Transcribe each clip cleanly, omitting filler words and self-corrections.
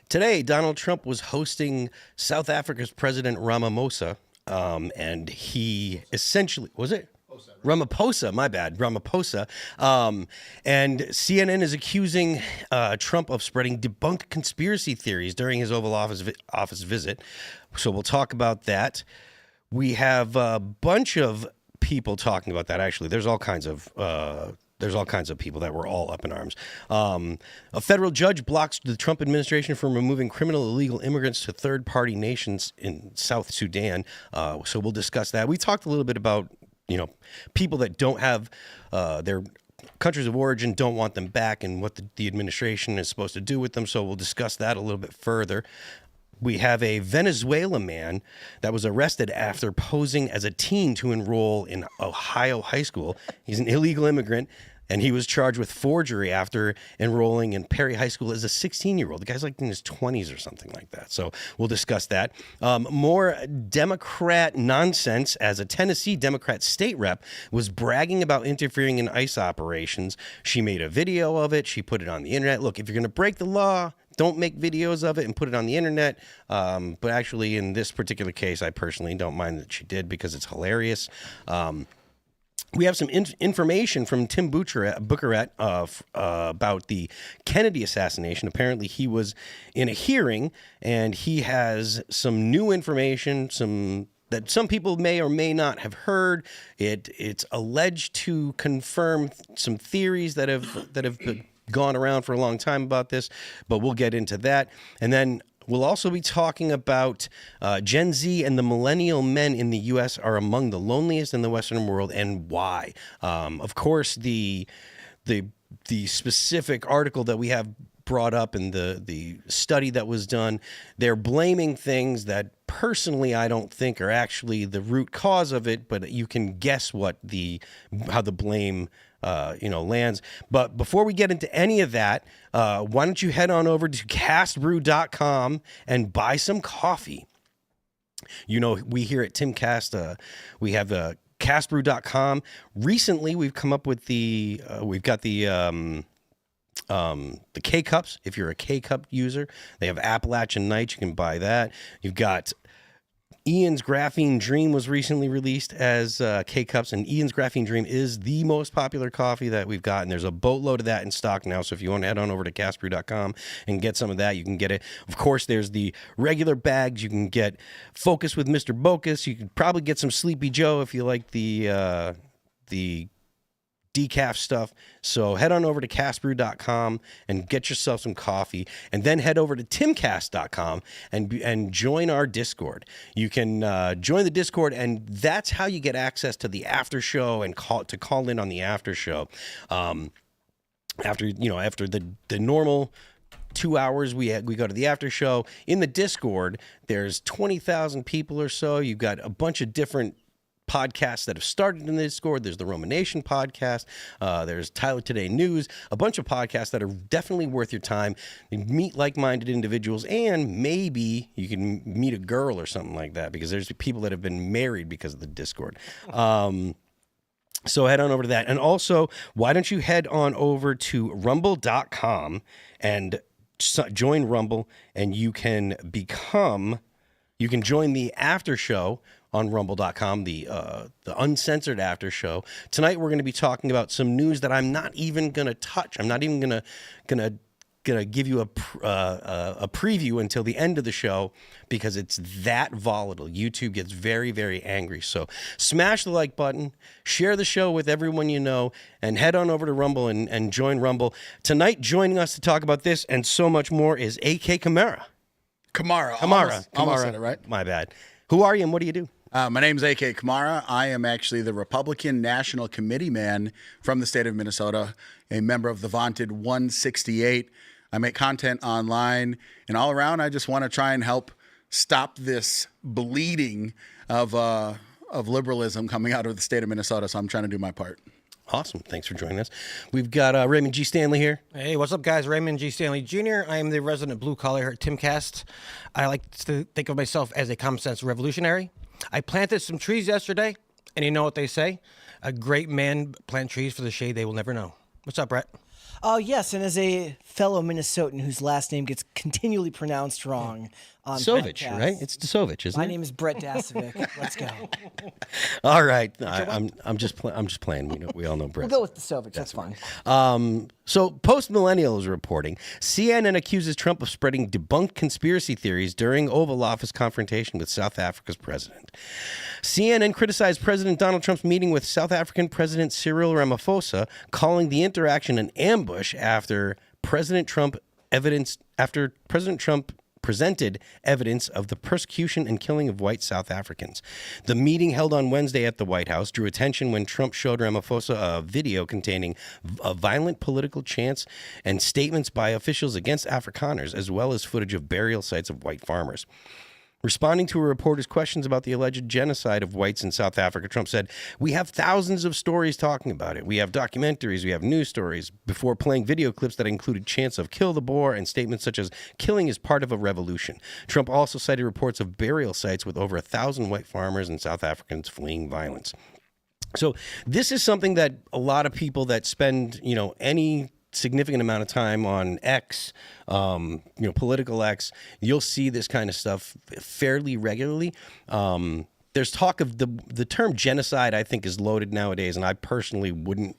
Today, Donald Trump was hosting South Africa's President Ramaphosa, and he essentially, was it? Ramaphosa, my bad, Ramaphosa. And CNN is accusing Trump of spreading debunked conspiracy theories during his Oval Office visit. So we'll talk about that. We have a bunch of people talking about that. Actually, there's all kinds of people that were all up in arms. A federal judge blocks the Trump administration from removing criminal illegal immigrants to third-party nations in South Sudan. So we'll discuss that. We talked a little bit about, people that don't have their countries of origin, don't want them back, and what the administration is supposed to do with them. So we'll discuss that a little bit further. We have a Venezuelan man that was arrested after posing as a teen to enroll in Ohio high school. He's an illegal immigrant, and he was charged with forgery after enrolling in Perry High School as a 16-year-old. The guy's like in his 20s or something like that. So we'll discuss that. More Democrat nonsense, as a Tennessee Democrat state rep was bragging about interfering in ICE operations. She made a video of it. She put it on the internet. Look, if you're going to break the law, don't make videos of it and put it on the internet. But actually, in this particular case, I personally don't mind that she did because it's hilarious. We have some information from Tim Bucharett about the Kennedy assassination. Apparently, he was in a hearing, and he has some new information, that some people may or may not have heard. It's alleged to confirm some theories that have been gone around for a long time about this, but we'll get into that. And then we'll also be talking about Gen Z and the millennial men in the U.S. are among the loneliest in the Western world, and why. Of course, the specific article that we have brought up in the study that was done, they're blaming things that personally I don't think are actually the root cause of it, but you can guess how the blame lands. But before we get into any of that, why don't you head on over to castbrew.com and buy some coffee. We here at Timcast, we have castbrew.com. Recently, we've come up with we've got the K-Cups. If you're a K-Cup user, they have Appalachian Night. You can buy that. You've got Ian's Graphene Dream was recently released as K-Cups, and Ian's Graphene Dream is the most popular coffee that we've got, and there's a boatload of that in stock now, so if you want to head on over to castbrew.com and get some of that, you can get it. Of course, there's the regular bags. You can get Focus with Mr. Bocus. You can probably get some Sleepy Joe if you like the decaf stuff. So head on over to castbrew.com and get yourself some coffee, and then head over to timcast.com and join our Discord. You can join the Discord, and that's how you get access to the after show and call in on the after show. After the normal 2 hours, we go to the after show. In the Discord, there's 20,000 people or so. You've got a bunch of different podcasts that have started in the Discord. There's the Roman Nation podcast. There's Tyler Today News, a bunch of podcasts that are definitely worth your time. You meet like-minded individuals, and maybe you can meet a girl or something like that, because there's people that have been married because of the Discord. So head on over to that. And also, why don't you head on over to rumble.com and join Rumble, and you can join the after show on rumble.com, the uncensored after show. Tonight we're going to be talking about some news that I'm not even going to touch. I'm not even going to give you a preview until the end of the show, because it's that volatile. YouTube gets very, very angry. So smash the like button, share the show with everyone you know, and head on over to Rumble and join Rumble. Tonight, joining us to talk about this and so much more is A.K. Kamara. Kamara. Almost said it right. My bad. Who are you and what do you do? My name's A.K. Kamara. I am actually the Republican National Committee man from the state of Minnesota, a member of the vaunted 168. I make content online, and all around, I just want to try and help stop this bleeding of liberalism coming out of the state of Minnesota, so I'm trying to do my part. Awesome. Thanks for joining us. We've got Raymond G. Stanley here. Hey, what's up, guys? Raymond G. Stanley Jr. I am the resident blue collar here at Timcast. I like to think of myself as a common sense revolutionary. I planted some trees yesterday, and you know what they say? A great man plant trees for the shade they will never know. What's up, Brett? Oh, yes, and as a fellow Minnesotan whose last name gets continually pronounced wrong on Sovich, podcasts, right? It's Sovich, isn't my it? name is Brett Dasovic. Let's go. All right, I'm just playing. We all know Brett. We'll go with the Sovich. That's fine. So, Post Millennial is reporting CNN accuses Trump of spreading debunked conspiracy theories during Oval Office confrontation with South Africa's president. CNN criticized President Donald Trump's meeting with South African President Cyril Ramaphosa, calling the interaction an ambush after President Trump presented evidence of the persecution and killing of white South Africans. The meeting held on Wednesday at the White House drew attention when Trump showed Ramaphosa a video containing a violent political chants and statements by officials against Afrikaners, as well as footage of burial sites of white farmers. Responding to a reporter's questions about the alleged genocide of whites in South Africa, Trump said, "We have thousands of stories talking about it. We have documentaries, we have news stories," before playing video clips that included chants of "kill the Boer" and statements such as "killing is part of a revolution." Trump also cited reports of burial sites with over 1,000 white farmers and South Africans fleeing violence. So this is something that a lot of people that spend, any significant amount of time on X, political X, you'll see this kind of stuff fairly regularly. There's talk of the term genocide, I think, is loaded nowadays, and I personally wouldn't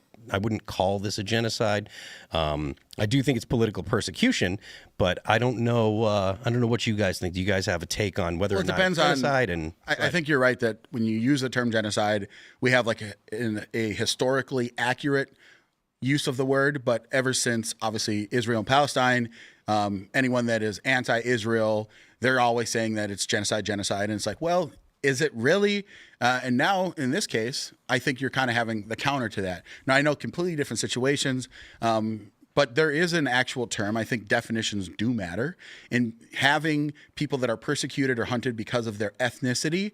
call this a genocide. I do think it's political persecution, but I don't know what you guys think. Do you guys have a take on whether or not it's genocide? I think you're right that when you use the term genocide, we have like a historically accurate use of the word, but ever since obviously Israel and Palestine, anyone that is anti-Israel, they're always saying that it's genocide, and it's like, well, is it really? And now in this case, I think you're kind of having the counter to that. Now I know completely different situations, but there is an actual term. I think definitions do matter, and having people that are persecuted or hunted because of their ethnicity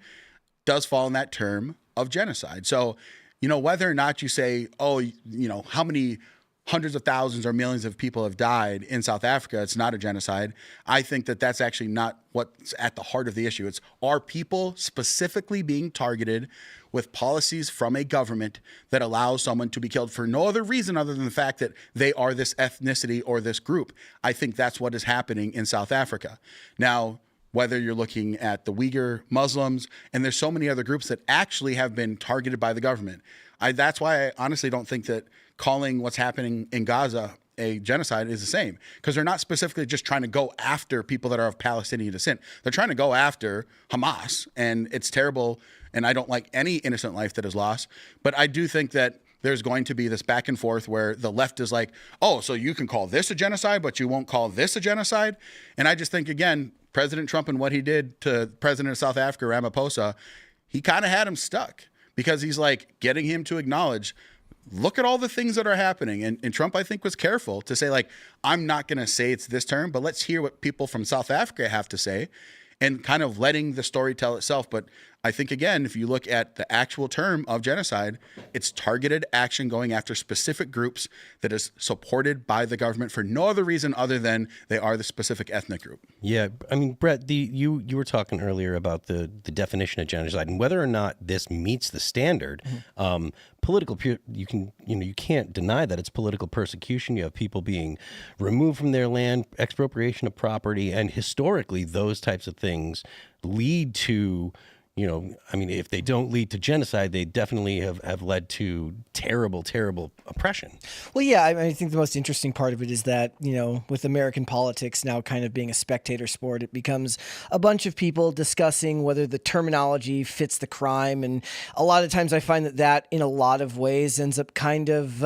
does fall in that term of genocide. So, whether or not you say, how many hundreds of thousands or millions of people have died in South Africa, it's not a genocide. I think that that's actually not what's at the heart of the issue. It's, are people specifically being targeted with policies from a government that allows someone to be killed for no other reason other than the fact that they are this ethnicity or this group? I think that's what is happening in South Africa. Now, whether you're looking at the Uyghur Muslims, and there's so many other groups that actually have been targeted by the government. That's why I honestly don't think that calling what's happening in Gaza a genocide is the same, because they're not specifically just trying to go after people that are of Palestinian descent. They're trying to go after Hamas, and it's terrible, and I don't like any innocent life that is lost. But I do think that there's going to be this back and forth where the left is like, oh, so you can call this a genocide, but you won't call this a genocide. And I just think, again, President Trump and what he did to President of South Africa, Ramaphosa, he kind of had him stuck, because he's like getting him to acknowledge, look at all the things that are happening. And Trump, I think, was careful to say, like, I'm not going to say it's this term, but let's hear what people from South Africa have to say, and kind of letting the story tell itself. But I think, again, if you look at the actual term of genocide, it's targeted action going after specific groups that is supported by the government for no other reason other than they are the specific ethnic group. Yeah, I mean, Brett, you were talking earlier about the definition of genocide and whether or not this meets the standard. You can't deny that it's political persecution. You have people being removed from their land, expropriation of property, and historically those types of things lead to, if they don't lead to genocide, they definitely have led to terrible, terrible oppression. Well, yeah, I think the most interesting part of it is that, with American politics now kind of being a spectator sport, it becomes a bunch of people discussing whether the terminology fits the crime. And a lot of times I find that in a lot of ways ends up kind of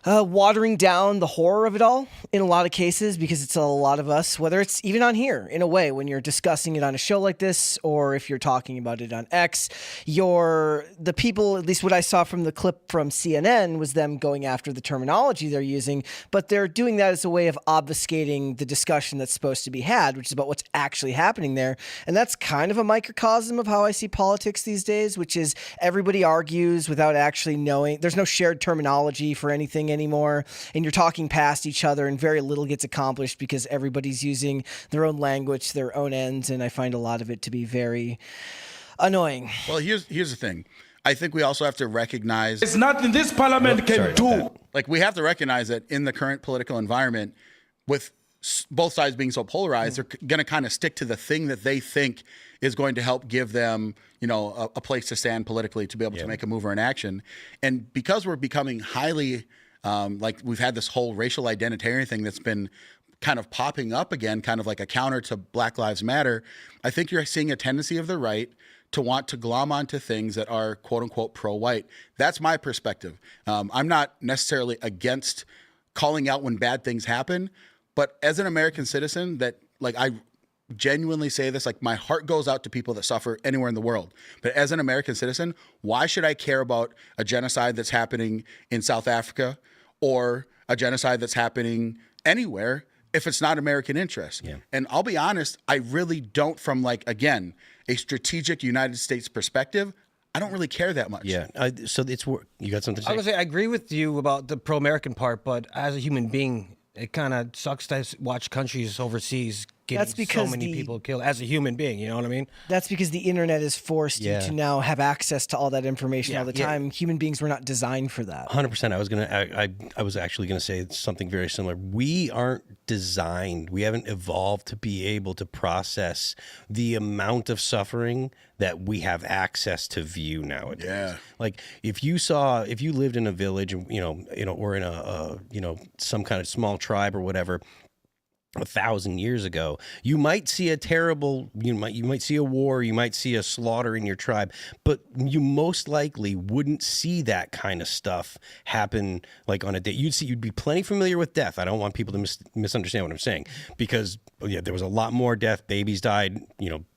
watering down the horror of it all in a lot of cases, because it's a lot of us, whether it's even on here in a way, when you're discussing it on a show like this, or if you're talking about it on X, the people, at least what I saw from the clip from CNN, was them going after the terminology they're using, but they're doing that as a way of obfuscating the discussion that's supposed to be had, which is about what's actually happening there. And that's kind of a microcosm of how I see politics these days, which is everybody argues without actually knowing. There's no shared terminology for anything anymore, and you're talking past each other, and very little gets accomplished because everybody's using their own language, their own ends, and I find a lot of it to be very annoying. Well, here's the thing. I think we also have to recognize It's nothing this parliament can do. like we have to recognize that in the current political environment, with both sides being so polarized, they're going to kind of stick to the thing that they think is going to help give them, you know, a place to stand politically to be able to make a move or an action. And because we're becoming highly, like we've had this whole racial identitarian thing that's been kind of popping up again, kind of like a counter to Black Lives Matter, I think you're seeing a tendency of the right to want to glom onto things that are quote unquote pro-white. That's my perspective. I'm not necessarily against calling out when bad things happen, but as an American citizen, that like I genuinely say this, like my heart goes out to people that suffer anywhere in the world. But as an American citizen, why should I care about a genocide that's happening in South Africa or a genocide that's happening anywhere if it's not American interest? Yeah. And I'll be honest, I really don't, from like, again, a strategic United States perspective, I don't really care that much. Yeah. So it's you got something to say? I was gonna say I agree with you about the pro-American part, but as a human being, it kind of sucks to watch countries overseas getting That's because so many people killed. As a human being, you know what I mean? That's because the internet has forced you to now have access to all that information all the time. Human beings were not designed for that. 100%. I was actually gonna say something very similar. We aren't designed. We haven't evolved to be able to process the amount of suffering that we have access to view nowadays. Yeah. Like if you lived in a village, or in a some kind of small tribe or whatever, 1,000 years ago, you might see a terrible, you might see a war, you might see a slaughter in your tribe, but you most likely wouldn't see that kind of stuff happen like on a day. You'd be plenty familiar with death. I don't want people to misunderstand what I'm saying, because there was a lot more death. Babies died,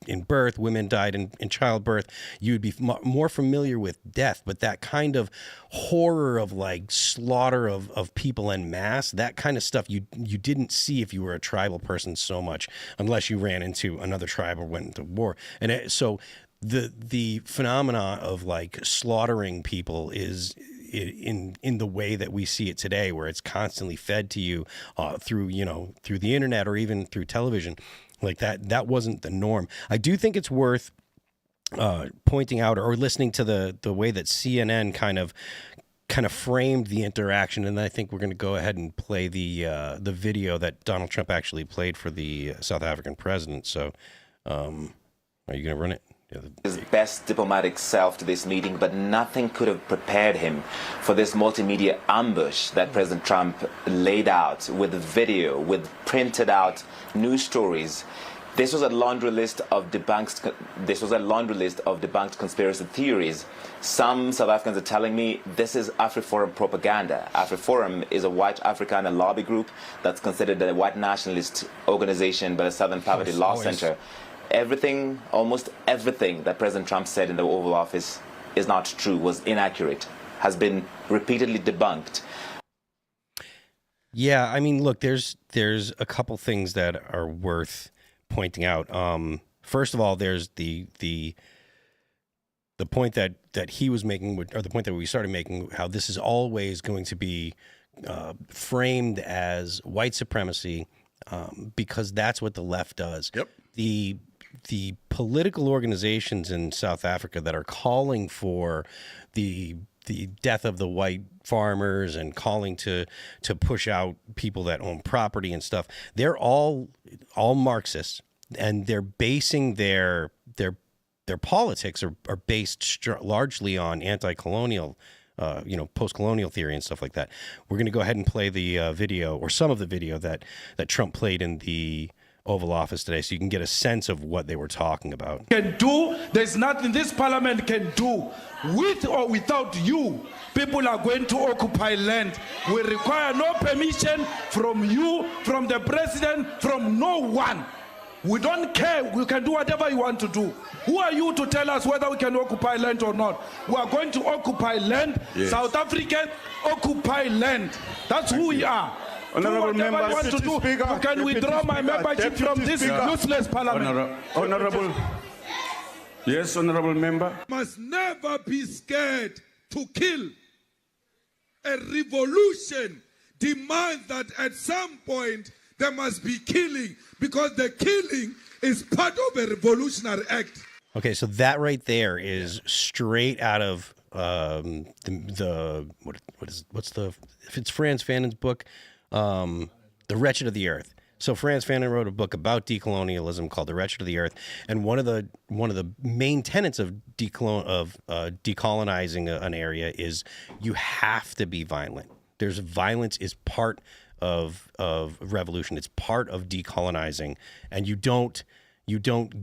in birth, women died in childbirth. You would be more familiar with death, but that kind of horror of like slaughter of people en masse, that kind of stuff you didn't see if you were a tribal person so much, unless you ran into another tribe or went into war. And so the phenomena of like slaughtering people is in the way that we see it today, where it's constantly fed to you through the internet or even through television. Like that wasn't the norm. I do think it's worth pointing out or listening to the way that CNN kind of framed the interaction, and I think we're going to go ahead and play the video that Donald Trump actually played for the South African president. So, are you going to run it? His best diplomatic self to this meeting, but nothing could have prepared him for this multimedia ambush that President Trump laid out with video, with printed out news stories. This was a laundry list of debunked conspiracy theories. Some South Africans are telling me this is AfriForum propaganda. AfriForum is a white Afrikaner lobby group that's considered a white nationalist organization by the Southern Poverty Law Center. Almost everything that President Trump said in the Oval Office is not true, was inaccurate, has been repeatedly debunked. Yeah, I mean, look, there's a couple things that are worth pointing out. First of all, there's the point that he was making, or the point that we started making, how this is always going to be framed as white supremacy, because that's what the left does. Yep. The political organizations in South Africa that are calling for the death of the white farmers and calling to push out people that own property and stuff, they're all Marxists, and they're basing their politics are based largely on anti-colonial, post-colonial theory and stuff like that. We're going to go ahead and play the video, or some of the video that Trump played in the Oval Office today, so you can get a sense of what they were talking about. There's nothing this parliament can do. With or without you, people are going to occupy land. We require no permission from you, from the president, from no one. We don't care. We can do whatever you want to do. Who are you to tell us whether we can occupy land or not? We are going to occupy land. Yes. South Africa, occupy land. That's who we are. Honorable member, you want to do, you can withdraw my membership from this useless parliament. Honorable, yes, honorable member. Must never be scared to kill. A revolution demands that at some point there must be killing, because the killing is part of a revolutionary act. Okay, so that right there is straight out of if it's Franz Fanon's book, The Wretched of the Earth. So Franz Fanon wrote a book about decolonialism called The Wretched of the Earth, and one of the main tenets of decolonizing an area is you have to be violent. Violence is part of revolution. It's part of decolonizing, and you don't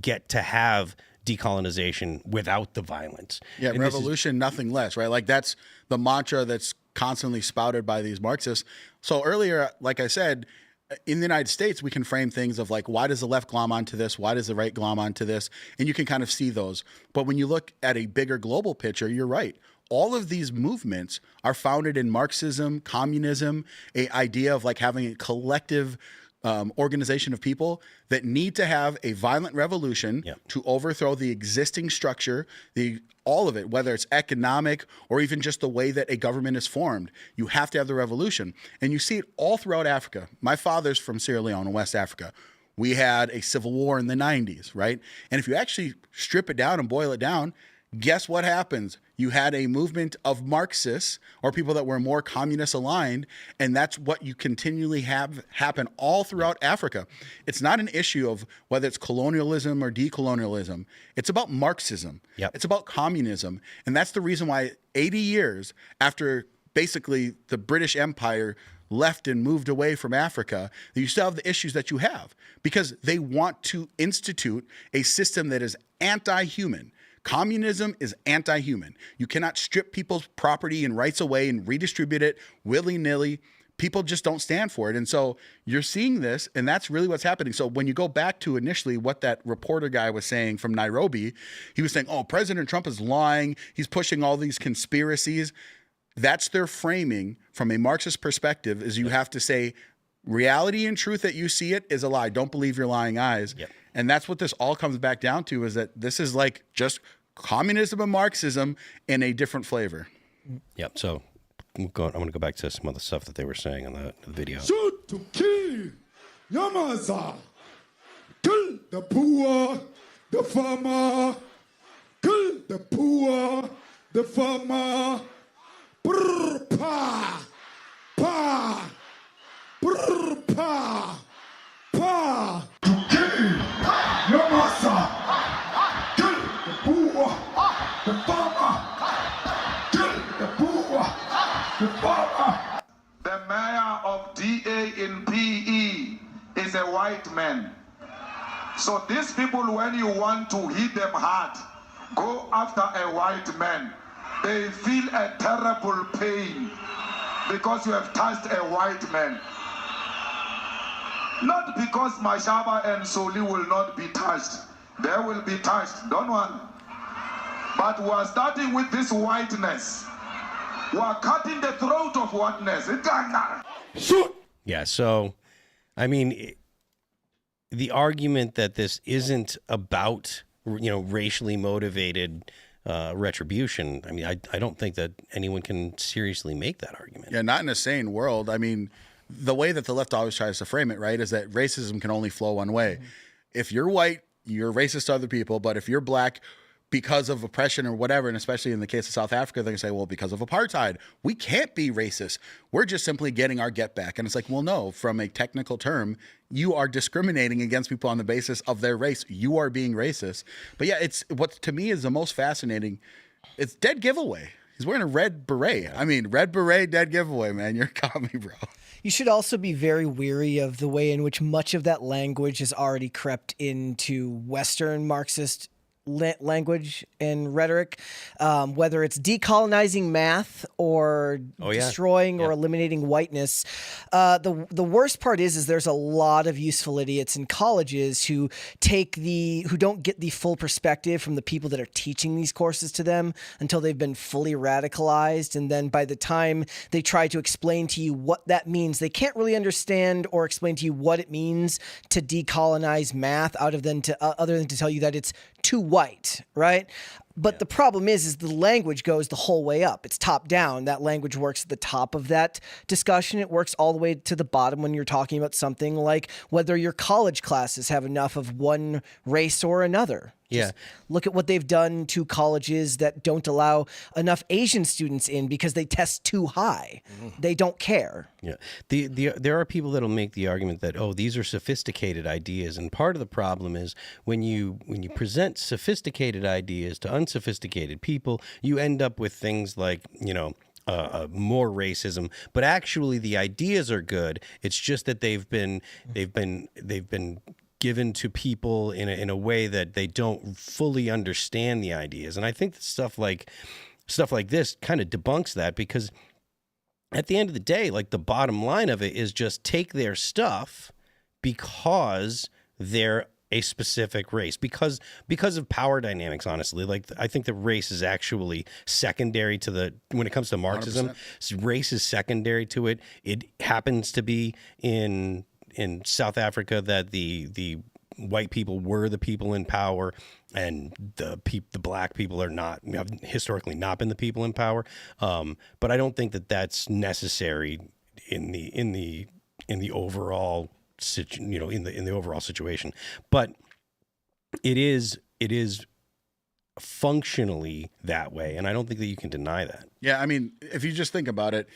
get to have decolonization without the violence. Yeah, and revolution, nothing less, right? Like that's the mantra that's constantly spouted by these Marxists. So earlier, like I said, in the United States, we can frame things of like, why does the left glom onto this? Why does the right glom onto this? And you can kind of see those. But when you look at a bigger global picture, you're right. All of these movements are founded in Marxism, communism, an idea of like having a collective organization of people that need to have a violent revolution to overthrow the existing structure, all of it, whether it's economic or even just the way that a government is formed. You have to have the revolution. And you see it all throughout Africa. My father's from Sierra Leone in West Africa. We had a civil war in the 90s, right? And if you actually strip it down and boil it down, guess what happens? You had a movement of Marxists or people that were more communist aligned, and that's what you continually have happen all throughout Africa. It's not an issue of whether it's colonialism or decolonialism. It's about Marxism. It's about communism. And that's the reason why 80 years after basically the British Empire left and moved away from Africa, you still have the issues that you have because they want to institute a system that is anti-human. Communism is anti-human. You cannot strip people's property and rights away and redistribute it willy-nilly. People just don't stand for it. And so you're seeing this, and that's really what's happening. So when you go back to initially what that reporter guy was saying from Nairobi, he was saying, oh, President Trump is lying. He's pushing all these conspiracies. That's their framing from a Marxist perspective is you have to say reality and truth that you see it is a lie. Don't believe your lying eyes. And that's what this all comes back down to is that this is like just communism and Marxism in a different flavor. So I'm going to go back to some of the stuff that they were saying on the video. Shoot to kill Yamaza. Kill the poor, the farmer. Kill the poor, the farmer. Brr, pa, pa, brr, pa, pa. Your master, kill the poor, the farmer, kill the poor, the farmer. The mayor of DA in PE is a white man. So these people, when you want to hit them hard, go after a white man. They feel a terrible pain because you have touched a white man. Not because Mashaba and Soli will not be touched. They will be touched, don't worry. But we are starting with this whiteness. We are cutting the throat of whiteness. Shoot! Yeah, so, I mean, the argument that this isn't about, racially motivated retribution, I mean, I don't think that anyone can seriously make that argument. Yeah, not in a sane world. I mean, the way that the left always tries to frame it, right, is that racism can only flow one way. If you're white, you're racist to other people, but if you're black, because of oppression or whatever, and especially in the case of South Africa, they're going to say, well, because of apartheid, we can't be racist. We're just simply getting our get back. And it's like, well, no, from a technical term, you are discriminating against people on the basis of their race. You are being racist. But yeah, it's what to me is the most fascinating. It's dead giveaway. He's wearing a red beret. I mean, red beret, dead giveaway, man. You're got me, bro. You should also be very weary of the way in which much of that language has already crept into Western Marxist language and rhetoric, whether it's decolonizing math or destroying or eliminating whiteness. The worst part is there's a lot of useful idiots in colleges who don't get the full perspective from the people that are teaching these courses to them until they've been fully radicalized. And then by the time they try to explain to you what that means, they can't really understand or explain to you what it means to decolonize math other than to tell you that it's too white, right? But the problem is the language goes the whole way up. It's top down. That language works at the top of that discussion. It works all the way to the bottom when you're talking about something like whether your college classes have enough of one race or another. Yeah. Look at what they've done to colleges that don't allow enough Asian students in because they test too high. They don't care. Yeah. There are people that'll make the argument that, oh, these are sophisticated ideas. And part of the problem is when you present sophisticated ideas to unsophisticated people, you end up with things like, more racism, but actually the ideas are good. It's just that they've been given to people in a way that they don't fully understand the ideas. And I think that stuff like this kind of debunks that, because at the end of the day, like, the bottom line of it is just take their stuff because they're a specific race, because of power dynamics. Honestly, like, I think that race is actually secondary to when it comes to Marxism. 100%. Race is secondary to it. It happens to be in South Africa that the white people were the people in power, and the black people have historically not been the people in power. But I don't think that that's necessary in the overall in the overall situation. But it is functionally that way, and I don't think that you can deny that. Yeah, I mean, if you just think about it,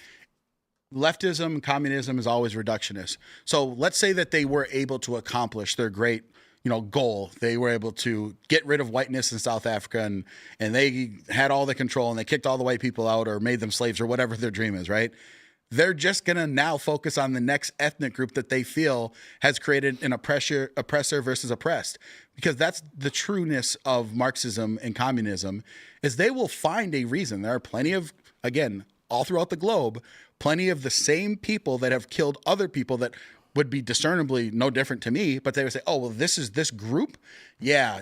leftism, communism is always reductionist. So let's say that they were able to accomplish their great, goal. They were able to get rid of whiteness in South Africa, and they had all the control, and they kicked all the white people out or made them slaves or whatever their dream is, right? They're just going to now focus on the next ethnic group that they feel has created an oppressor versus oppressed. Because that's the trueness of Marxism and communism, is they will find a reason. There are plenty of, again, all throughout the globe, plenty of the same people that have killed other people that would be discernibly no different to me, but they would say, oh, well, this is this group. Yeah,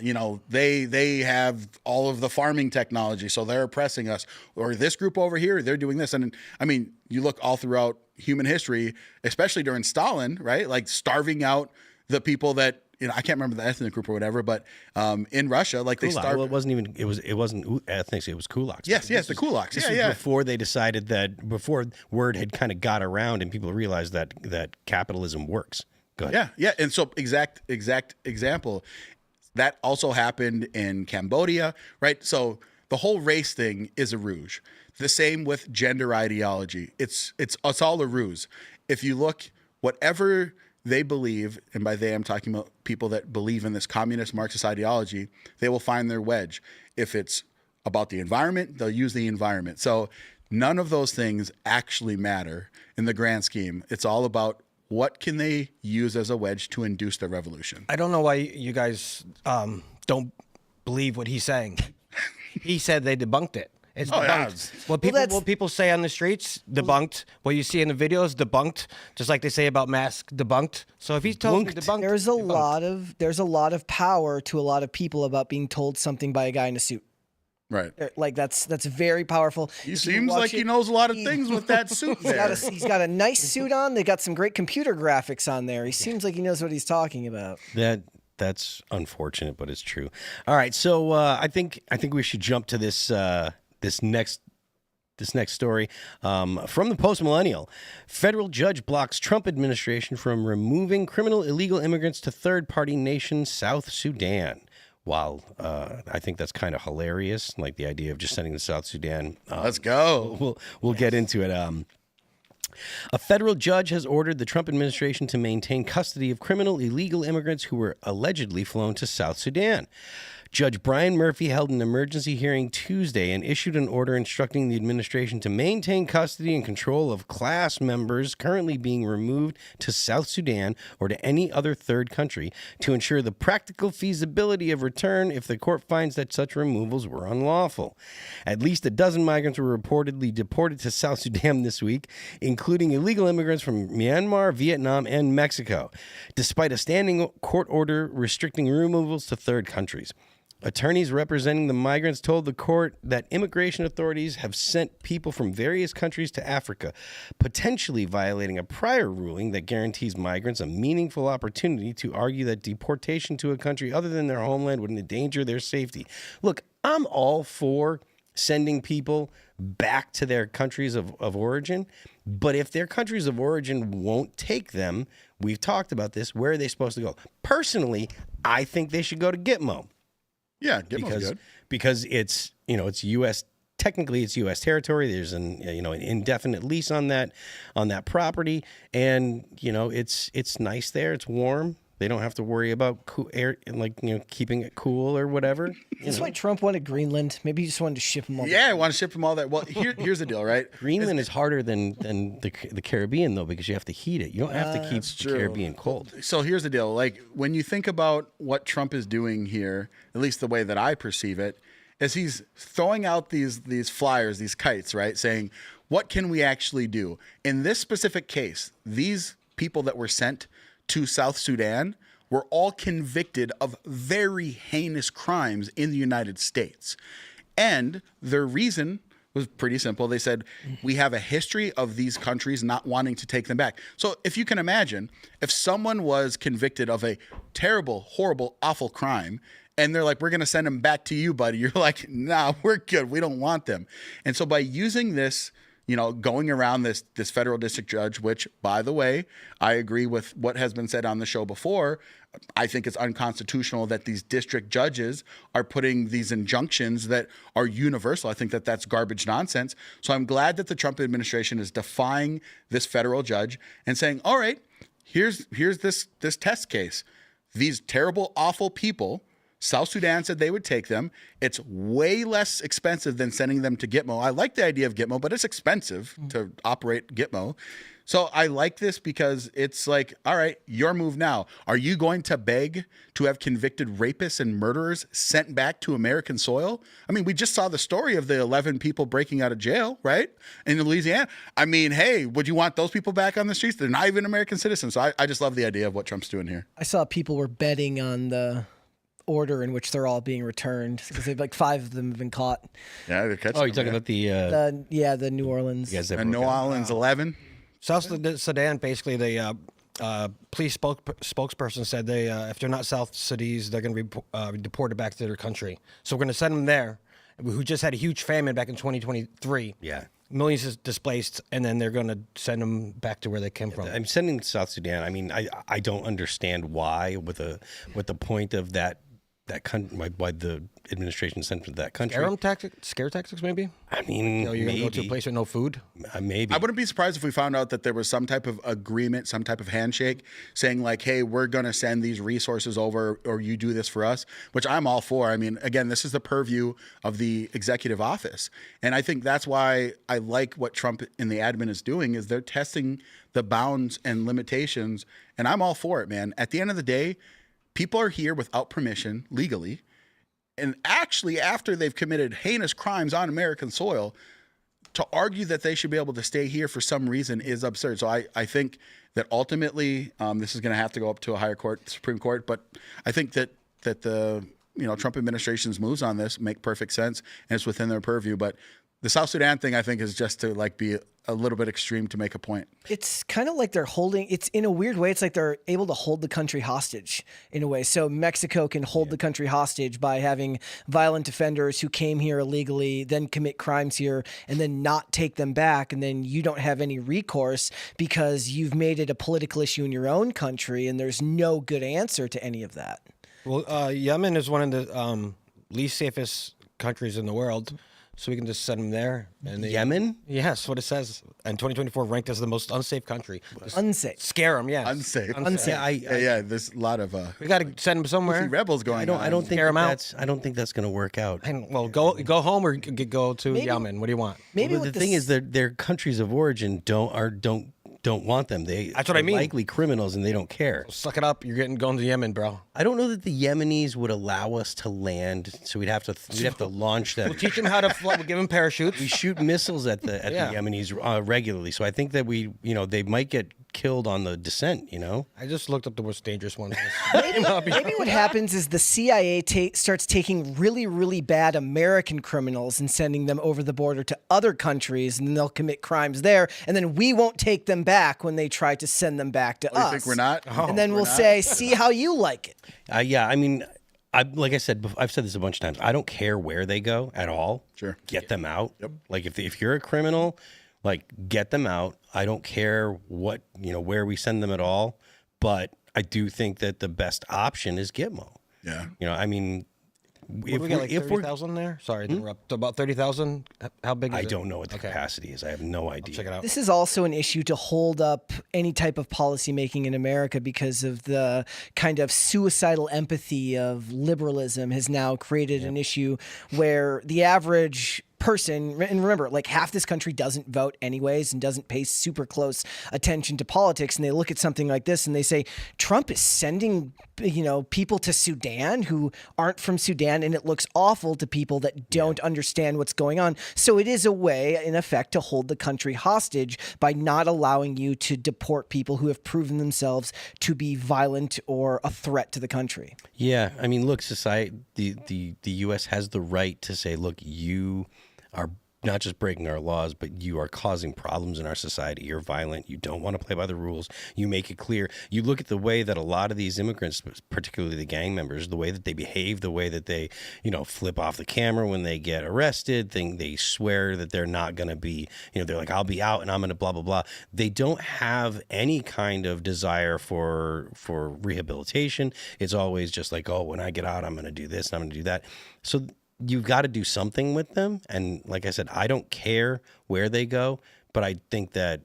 they have all of the farming technology, so they're oppressing us. Or this group over here, they're doing this. And I mean, you look all throughout human history, especially during Stalin, right? Like, starving out the people that, I can't remember the ethnic group or whatever, but in Russia, like, they starved. Well, it wasn't ethnics, it was kulaks. Yes, the kulaks. This was before they decided before word had kind of got around and people realized that capitalism works. Go ahead. Yeah. And so exact example, that also happened in Cambodia, right? So the whole race thing is a ruse. The same with gender ideology. It's all a ruse. If you look, whatever they believe, and by they I'm talking about people that believe in this communist Marxist ideology, they will find their wedge. If it's about the environment, they'll use the environment. So none of those things actually matter in the grand scheme. It's all about what can they use as a wedge to induce the revolution. I don't know why you guys don't believe what he's saying. He said they debunked it. It's debunked. Yeah. What people say on the streets, debunked. What you see in the videos, debunked. Just like they say about masks, debunked. So if he's told me debunked, there's a lot of power to a lot of people about being told something by a guy in a suit. Right. Like, that's very powerful. He seems like he knows a lot of things with that suit there. He's got a nice suit on. They got some great computer graphics on there. He seems like he knows what he's talking about. That's unfortunate, but it's true. All right, so I think we should jump to this next story from the Post-Millennial. Federal judge blocks Trump administration from removing criminal illegal immigrants to third-party nation South Sudan. While I think that's kind of hilarious, like the idea of just sending to South Sudan. Let's go. We'll get into it. A federal judge has ordered the Trump administration to maintain custody of criminal illegal immigrants who were allegedly flown to South Sudan. Judge Brian Murphy held an emergency hearing Tuesday and issued an order instructing the administration to maintain custody and control of class members currently being removed to South Sudan or to any other third country to ensure the practical feasibility of return if the court finds that such removals were unlawful. At least a dozen migrants were reportedly deported to South Sudan this week, including illegal immigrants from Myanmar, Vietnam, and Mexico, despite a standing court order restricting removals to third countries. Attorneys representing the migrants told the court that immigration authorities have sent people from various countries to Africa, potentially violating a prior ruling that guarantees migrants a meaningful opportunity to argue that deportation to a country other than their homeland would endanger their safety. Look, I'm all for sending people back to their countries of origin, but if their countries of origin won't take them, we've talked about this, where are they supposed to go? Personally, I think they should go to Gitmo. Yeah, Gitmo's good. Because it's it's U.S. Technically, it's U.S. territory. There's an indefinite lease on that property, and it's nice there. It's warm. They don't have to worry about air, keeping it cool or whatever. That's why Trump wanted Greenland. Maybe he just wanted to ship them all. Yeah, I want to ship them all that. Well, here's the deal, right? Greenland is harder than the Caribbean, though, because you have to heat it. You don't have to keep the Caribbean cold. So here's the deal. Like, when you think about what Trump is doing here, at least the way that I perceive it, is he's throwing out these flyers, these kites, right? Saying, what can we actually do? In this specific case, these people that were sent to South Sudan were all convicted of very heinous crimes in the United States. And their reason was pretty simple. They said, we have a history of these countries not wanting to take them back. So if you can imagine, if someone was convicted of a terrible, horrible, awful crime, and they're like, we're going to send them back to you, buddy, you're like, nah, we're good. We don't want them. And so by using this, going around this federal district judge, which, by the way, I agree with what has been said on the show before. I think it's unconstitutional that these district judges are putting these injunctions that are universal. I think that that's garbage nonsense. So I'm glad that the Trump administration is defying this federal judge and saying, all right, here's this test case. These terrible, awful people, South Sudan said they would take them. It's way less expensive than sending them to Gitmo. I like the idea of Gitmo, but it's expensive to operate Gitmo. So I like this because it's like, all right, your move now. Are you going to beg to have convicted rapists and murderers sent back to American soil? I mean, we just saw the story of the 11 people breaking out of jail, right? In Louisiana. I mean, hey, would you want those people back on the streets? They're not even American citizens. So I just love the idea of what Trump's doing here. I saw people were betting on the order in which they're all being returned because they've 5 of them have been caught. Yeah, they're catching. Oh, you're talking about the New Orleans. New Orleans 11. South Sudan, basically, the police spokesperson said if they're not South Sudanese, they're going to be deported back to their country. So we're going to send them there, who just had a huge famine back in 2023. Yeah. Millions is displaced, and then they're going to send them back to where they came from. I'm sending South Sudan. I mean, I don't understand why, with the point of that country, why the administration sent to that country. Scare tactics, maybe? I mean, you're going to go to a place with no food? Maybe. I wouldn't be surprised if we found out that there was some type of agreement, some type of handshake saying like, hey, we're going to send these resources over or you do this for us, which I'm all for. I mean, again, this is the purview of the executive office. And I think that's why I like what Trump and the admin is doing is they're testing the bounds and limitations. And I'm all for it, man. At the end of the day, people are here without permission legally. And actually, after they've committed heinous crimes on American soil, to argue that they should be able to stay here for some reason is absurd. So I think that ultimately this is going to have to go up to a higher court, Supreme Court. But I think that the Trump administration's moves on this make perfect sense and it's within their purview. But the South Sudan thing, I think, is just to be a little bit extreme to make a point. It's kind of like it's in a weird way. It's like they're able to hold the country hostage in a way. So Mexico can hold the country hostage by having violent offenders who came here illegally, then commit crimes here, and then not take them back. And then you don't have any recourse because you've made it a political issue in your own country, and there's no good answer to any of that. Well, Yemen is one of the least safest countries in the world. So we can just send them there. And Yemen? Yes, what it says. And 2024 ranked as the most unsafe country. Unsafe. Scare them, yeah. Unsafe. Yeah, there's a lot of we got to send them somewhere. rebels going on. I don't think that's going to work out. And, well, go home or go to Yemen. What do you want? Maybe the thing is their countries of origin don't want them. That's what I mean. Likely criminals, and they don't care. Suck it up. You're going to Yemen, bro. I don't know that the Yemenis would allow us to land, so we'd have to launch them. We'll teach them how to fly. We'll give them parachutes. We shoot missiles at the Yemenis regularly, so I think that they might get killed on the descent. I just looked up the most dangerous ones. Maybe what happens is the CIA starts taking really, really bad American criminals and sending them over the border to other countries, and then they'll commit crimes there, and then we won't take them back when they try to send them back to us. You think we're not? And then we'll say, see how you like it. Yeah, I mean, like I said, I've said this a bunch of times. I don't care where they go at all. Sure. Get them out. Yep. Like if you're a criminal, get them out. I don't care where we send them at all. But I do think that the best option is Gitmo. Yeah. I mean, We got like 30,000 there. Sorry to interrupt. About 30,000. How big is it? I don't know what the capacity is. I have no idea. Check it out. This is also an issue to hold up any type of policy making in America because of the kind of suicidal empathy of liberalism has now created an issue where the average person, and remember, like half this country doesn't vote anyways and doesn't pay super close attention to politics, and they look at something like this and they say Trump is sending people to Sudan who aren't from Sudan, and it looks awful to people that don't understand what's going on. So it is a way, in effect, to hold the country hostage by not allowing you to deport people who have proven themselves to be violent or a threat to the country. Yeah, I mean, look, society, the U.S. has the right to say, look, you are not just breaking our laws, but you are causing problems in our society. You're violent. You don't want to play by the rules. You make it clear. You look at the way that a lot of these immigrants, particularly the gang members, the way that they behave, the way that they, flip off the camera when they get arrested, they swear that they're not going to be, they're like, I'll be out and I'm going to blah, blah, blah. They don't have any kind of desire for rehabilitation. It's always just like, oh, when I get out, I'm going to do this and I'm going to do that. So you've got to do something with them. And like I said, I don't care where they go, but I think that,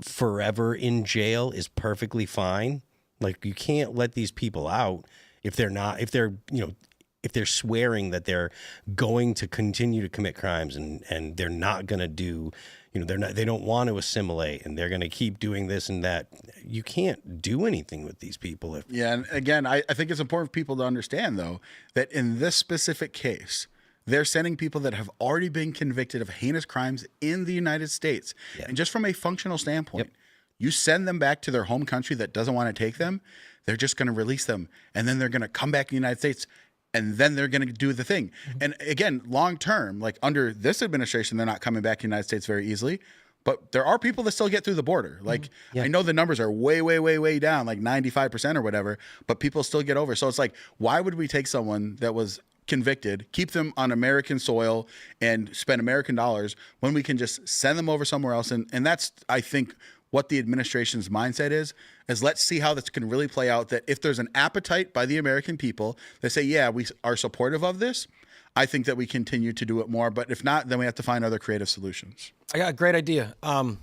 forever in jail is perfectly fine. Like, you can't let these people out if they're swearing that they're going to continue to commit crimes and they're not going to do, they don't want to assimilate and they're going to keep doing this and that. You can't do anything with these people. Yeah. And again, I think it's important for people to understand, though, that in this specific case, they're sending people that have already been convicted of heinous crimes in the United States. Yeah. And just from a functional standpoint, you send them back to their home country that doesn't want to take them, they're just going to release them. And then they're going to come back to the United States and then they're going to do the thing. Mm-hmm. And again, long term, like under this administration, they're not coming back to the United States very easily. But there are people that still get through the border. Like, I know the numbers are way, way, way, way down, like 95% or whatever, but people still get over. So it's like, why would we take someone that was convicted, keep them on American soil and spend American dollars when we can just send them over somewhere else? And that's, I think, what the administration's mindset is let's see how this can really play out, that if there's an appetite by the American people that say, yeah, we are supportive of this, I think that we continue to do it more. But if not, then we have to find other creative solutions. I got a great idea. You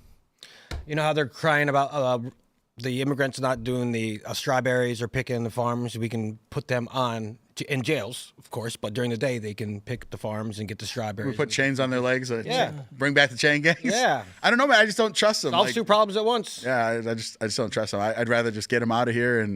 know how they're crying about the immigrants not doing the strawberries or picking the farms? We can put them in jails, of course, but during the day they can pick the farms and get the strawberries. We put chains on their legs. Bring back the chain gangs. Yeah. I don't know, man. I just don't trust them. Solve two problems at once. Yeah, I just don't trust them. I'd rather just get them out of here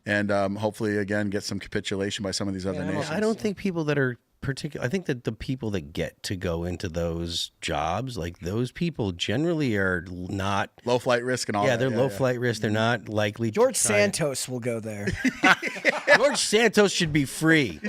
and hopefully, again, get some capitulation by some of these other nations. I don't think people that are I think that the people that get to go into those jobs, like those people generally are not low flight risk and all that. Yeah, they're low flight risk. They're not likely. George Santos will go there. George Santos should be free.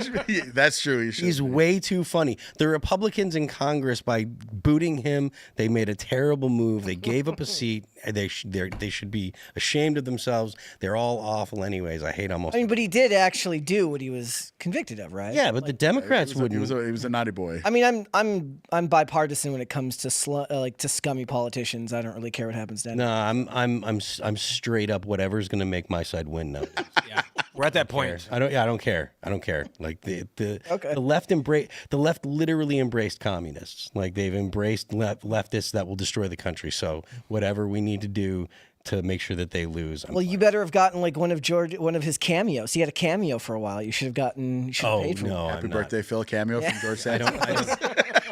That's true. He's way too funny. The Republicans in Congress, by booting him, they made a terrible move. They gave up a seat. They should be ashamed of themselves. They're all awful anyways. I hate almost. I mean, but he did actually do what he was convicted of, right? Yeah, but the Democrats wouldn't. He was a naughty boy. I mean, I'm bipartisan when it comes to to scummy politicians. I don't really care what happens to anyone. No, I'm straight up whatever's going to make my side win now. Yeah, we're at that point. I don't care. Like the left literally embraced communists. Like they've embraced leftists that will destroy the country. So whatever we need to do to make sure that they lose. You better have gotten like one of his cameos. He had a cameo for a while. You should have gotten. Paid for no, Happy birthday, Phil cameo from George Santos.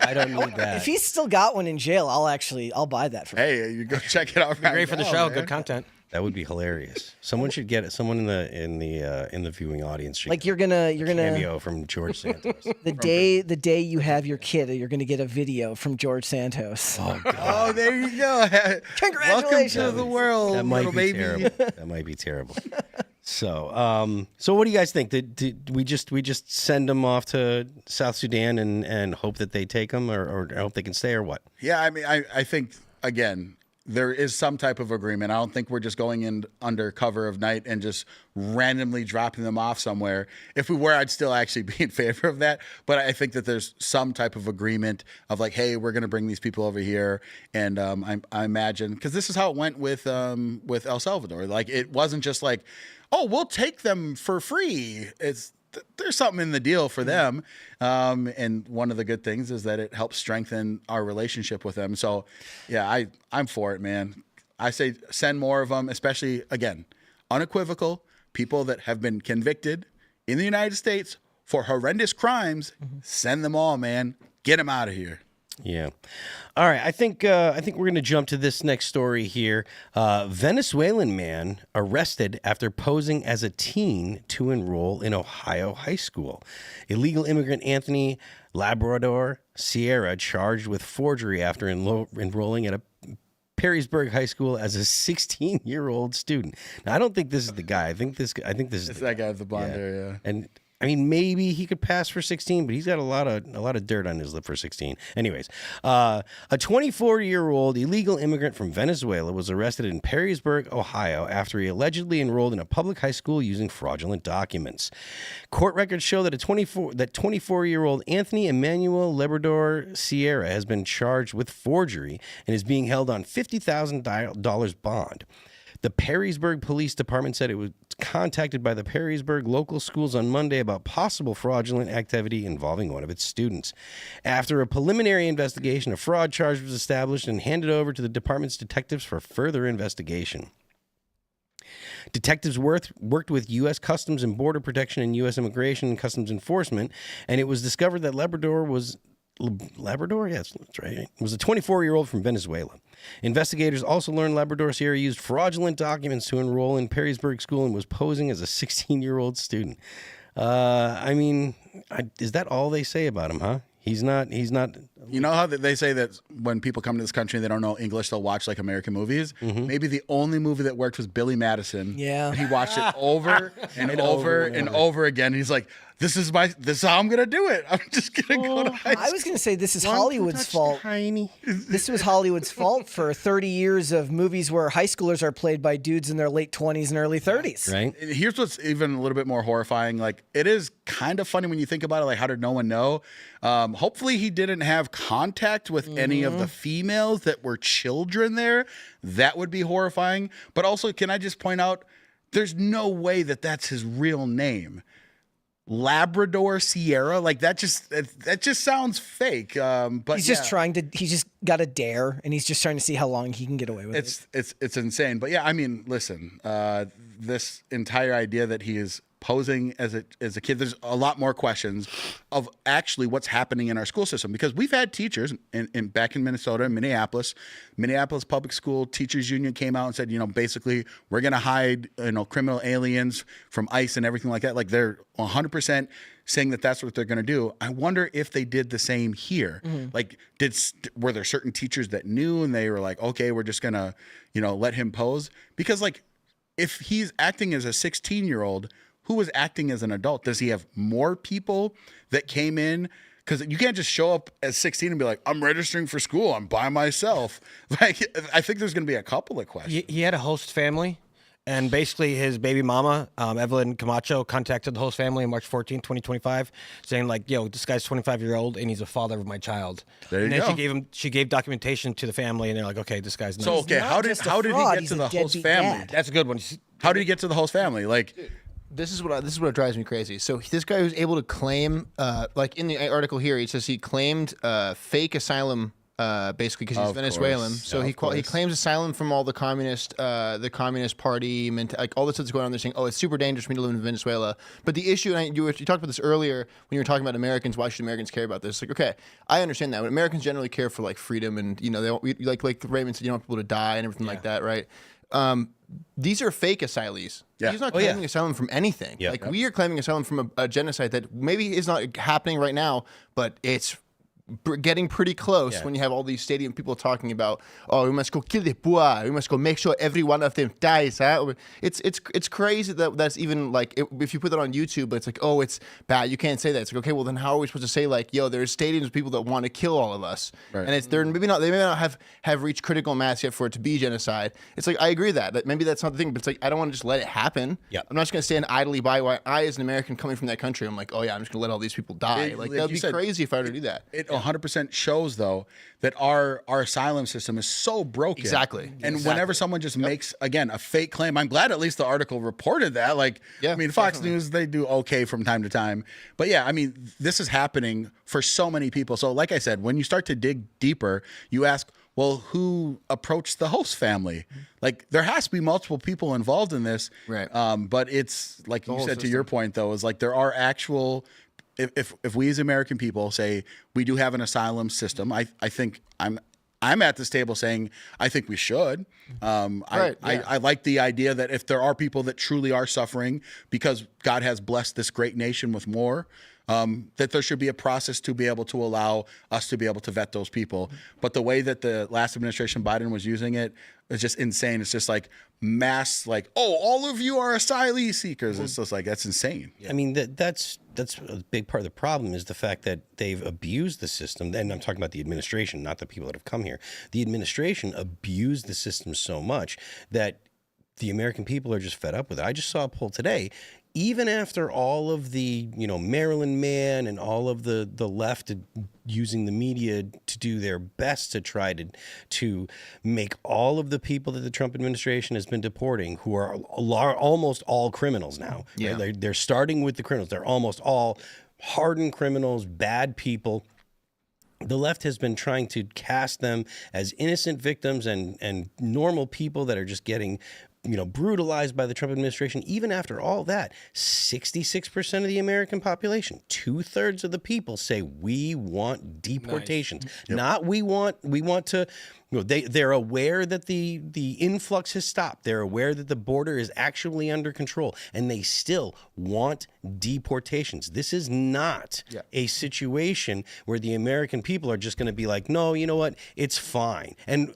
I don't need that. If he's still got one in jail, I'll buy that for. Hey, you go check it out. Great for the show. Man. Good content. That would be hilarious. Someone should get it. Someone in the viewing audience should. Like you're gonna cameo from George Santos. The day you have your kid, you're gonna get a video from George Santos. Oh God. Oh, there you go. Congratulations. Welcome to the world. That might be baby. terrible. That might be terrible. So what do you guys think? Did we just send them off to South Sudan and hope that they take them, or hope they can stay, or what? Yeah, I mean, I think again, there is some type of agreement. I don't think we're just going in under cover of night and just randomly dropping them off somewhere. If we were, I'd still actually be in favor of that. But I think that there's some type of agreement of like, hey, we're going to bring these people over here. And I imagine, because this is how it went with El Salvador. Like, it wasn't just like, oh, we'll take them for free. there's something in the deal for them. And one of the good things is that it helps strengthen our relationship with them. So, yeah, I'm for it, man. I say send more of them, especially, again, unequivocal people that have been convicted in the United States for horrendous crimes. Send them all, man. Get them out of here. Yeah. All right. I think we're going to jump to this next story here. Venezuelan man arrested after posing as a teen to enroll in Ohio high school. Illegal immigrant Anthony Labrador Sierra charged with forgery after enrolling at a Perrysburg High School as a 16-year-old student. Now, I don't think this is the guy. I think this is That guy with the blonde hair, yeah. And I mean, maybe he could pass for 16, but he's got a lot of dirt on his lip for 16. Anyways, a 24-year-old illegal immigrant from Venezuela was arrested in Perrysburg, Ohio, after he allegedly enrolled in a public high school using fraudulent documents. Court records show that 24-year-old Anthony Emmanuel Labrador Sierra has been charged with forgery and is being held on $50,000 bond. The Perrysburg Police Department said it was contacted by the Perrysburg local schools on Monday about possible fraudulent activity involving one of its students. After a preliminary investigation, a fraud charge was established and handed over to the department's detectives for further investigation. Detectives worked with U.S. Customs and Border Protection and U.S. Immigration and Customs Enforcement, and it was discovered that Labrador, yes, that's right, was a 24-year-old from Venezuela. Investigators also learned Labrador Sierra used fraudulent documents to enroll in Perrysburg School and was posing as a 16-year-old student. I mean, is that all they say about him, huh? He's not. You know how they say that when people come to this country and they don't know English, they'll watch like American movies? Maybe the only movie that worked was Billy Madison. Yeah. And he watched it over and over and over again. He's like, this is how I'm going to do it. I'm just going to go to high school. I was going to say this is Hollywood's fault. This was Hollywood's fault for 30 years of movies where high schoolers are played by dudes in their late 20s and early 30s. Right. Here's what's even a little bit more horrifying. Like, it is kind of funny when you think about it. Like, how did no one know? Hopefully he didn't have contact with any of the females that were children there. That would be horrifying. But also, can I just point out, there's no way that that's his real name. Labrador Sierra, like that just sounds fake. But he's just he's just got a dare, and he's just trying to see how long he can get away with it. It's insane. But yeah, I mean, listen, this entire idea that he is posing as a kid, there's a lot more questions of actually what's happening in our school system, because we've had teachers back in Minnesota and Minneapolis Public School Teachers Union came out and said, basically we're going to hide, criminal aliens from ICE and everything like that. Like, they're 100% saying that that's what they're going to do. I wonder if they did the same here. Like, were there certain teachers that knew and they were like, okay, we're just going to, let him pose? Because, like, if he's acting as a 16-year-old, who was acting as an adult? Does he have more people that came in? Because you can't just show up as 16 and be like, I'm registering for school. I'm by myself. Like, I think there's going to be a couple of questions. He had a host family, and basically his baby mama, Evelyn Camacho, contacted the host family on March 14, 2025, saying like, yo, this guy's 25-year-old and he's a father of my child. There you and then go. she gave documentation to the family, and they're like, okay, this guy's nice. So, okay, how did he get to the host family? Dad. That's a good one. How did he get to the host family? Like, This is what drives me crazy. So this guy was able to claim, like in the article here, it says he claimed fake asylum, basically because he's Venezuelan. So he claims asylum from all the communist party, like all the stuff that's going on. They're saying, oh, it's super dangerous for me to live in Venezuela. But the issue, and you talked about this earlier when you were talking about Americans. Why should Americans care about this? Like, okay, I understand that. But Americans generally care for like freedom, and they don't, like Raymond said, you don't want people to die and everything like that, right? These are fake asylees. Yeah. He's not claiming asylum from anything. Yeah. We are claiming asylum from a genocide that maybe is not happening right now, but it's getting pretty close when you have all these stadium people talking about, oh, we must go kill the poor, we must go make sure every one of them dies. Huh? It's crazy that's even like, if you put that on YouTube, it's like, oh, it's bad, you can't say that. It's like, okay, well then how are we supposed to say like, yo, there's stadiums of people that want to kill all of us, right? And they may not have reached critical mass yet for it to be genocide. It's like, I agree that maybe that's not the thing, but it's like, I don't want to just let it happen. I'm not just going to stand idly by while I, as an American coming from that country, I'm like, oh yeah, I'm just going to let all these people die. Like, that would be crazy if I were to do that. It 100% shows though that our asylum system is so broken. Exactly. And whenever someone just makes again a fake claim, I'm glad at least the article reported that. Like, Yeah, I mean, Fox definitely. News, they do okay from time to time, but yeah, I mean, this is happening for so many people. So, like I said, when you start to dig deeper, you ask, well, who approached the host family? Like, there has to be multiple people involved in this, Right. But it's like you whole said to your system. point though, is like there are actual. If we as American people say we do have an asylum system, I think I'm at this table saying I think we should. I like the idea that if there are people that truly are suffering because God has blessed this great nation with more, that there should be a process to be able to allow us to be able to vet those people. But the way that the last administration, Biden, was using it is just insane. It's just like mass, like, oh, all of you are asylee seekers. It's just like, that's insane. I mean, that's a big part of the problem is the fact that they've abused the system. And I'm talking about the administration, not the people that have come here. The administration abused the system so much that the American people are just fed up with it. I just saw a poll today. Even after all of the, Maryland Man and all of the left using the media to do their best to try to make all of the people that the Trump administration has been deporting, who are almost all criminals now. Yeah. Right? They're starting with the criminals. They're almost all hardened criminals, bad people. The left has been trying to cast them as innocent victims and normal people that are just getting brutalized by the Trump administration. Even after all that, 66% of the American population, 2/3 of the people say we want deportations. Nice. Yep. Not we want to. They're aware that the influx has stopped. They're aware that the border is actually under control, and they still want deportations. This is not a situation where the American people are just going to be like, no, you know what, it's fine. And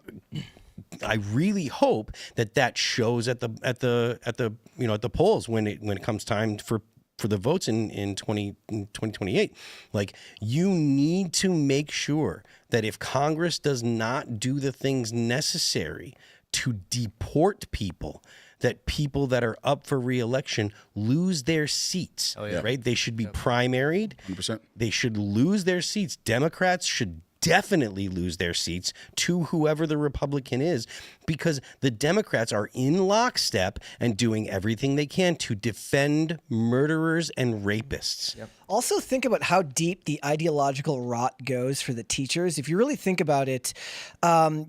I really hope that shows at the polls when it comes time for the votes in 2028. Like, you need to make sure that if Congress does not do the things necessary to deport people, that people that are up for re-election lose their seats. Oh, yeah. Right? They should be primaried. 100%. They should lose their seats. Democrats should definitely lose their seats to whoever the Republican is, because the Democrats are in lockstep and doing everything they can to defend murderers and rapists. Yep. Also, think about how deep the ideological rot goes for the teachers. If you really think about it,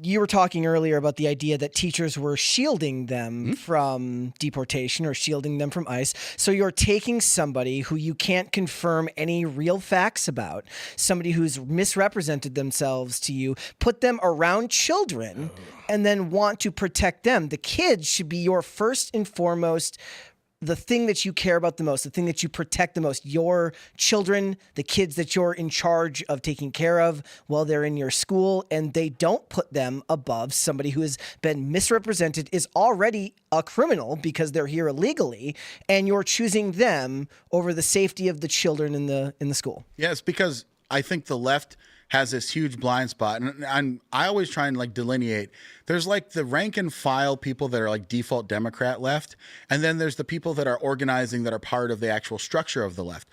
you were talking earlier about the idea that teachers were shielding them from deportation or shielding them from ICE. So you're taking somebody who you can't confirm any real facts about, somebody who's misrepresented themselves to you, put them around children, and then want to protect them. The kids should be your first and foremost, the thing that you care about the most, the thing that you protect the most, your children, the kids that you're in charge of taking care of while they're in your school, and they don't put them above somebody who has been misrepresented, is already a criminal because they're here illegally, and you're choosing them over the safety of the children in the school. Yes, because I think the left has this huge blind spot, and I always try and like delineate. There's like the rank and file people that are like default Democrat left, and then there's the people that are organizing that are part of the actual structure of the left.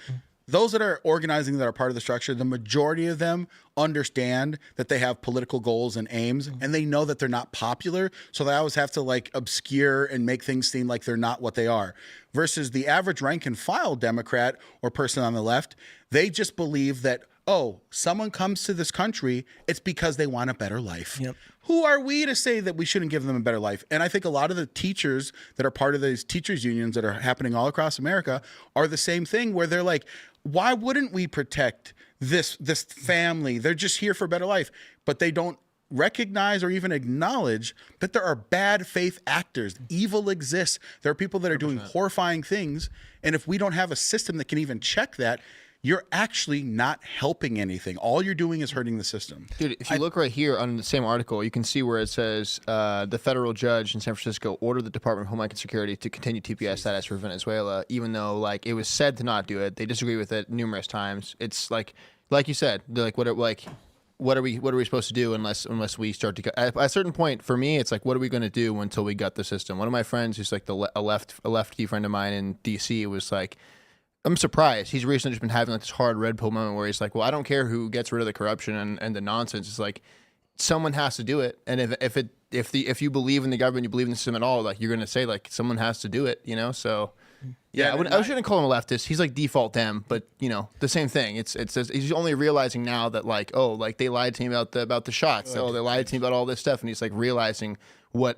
Those that are organizing that are part of the structure, the majority of them understand that they have political goals and aims, and they know that they're not popular, so they always have to like obscure and make things seem like they're not what they are. Versus the average rank and file Democrat or person on the left, they just believe that, oh, someone comes to this country, it's because they want a better life. Yep. Who are we to say that we shouldn't give them a better life? And I think a lot of the teachers that are part of these teachers unions that are happening all across America are the same thing, where they're like, why wouldn't we protect this family? They're just here for a better life. But they don't recognize or even acknowledge that there are bad faith actors. Evil exists. There are people that are doing horrifying things. And if we don't have a system that can even check that, you're actually not helping anything. All you're doing is hurting the system. Dude, if you look right here on the same article, you can see where it says the federal judge in San Francisco ordered the Department of Homeland Security to continue TPS status for Venezuela, even though like it was said to not do it. They disagree with it numerous times. It's like you said, they're like what are we supposed to do unless we start to at a certain point? For me, it's like, what are we going to do until we gut the system? One of my friends, who's like a lefty friend of mine in DC, was like, I'm surprised. He's recently just been having like this hard red pill moment where he's like, well, I don't care who gets rid of the corruption and the nonsense. It's like someone has to do it. And if you believe in the government, you believe in the system at all, like you're going to say like someone has to do it, you know? So yeah, I shouldn't call him a leftist. He's like default Dem, but you know, the same thing. It's he's only realizing now that like, oh, like they lied to him about the shots. Oh, they lied to him about all this stuff. And he's like realizing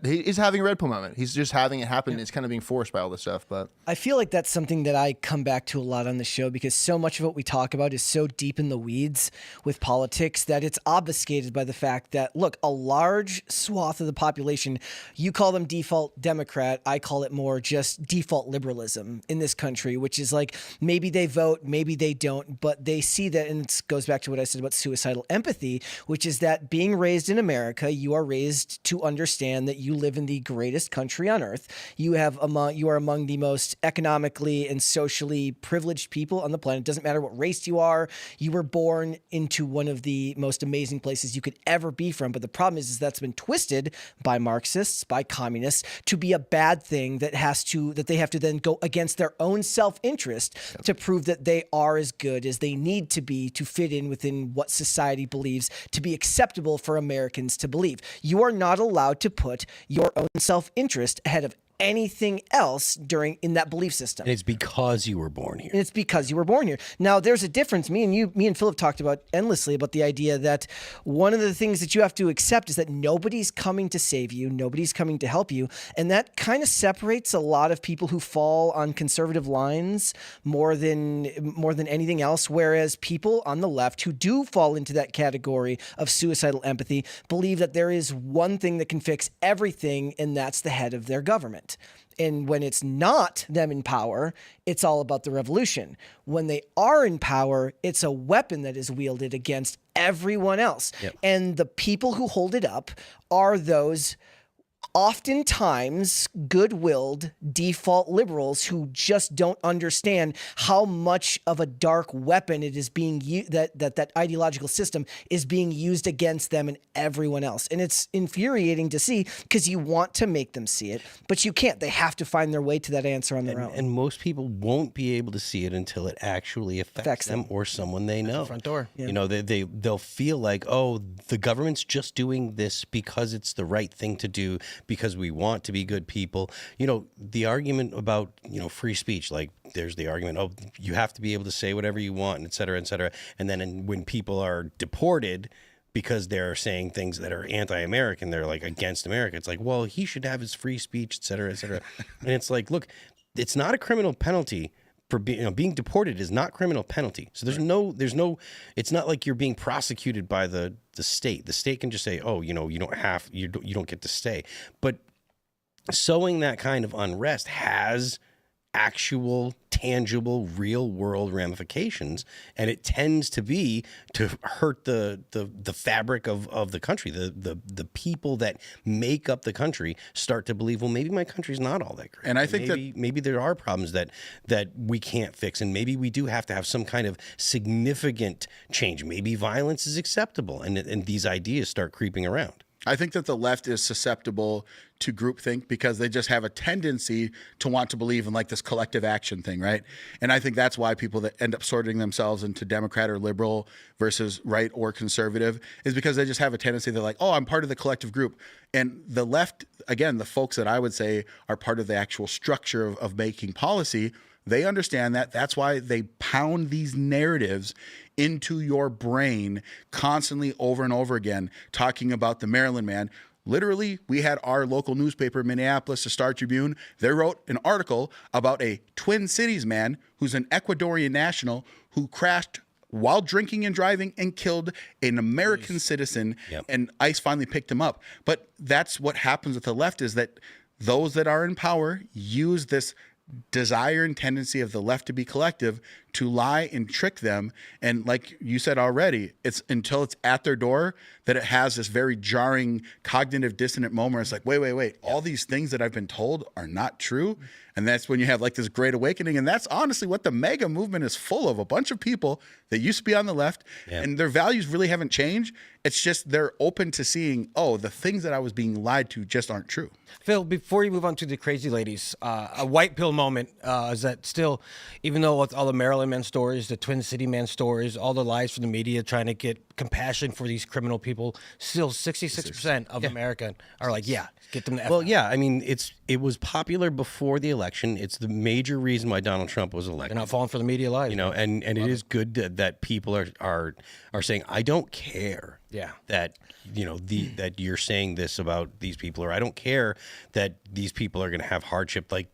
he's having a red pill moment. He's just having it happen. It's kind of being forced by all this stuff. But I feel like that's something that I come back to a lot on the show because so much of what we talk about is so deep in the weeds with politics that it's obfuscated by the fact that, look, a large swath of the population, you call them default Democrat, I call it more just default liberalism in this country, which is like maybe they vote, maybe they don't, but they see that, and it goes back to what I said about suicidal empathy, which is that being raised in America, you are raised to understand that you live in the greatest country on earth. You are among the most economically and socially privileged people on the planet. It doesn't matter what race you are. You were born into one of the most amazing places you could ever be from. But the problem is that's been twisted by Marxists, by communists, to be a bad thing that they have to then go against their own self-interest to prove that they are as good as they need to be to fit in within what society believes to be acceptable for Americans to believe. You are not allowed to put your own self-interest ahead of anything else in that belief system. And it's because you were born here. And it's because you were born here. Now, there's a difference. Me and Phil have talked about endlessly about the idea that one of the things that you have to accept is that nobody's coming to save you, nobody's coming to help you, and that kind of separates a lot of people who fall on conservative lines more than anything else. Whereas people on the left who do fall into that category of suicidal empathy believe that there is one thing that can fix everything, and that's the head of their government. And when it's not them in power, it's all about the revolution. When they are in power, it's a weapon that is wielded against everyone else. Yep. And the people who hold it up are those oftentimes good-willed default liberals who just don't understand how much of a dark weapon it is being that ideological system is being used against them and everyone else. And it's infuriating to see because you want to make them see it, but you can't. They have to find their way to that answer on their own. And most people won't be able to see it until it actually affects them or someone they know. At the front door. Yeah. You know, they'll feel like, oh, the government's just doing this because it's the right thing to do, because we want to be good people. You know, the argument about, free speech, like there's the argument, oh, you have to be able to say whatever you want, and et cetera, et cetera. And then when people are deported because they're saying things that are anti-American, they're like against America. It's like, well, he should have his free speech, et cetera, et cetera. And it's like, look, it's not a criminal penalty for being deported is not criminal penalty. So there's no, it's not like you're being prosecuted by the state. The state can just say, oh, you don't get to stay. But sowing that kind of unrest has actual, tangible, real world ramifications, and it tends to hurt the fabric of the country. The people that make up the country start to believe, well, maybe my country's not all that great. And I think maybe there are problems that we can't fix, and maybe we do have to have some kind of significant change. Maybe violence is acceptable, and these ideas start creeping around. I think that the left is susceptible to groupthink because they just have a tendency to want to believe in like this collective action thing, right? And I think that's why people that end up sorting themselves into Democrat or liberal versus right or conservative is because they just have a tendency. They're like, oh, I'm part of the collective group. And the left, again, the folks that I would say are part of the actual structure of making policy, they understand that. That's why they pound these narratives into your brain constantly over and over again, talking about the Maryland man. Literally, we had our local newspaper, Minneapolis, the Star Tribune. They wrote an article about a Twin Cities man who's an Ecuadorian national who crashed while drinking and driving and killed an American citizen. Yep. And ICE finally picked him up. But that's what happens with the left, is that those that are in power use this desire and tendency of the left to be collective to lie and trick them. And like you said already, it's until it's at their door that it has this very jarring cognitive dissonant moment. It's like, wait, all these things that I've been told are not true. And that's when you have like this great awakening. And that's honestly what the MAGA movement is full of. A bunch of people that used to be on the left and their values really haven't changed. It's just they're open to seeing, oh, the things that I was being lied to just aren't true. Phil, before you move on to the crazy ladies, a white pill moment is that still, even though with all the Maryland man stories, the Twin City man stories, all the lies from the media trying to get compassion for these criminal people, still 66% of America are like, yeah, get them the F Well, out. yeah, I mean, it was popular before the election. It's the major reason why Donald Trump was elected. They're not falling for the media lies. You know, and it is good that people are saying, I don't care. Yeah. That that you're saying this about these people, or I don't care that these people are going to have hardship. Like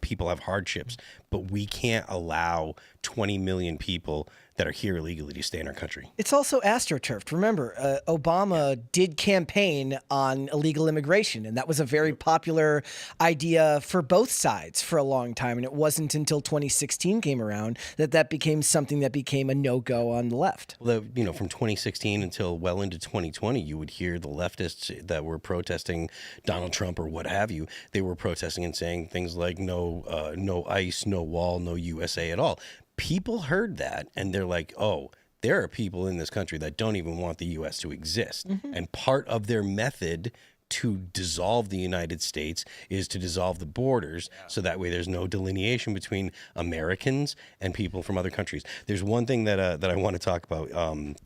people have hardships, but we can't allow 20 million people that are here illegally to stay in our country. It's also astroturfed. Remember, Obama did campaign on illegal immigration, and that was a very popular idea for both sides for a long time. And it wasn't until 2016 came around that became something that became a no-go on the left. Well, from 2016 until well into 2020, you would hear the leftists that were protesting Donald Trump or what have you. They were protesting and saying things like no ICE, no wall, no USA at all. People heard that and they're like, oh, there are people in this country that don't even want the U.S. to exist. And part of their method to dissolve the United States is to dissolve the borders so that way there's no delineation between Americans and people from other countries. There's one thing that I want to talk about,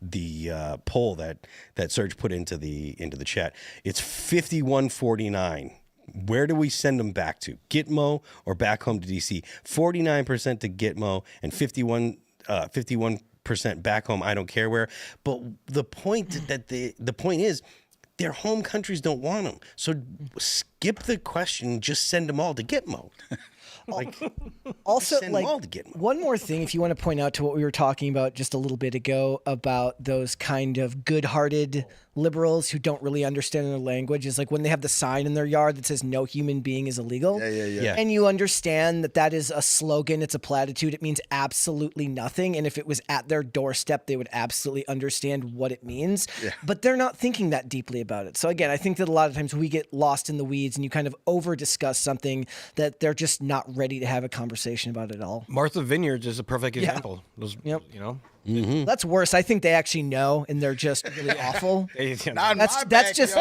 the poll that Serge put into the chat. It's 51-49. Where do we send them back to? Gitmo or back home to D.C.? 49% to Gitmo and 51% back home. I don't care where. But the point is, their home countries don't want them. So skip the question. Just send them all to Gitmo. Also, send them all to Gitmo. One more thing, if you want to point out to what we were talking about just a little bit ago about those kind of good-hearted liberals who don't really understand their language, is like when they have the sign in their yard that says no human being is illegal. Yeah. And you understand that is a slogan, it's a platitude, it means absolutely nothing. And if it was at their doorstep, they would absolutely understand what it means. But they're not thinking that deeply about it. So again, I think that a lot of times we get lost in the weeds and you kind of over-discuss something that they're just not ready to have a conversation about at all. Martha Vineyards is a perfect example. Those, That's worse. I think they actually know, and they're just really awful. That's just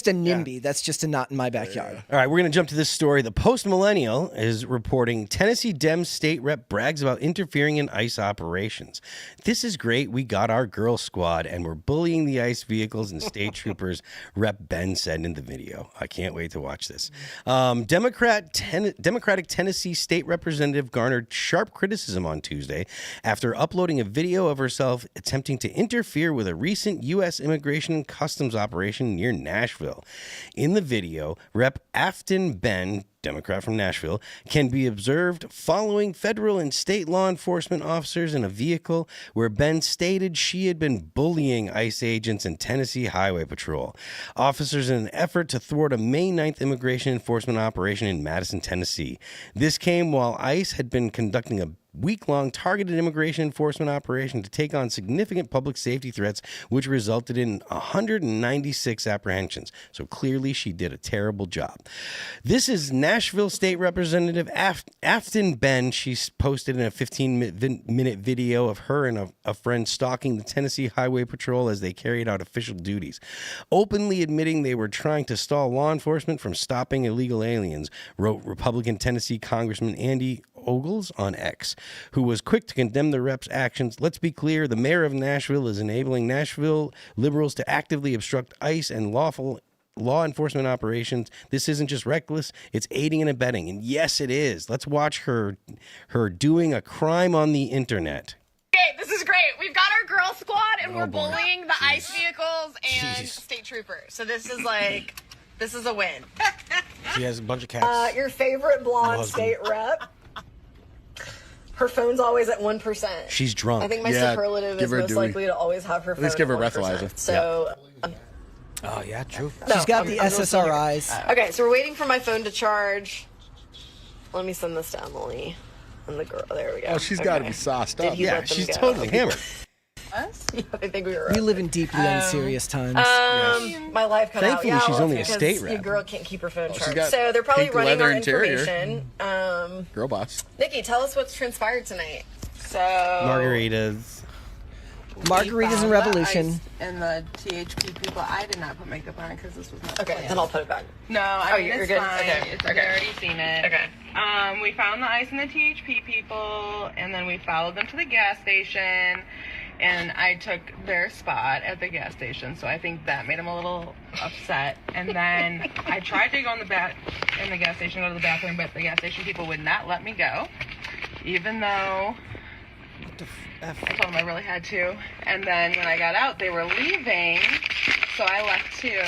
a NIMBY. That's just a not in my backyard. All right, we're going to jump to this story. The Post Millennial is reporting Tennessee Dems state rep brags about interfering in ICE operations. This is great. We got our girl squad, and we're bullying the ICE vehicles and state troopers, Rep Ben said in the video. I can't wait to watch this. Democratic Tennessee state representative garnered sharp criticism on Tuesday after uploading a video of herself attempting to interfere with a recent U.S. Immigration and Customs operation near Nashville. In the video, Rep. Afton Ben, Democrat from Nashville, can be observed following federal and state law enforcement officers in a vehicle where Ben stated she had been bullying ICE agents in Tennessee Highway Patrol. Officers in an effort to thwart a May 9th immigration enforcement operation in Madison, Tennessee. This came while ICE had been conducting a week-long targeted immigration enforcement operation to take on significant public safety threats, which resulted in 196 apprehensions. So clearly she did a terrible job. This is Nashville State Representative Afton Ben. She's posted in a 15-minute video of her and a friend stalking the Tennessee Highway Patrol as they carried out official duties, openly admitting they were trying to stall law enforcement from stopping illegal aliens, wrote Republican Tennessee Congressman Andy Ogles on X, who was quick to condemn the rep's actions. Let's be clear, the mayor of Nashville is enabling Nashville liberals to actively obstruct ICE and lawful law enforcement operations. This isn't just reckless, it's aiding and abetting. And yes, it is. Let's watch her doing a crime on the internet. Okay, this is great. We've got our girl squad and we're bullying the ICE vehicles and state troopers. So this is a win. She has a bunch of cats. Your favorite blonde state rep. Her phone's always at 1%. She's drunk. I think my superlative is most likely to always have her phone. At least give her a 1%. breathalyzer. So, Oh, yeah, true. She's got the SSRIs. okay, so we're waiting for my phone to charge. Let me send this to Emily. And the girl, there we go. Oh, she's got to be sauced Did up. he Yeah, let them she's go? totally hammered. Us? I think we were. We live in deeply unserious times. My life cut Thankfully, out. Yeah, she's well, only a because state your rep. girl can't keep her phone she's charged. got So they're probably pink running leather our interior. information. Girl boss. Nikki, tell us what's transpired tonight. So Margaritas. Margaritas and Revolution. And the THP people, I did not put makeup on because this was not Okay, planned. then I'll put it back. No, I mean, you're it's good? fine. Okay, It's, okay. I've already seen it. Okay. We found the ice and the THP people, and then we followed them to the gas station, and I took their spot at the gas station, so I think that made them a little upset. And then I tried to go in the gas station, go to the bathroom, but the gas station people would not let me go, even though I told them I really had to. And then when I got out, they were leaving, so I left too.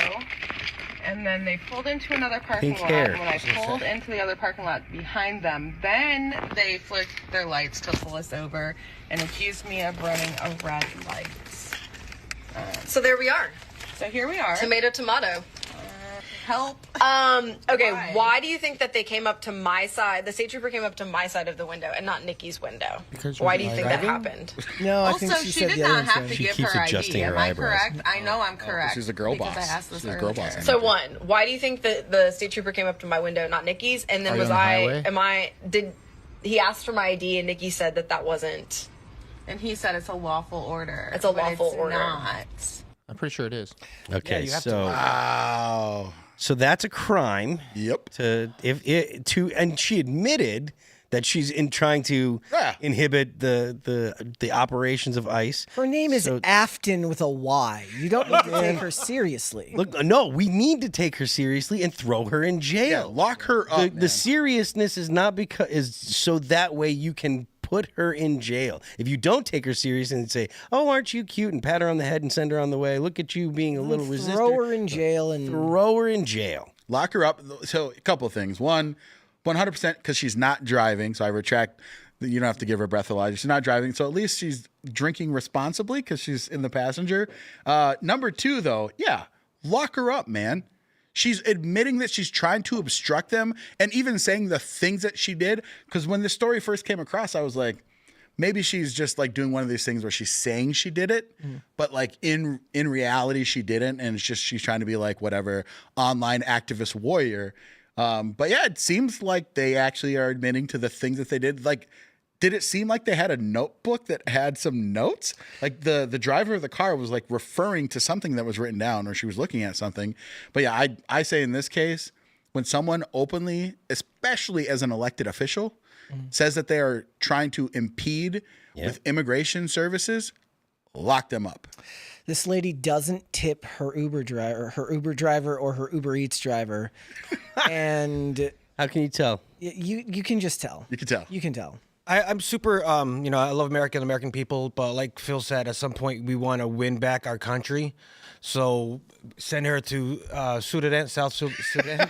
And then they pulled into another parking Pink lot. hair. And when I pulled into the other parking lot behind them, then they flicked their lights to pull us over and accused me of running a red light. So there we are. So here we are. Tomato. Help. Okay, why do you think that they came up to my side? The state trooper came up to my side of the window and not Nikki's window. Why do you think that happened? No, I Also, think she said did the other not have one. to She give keeps her adjusting ID. her Am I eyebrows. correct? I know I'm correct. She's a girl because boss. I asked this She's a girl earlier. boss. So one, why do you think that the state trooper came up to my window, not Nikki's? And then Are you was on the highway? did he asked for my ID and Nikki said that wasn't? And he said it's a lawful order. It's a but lawful it's order. Not. I'm pretty sure it is. Okay, you have to- so Wow. so that's a crime. Yep. And she admitted that she's trying to Yeah. inhibit the operations of ICE. Her name is So- Afton with a Y. You don't need to take her seriously. Look, no, we need to take her seriously and throw her in jail. Yeah, lock her up. The man. seriousness is not is so that way you can put her in jail. If you don't take her serious and say, "Oh, aren't you cute?" and pat her on the head and send her on the way. Look at you being a little resistant. Throw her in jail and Throw her in jail. Lock her up. So a couple of things. One, 100% because she's not driving. So I retract. You don't have to give her breathalyzer. She's not driving. So at least she's drinking responsibly because she's in the passenger. Number two, though, yeah, lock her up, man. She's admitting that she's trying to obstruct them and even saying the things that she did. Because when the story first came across, I was like, maybe she's just like doing one of these things where she's saying she did it, but like in reality she didn't, and it's just she's trying to be like whatever online activist warrior. But yeah, it seems like they actually are admitting to the things that they did. Like, did it seem like they had a notebook that had some notes? Like the driver of the car was like referring to something that was written down, or she was looking at something. But yeah, I say in this case, when someone openly, especially as an elected official, says that they are trying to impede with immigration services, lock them up. this lady doesn't tip her Uber driver or her Uber Eats driver. And How can you tell? you can just tell. You can tell. You can tell. I'm super, I love American people, but like Phil said, at some point we want to win back our country. So send her to Sudan, South Sudan.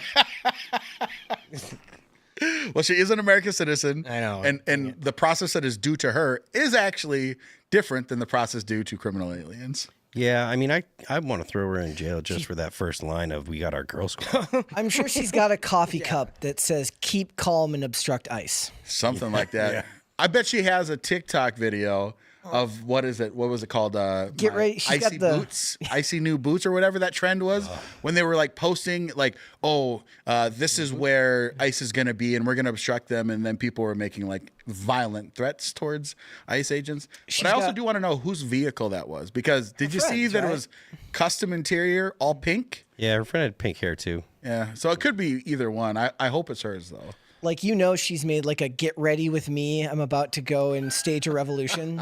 Well, she is an American citizen. I know. And the process that is due to her is actually different than the process due to criminal aliens. Yeah, I mean, I want to throw her in jail just for that first line of "We got our girl squad." I'm sure she's got a coffee cup that says "Keep calm and obstruct ICE." Something like that. Yeah. I bet she has a TikTok video of what is it? What was it called? Get ready. She's icy got the boots, icy new boots, or whatever that trend was. When they were like posting, like, "Oh, this is where ICE is going to be, and we're going to obstruct them," and then people were making like violent threats towards ICE agents. But I also do want to know whose vehicle that was, because did you see that it was custom interior, all pink? Yeah, her friend had pink hair too. Yeah, so it could be either one. I hope it's hers though. like she's made like a "Get ready with me. I'm about to go and stage a revolution."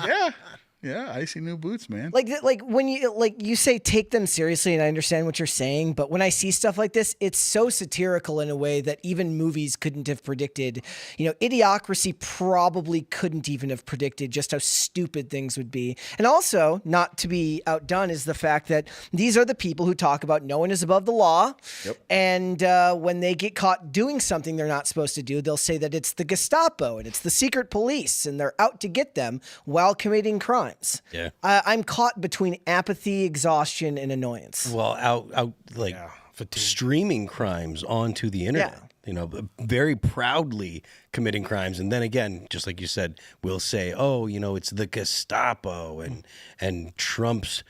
Yeah, icy new boots, man. Like when you say take them seriously, and I understand what you're saying, but when I see stuff like this, it's so satirical in a way that even movies couldn't have predicted. Idiocracy probably couldn't even have predicted just how stupid things would be. And also, not to be outdone, is the fact that these are the people who talk about no one is above the law. Yep. And when they get caught doing something they're not supposed to do, they'll say that it's the Gestapo and it's the secret police, and they're out to get them while committing crimes. Yeah. I'm caught between apathy, exhaustion, and annoyance. Well, out like streaming crimes onto the internet. you know, very proudly committing crimes. And then again, just like you said, we'll say, oh, you know, it's the Gestapo and Trump's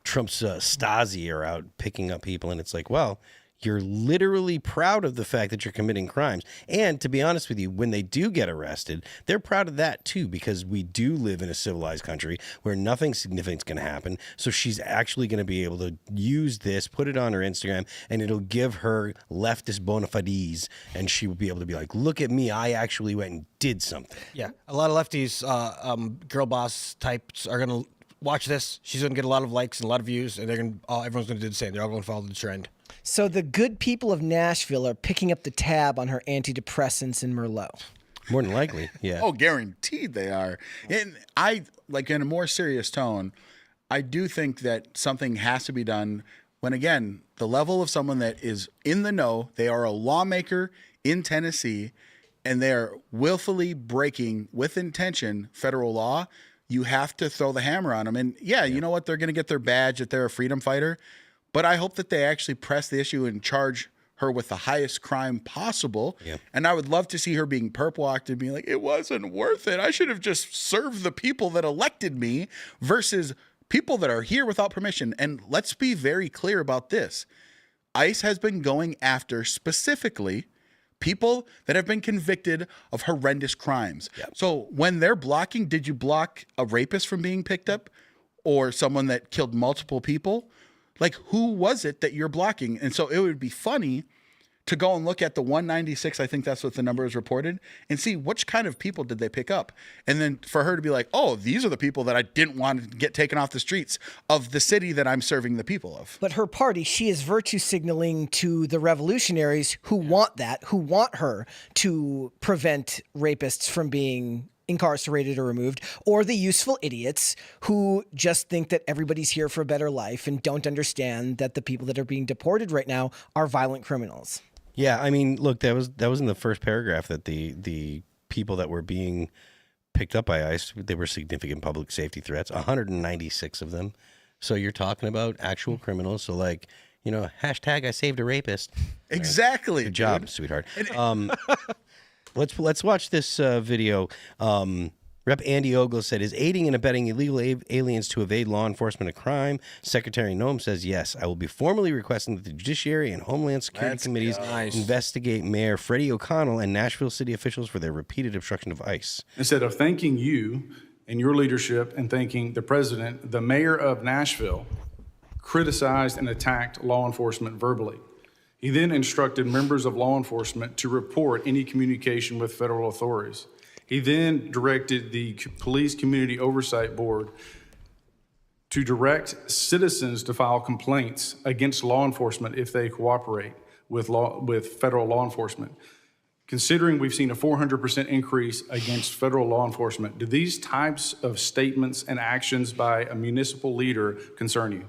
Stasi are out picking up people. And it's like, well, you're literally proud of the fact that you're committing crimes. And to be honest with you, when they do get arrested, they're proud of that too, because we do live in a civilized country where nothing significant's going to happen. So she's actually going to be able to use this, put it on her Instagram, and it'll give her leftist bona fides. And she will be able to be like, look at me, I actually went and did something. Yeah. A lot of lefties, girl boss types are going to watch this. She's going to get a lot of likes and a lot of views, and everyone's going to do the same. They're all going to follow the trend. So the good people of Nashville are picking up the tab on her antidepressants and Merlot. More than likely, yeah. Oh, guaranteed they are. And I, like, in a more serious tone, I do think that something has to be done when, again, the level of someone that is in the know, they are a lawmaker in Tennessee, and they're willfully breaking, with intention, federal law. You have to throw the hammer on them. And yeah, you know what? They're going to get their badge that they're a freedom fighter. But I hope that they actually press the issue and charge her with the highest crime possible. Yeah. And I would love to see her being perp walked and being like, it wasn't worth it. I should have just served the people that elected me versus people that are here without permission. And let's be very clear about this. ICE has been going after specifically people that have been convicted of horrendous crimes. Yep. So when they're blocking, did you block a rapist from being picked up or someone that killed multiple people? Like, who was it that you're blocking? And so it would be funny to go and look at the 196, I think that's what the number is reported, and see which kind of people did they pick up. And then for her to be like, oh, these are the people that I didn't want to get taken off the streets of the city that I'm serving the people of. But her party, she is virtue signaling to the revolutionaries who want that, who want her to prevent rapists from being incarcerated or removed, or the useful idiots who just think that everybody's here for a better life and don't understand that the people that are being deported right now are violent criminals. Yeah, I mean, look, that was in the first paragraph that the people that were being picked up by ICE, they were significant public safety threats, 196 of them. So you're talking about actual criminals. So like, you know, hashtag I saved a rapist. Exactly. Good job, sweetheart. Let's watch this video. Rep. Andy Ogle said, is aiding and abetting illegal aliens to evade law enforcement a crime? Secretary Noem says, yes. I will be formally requesting that the Judiciary and Homeland Security committees investigate Mayor Freddie O'Connell and Nashville city officials for their repeated obstruction of ICE. Instead of thanking you and your leadership and thanking the president, the mayor of Nashville criticized and attacked law enforcement verbally. He then instructed members of law enforcement to report any communication with federal authorities. He then directed the Police Community Oversight Board to direct citizens to file complaints against law enforcement if they cooperate with federal law enforcement. Considering we've seen a 400% increase against federal law enforcement, do these types of statements and actions by a municipal leader concern you?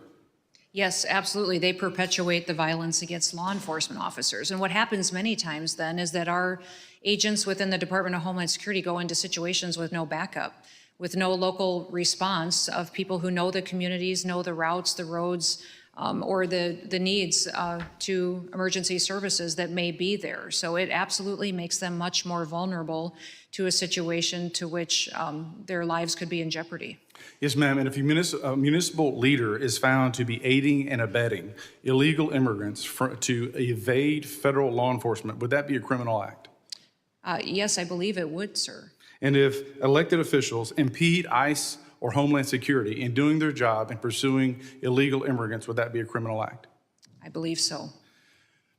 Yes, absolutely. They perpetuate the violence against law enforcement officers. And what happens many times then is that our agents within the Department of Homeland Security go into situations with no backup, with no local response of people who know the communities, know the routes, the roads, or the needs to emergency services that may be there. So it absolutely makes them much more vulnerable to a situation to which their lives could be in jeopardy. Yes, ma'am. And if a municipal leader is found to be aiding and abetting illegal immigrants to evade federal law enforcement, would that be a criminal act? Yes, I believe it would, sir. And if elected officials impede ICE or Homeland Security in doing their job and pursuing illegal immigrants, would that be a criminal act? I believe so.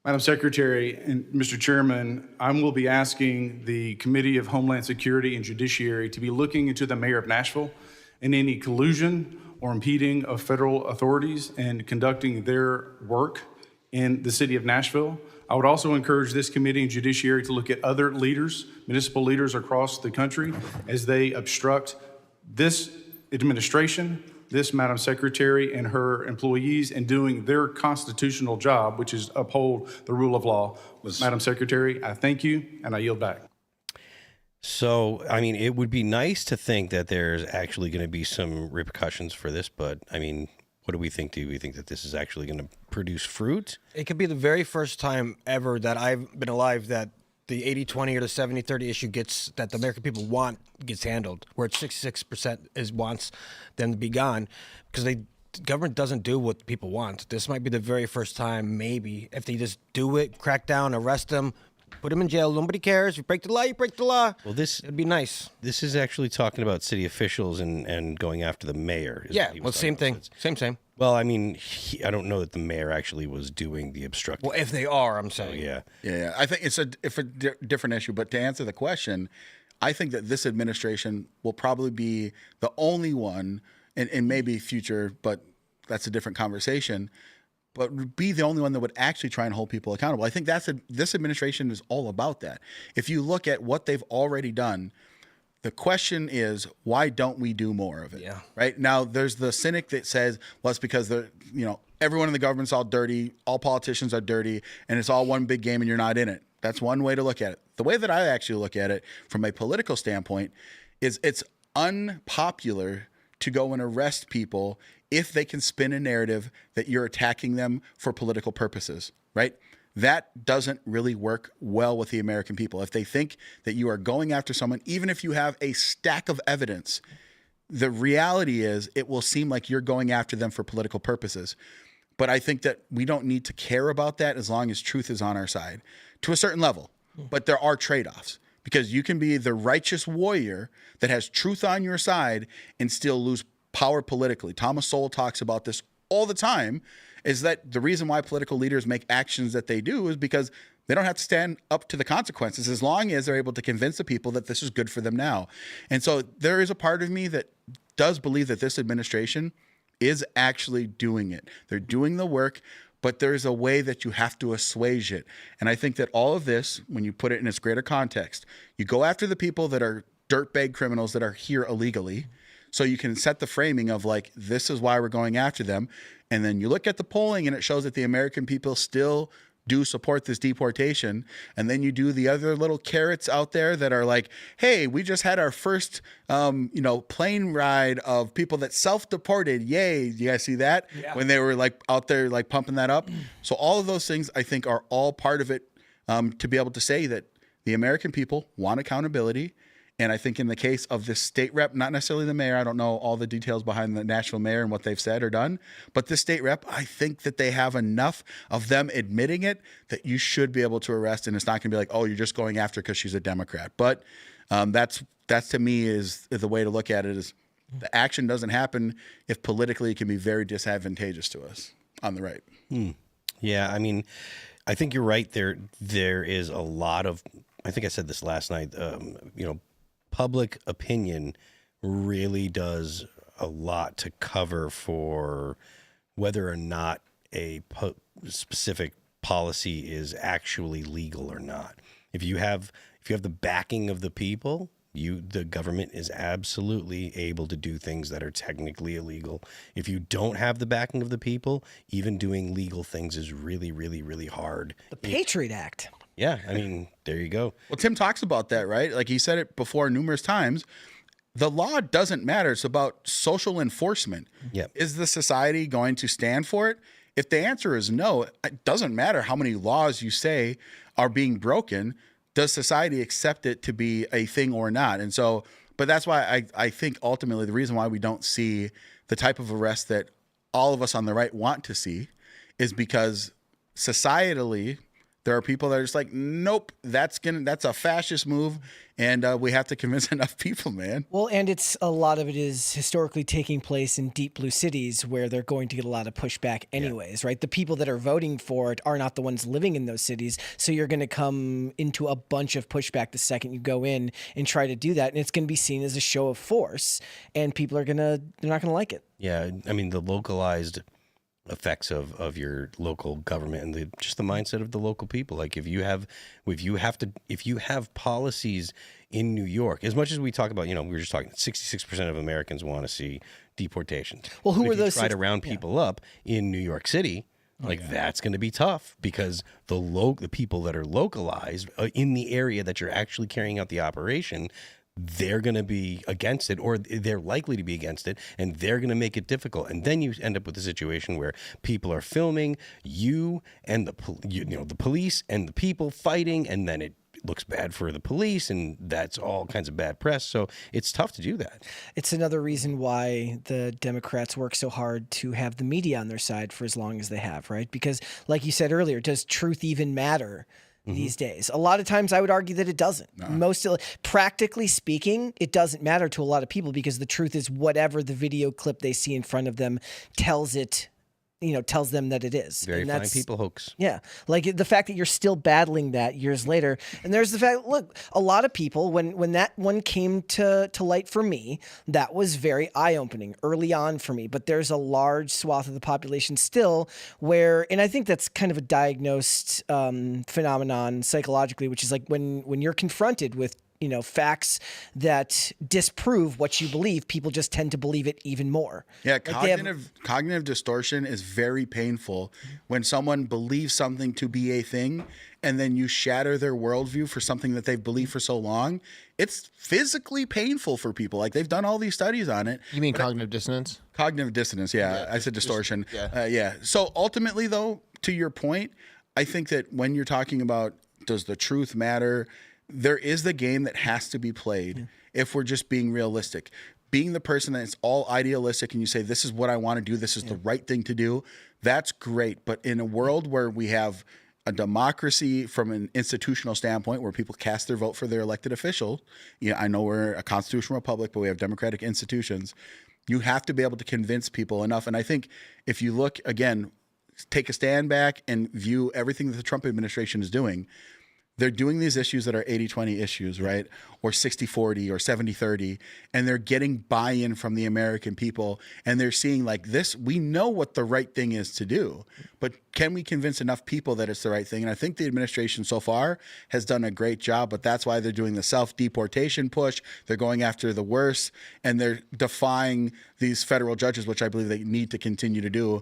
Madam Secretary and Mr. Chairman, I will be asking the Committee of Homeland Security and Judiciary to be looking into the mayor of Nashville and any collusion or impeding of federal authorities and conducting their work in the city of Nashville. I would also encourage this committee and judiciary to look at other leaders, municipal leaders across the country, as they obstruct this administration, this Madam Secretary and her employees in doing their constitutional job, which is uphold the rule of law. Madam Secretary, I thank you and I yield back. So, I mean, it would be nice to think that there's actually going to be some repercussions for this, but I mean, What do we think? Do we think that this is actually going to produce fruit? It could be the very first time ever that I've been alive that the 80-20 or the 70-30 issue that the American people want gets handled, where it's 66% wants them to be gone, because the government doesn't do what people want. This might be the very first time, maybe, if they just do it, crack down, arrest them, put them in jail. Nobody cares. You break the law, you break the law. Well, it'd be nice. This is actually talking about city officials and going after the mayor. Yeah, well, same thing. Same. Well, I mean, I don't know that the mayor actually was doing the obstructing. Well, if they are, I'm saying. Yeah. I think it's a different issue. But to answer the question, I think that this administration will probably be the only one, and maybe future, but that's a different conversation, but be the only one that would actually try and hold people accountable. I think this administration is all about that. If you look at what they've already done, the question is, why don't we do more of it? Yeah. Right now, there's the cynic that says, well, it's because everyone in the government's all dirty, all politicians are dirty, and it's all one big game and you're not in it. That's one way to look at it. The way that I actually look at it from a political standpoint is it's unpopular to go and arrest people if they can spin a narrative that you're attacking them for political purposes, right? That doesn't really work well with the American people. If they think that you are going after someone, even if you have a stack of evidence, the reality is it will seem like you're going after them for political purposes. But I think that we don't need to care about that as long as truth is on our side to a certain level. But there are trade-offs, because you can be the righteous warrior that has truth on your side and still lose power politically. Thomas Sowell talks about this all the time, is that the reason why political leaders make actions that they do is because they don't have to stand up to the consequences as long as they're able to convince the people that this is good for them now. And so there is a part of me that does believe that this administration is actually doing it. They're doing the work, but there's a way that you have to assuage it. And I think that all of this, when you put it in its greater context, you go after the people that are dirtbag criminals that are here illegally, so you can set the framing of like, this is why we're going after them. And then you look at the polling and it shows that the American people still do support this deportation. And then you do the other little carrots out there that are like, hey, we just had our first, plane ride of people that self-deported. Yay. You guys see that? Yeah. When they were like out there, like pumping that up. So all of those things I think are all part of it, to be able to say that the American people want accountability. And I think in the case of this state rep, not necessarily the mayor, I don't know all the details behind the Nashville mayor and what they've said or done, but this state rep, I think that they have enough of them admitting it that you should be able to arrest, and it's not going to be like, oh, you're just going after because she's a Democrat. But that's to me is the way to look at it, is the action doesn't happen if politically it can be very disadvantageous to us on the right. Yeah, I mean, I think you're right. There is a lot of, I think I said this last night, public opinion really does a lot to cover for whether or not a specific policy is actually legal or not. If you have the backing of the people, the government is absolutely able to do things that are technically illegal. If you don't have the backing of the people, even doing legal things is really, really, really hard. The Patriot Act. Yeah, I mean, there you go. Well, Tim talks about that, right? Like he said it before numerous times. The law doesn't matter. It's about social enforcement. Yep. Is the society going to stand for it? If the answer is no, it doesn't matter how many laws you say are being broken. Does society accept it to be a thing or not? And so, but that's why I think ultimately the reason why we don't see the type of arrest that all of us on the right want to see is because societally, there are people that are just like, nope, that's a fascist move, and we have to convince enough people, man. Well, and it's a lot of it is historically taking place in deep blue cities where they're going to get a lot of pushback anyways, right? The people that are voting for it are not the ones living in those cities, so you're going to come into a bunch of pushback the second you go in and try to do that, and it's going to be seen as a show of force, and people are they're not going to like it. Yeah, I mean, the localized effects of your local government and just the mindset of the local people. Like if you have policies in New York, as much as we talk about, we were just talking, 66% of Americans want to see deportation. Well, who are those? Try to round people up in New York City. That's going to be tough because the people that are localized in the area that you're actually carrying out the operation, they're going to be against it, or they're likely to be against it, and they're going to make it difficult. And then you end up with a situation where people are filming you and the police and the people fighting, and then it looks bad for the police, and that's all kinds of bad press. So it's tough to do that. It's another reason why the Democrats work so hard to have the media on their side for as long as they have, right? Because like you said earlier, does truth even matter these days? A lot of times I would argue that it doesn't. Practically speaking, it doesn't matter to a lot of people, because the truth is whatever the video clip they see in front of them tells them that it is. Very fine people hoax. Yeah. Like the fact that you're still battling that years later. And there's the fact, look, a lot of people, when that one came to light for me, that was very eye-opening early on for me. But there's a large swath of the population still where, and I think that's kind of a diagnosed phenomenon psychologically, which is like when you're confronted with facts that disprove what you believe, people just tend to believe it even more. Yeah, cognitive distortion is very painful when someone believes something to be a thing and then you shatter their worldview for something that they've believed for so long. It's physically painful for people. Like, they've done all these studies on it. You mean cognitive dissonance? Cognitive dissonance, yeah. I said distortion. Yeah. So ultimately, though, to your point, I think that when you're talking about does the truth matter, there is the game that has to be played if we're just being realistic. Being the person that's all idealistic and you say, this is what I want to do, this is the right thing to do, that's great. But in a world where we have a democracy from an institutional standpoint, where people cast their vote for their elected official, I know we're a constitutional republic, but we have democratic institutions. You have to be able to convince people enough. And I think if you look, again, take a stand back and view everything that the Trump administration is doing, they're doing these issues that are 80-20 issues, right? Or 60-40 or 70-30, and they're getting buy-in from the American people, and they're seeing like this, we know what the right thing is to do, but can we convince enough people that it's the right thing? And I think the administration so far has done a great job, but that's why they're doing the self-deportation push. They're going after the worst, and they're defying these federal judges, which I believe they need to continue to do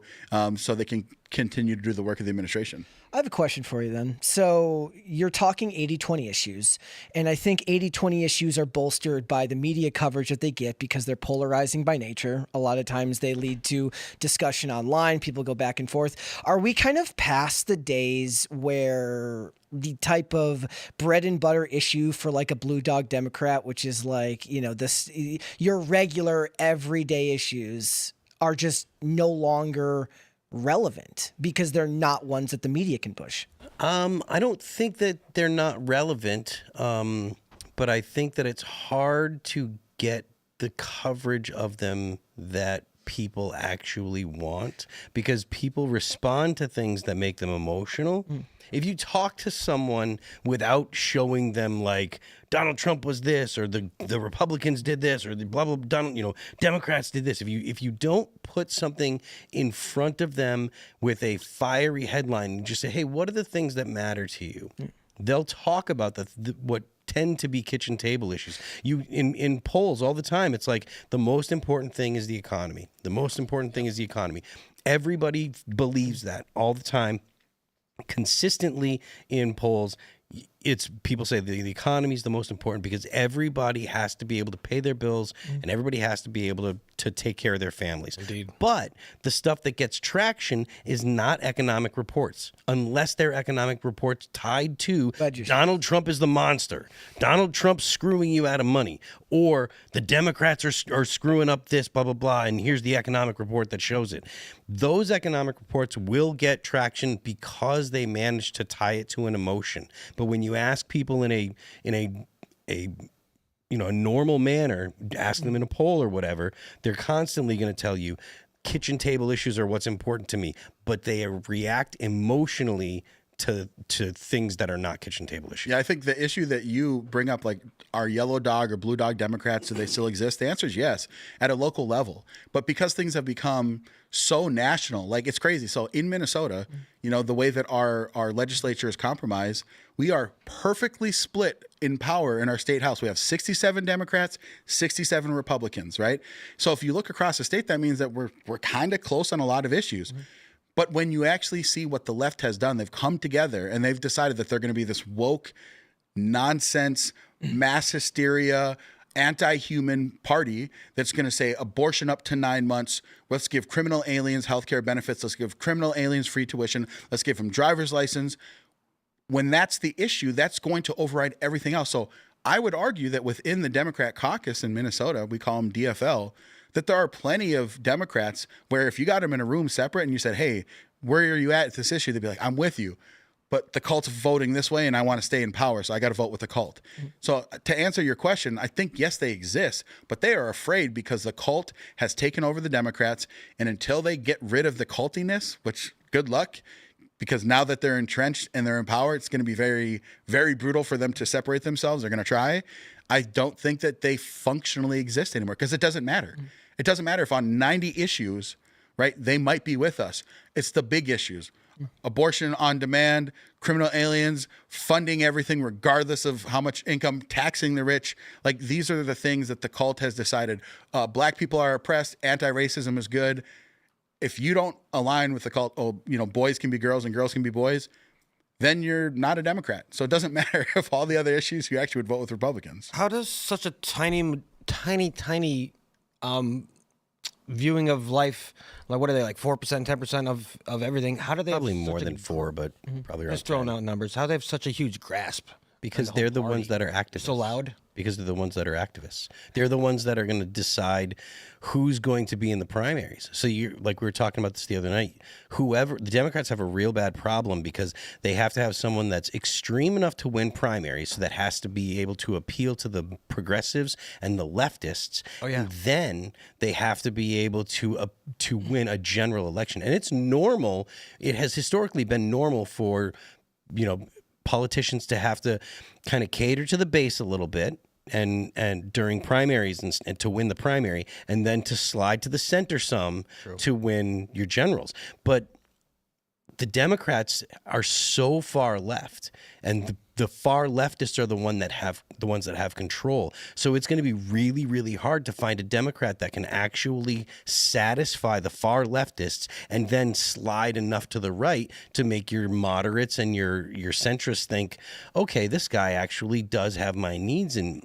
so they can continue to do the work of the administration. I have a question for you then. So you're talking 80-20 issues, and I think 80-20 issues are bolstered by the media coverage that they get because they're polarizing by nature. A lot of times they lead to discussion online. People go back and forth. Are we kind of past the days where the type of bread and butter issue for like a blue dog Democrat, which is like, your regular everyday issues are just no longer relevant because they're not ones that the media can push? I don't think that they're not relevant, but I think that it's hard to get the coverage of them that people actually want, because people respond to things that make them emotional. If you talk to someone without showing them like Donald Trump was this, or the Republicans did this, or the blah blah Democrats did this, if you don't put something in front of them with a fiery headline and just say, hey, what are the things that matter to you? They'll talk about what tend to be kitchen table issues. In polls all the time, it's like the most important thing is the economy. The most important thing is the economy. Everybody believes that all the time. Consistently in polls, it's people say the economy is the most important because everybody has to be able to pay their bills and everybody has to be able to take care of their families. Indeed. But the stuff that gets traction is not economic reports, unless they're economic reports tied to Donald Trump is the monster, Donald Trump's screwing you out of money, or the Democrats are screwing up this, blah, blah, blah, and here's the economic report that shows it. Those economic reports will get traction because they manage to tie it to an emotion. But when you ask people in a normal manner, ask them in a poll or whatever, they're constantly going to tell you kitchen table issues are what's important to me, but they react emotionally to things that are not kitchen table issues. Yeah, I think the issue that you bring up, like, are yellow dog or blue dog Democrats, do they still exist? The answer is yes, at a local level. But because things have become so national, like, it's crazy. So in Minnesota, the way that our legislature is compromised, we are perfectly split in power in our state house. We have 67 Democrats, 67 Republicans, right? So if you look across the state, that means that we're kind of close on a lot of issues. But when you actually see what the left has done, they've come together and they've decided that they're going to be this woke nonsense, mass hysteria, anti-human party that's going to say abortion up to 9 months. Let's give criminal aliens healthcare benefits. Let's give criminal aliens free tuition. Let's give them driver's license. When that's the issue, that's going to override everything else. So I would argue that within the Democrat caucus in Minnesota, we call them DFL, that there are plenty of Democrats where if you got them in a room separate and you said, hey, where are you at this issue? They'd be like, I'm with you. But the cult's voting this way and I want to stay in power, so I got to vote with the cult. So to answer your question, I think, yes, they exist, but they are afraid because the cult has taken over the Democrats. And until they get rid of the cultiness, which good luck, because now that they're entrenched and they're in power, it's going to be very, very brutal for them to separate themselves. They're going to try. I don't think that they functionally exist anymore because it doesn't matter. It doesn't matter if on 90 issues, right, they might be with us. It's the big issues. Abortion on demand, criminal aliens, funding everything regardless of how much income, taxing the rich. Like, these are the things that the cult has decided. Black people are oppressed. Anti-racism is good. If you don't align with the cult, boys can be girls and girls can be boys, then you're not a Democrat. So it doesn't matter if all the other issues, you actually would vote with Republicans. How does such a tiny viewing of life, like what are they, like 4%, 10% of everything? How do they probably more than 4, but probably around just throwing out numbers? How do they have such a huge grasp? Because they're the ones that are activists. So loud? Because they're the ones that are activists. They're the ones that are going to decide who's going to be in the primaries. So you, like we were talking about this the other night, the Democrats have a real bad problem because they have to have someone that's extreme enough to win primaries. So that has to be able to appeal to the progressives and the leftists. Oh, yeah. And then they have to be able to win a general election. And it's normal. It has historically been normal for, politicians to have to kind of cater to the base a little bit and during primaries and to win the primary, and then to slide to the center some to win your generals. But the Democrats are so far left, and the far leftists are the ones that have control. So it's going to be really, really hard to find a Democrat that can actually satisfy the far leftists and then slide enough to the right to make your moderates and your centrists think, okay, this guy actually does have my needs in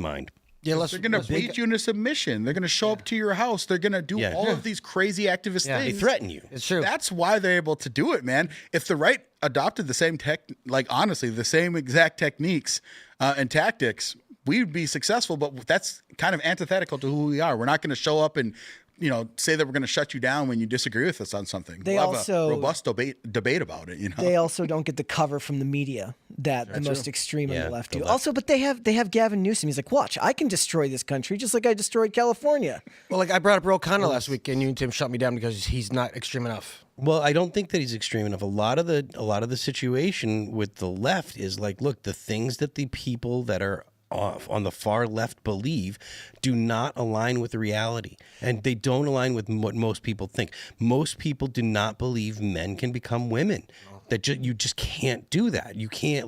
mind. Yeah, they're going to beat you into submission. They're going to show up to your house. They're going to do all of these crazy activist things. They threaten you. It's true. That's why they're able to do it, man. If the right adopted the same the same exact techniques and tactics, we'd be successful. But that's kind of antithetical to who we are. We're not going to show up and say that we're going to shut you down when you disagree with us on something. We'll have a robust debate about it. They also don't get the cover from the media that the most extreme on the left do. Also, but they have Gavin Newsom. He's like, watch, I can destroy this country just like I destroyed California. Well, like I brought up Ro Khanna last week, and you and Tim shut me down because he's not extreme enough. Well, I don't think that he's extreme enough. A lot of the situation with the left is like, look, the things that the people that are on the far left believe do not align with reality, and they don't align with what most people think. Most people do not believe men can become women. That you just can't do that. You can't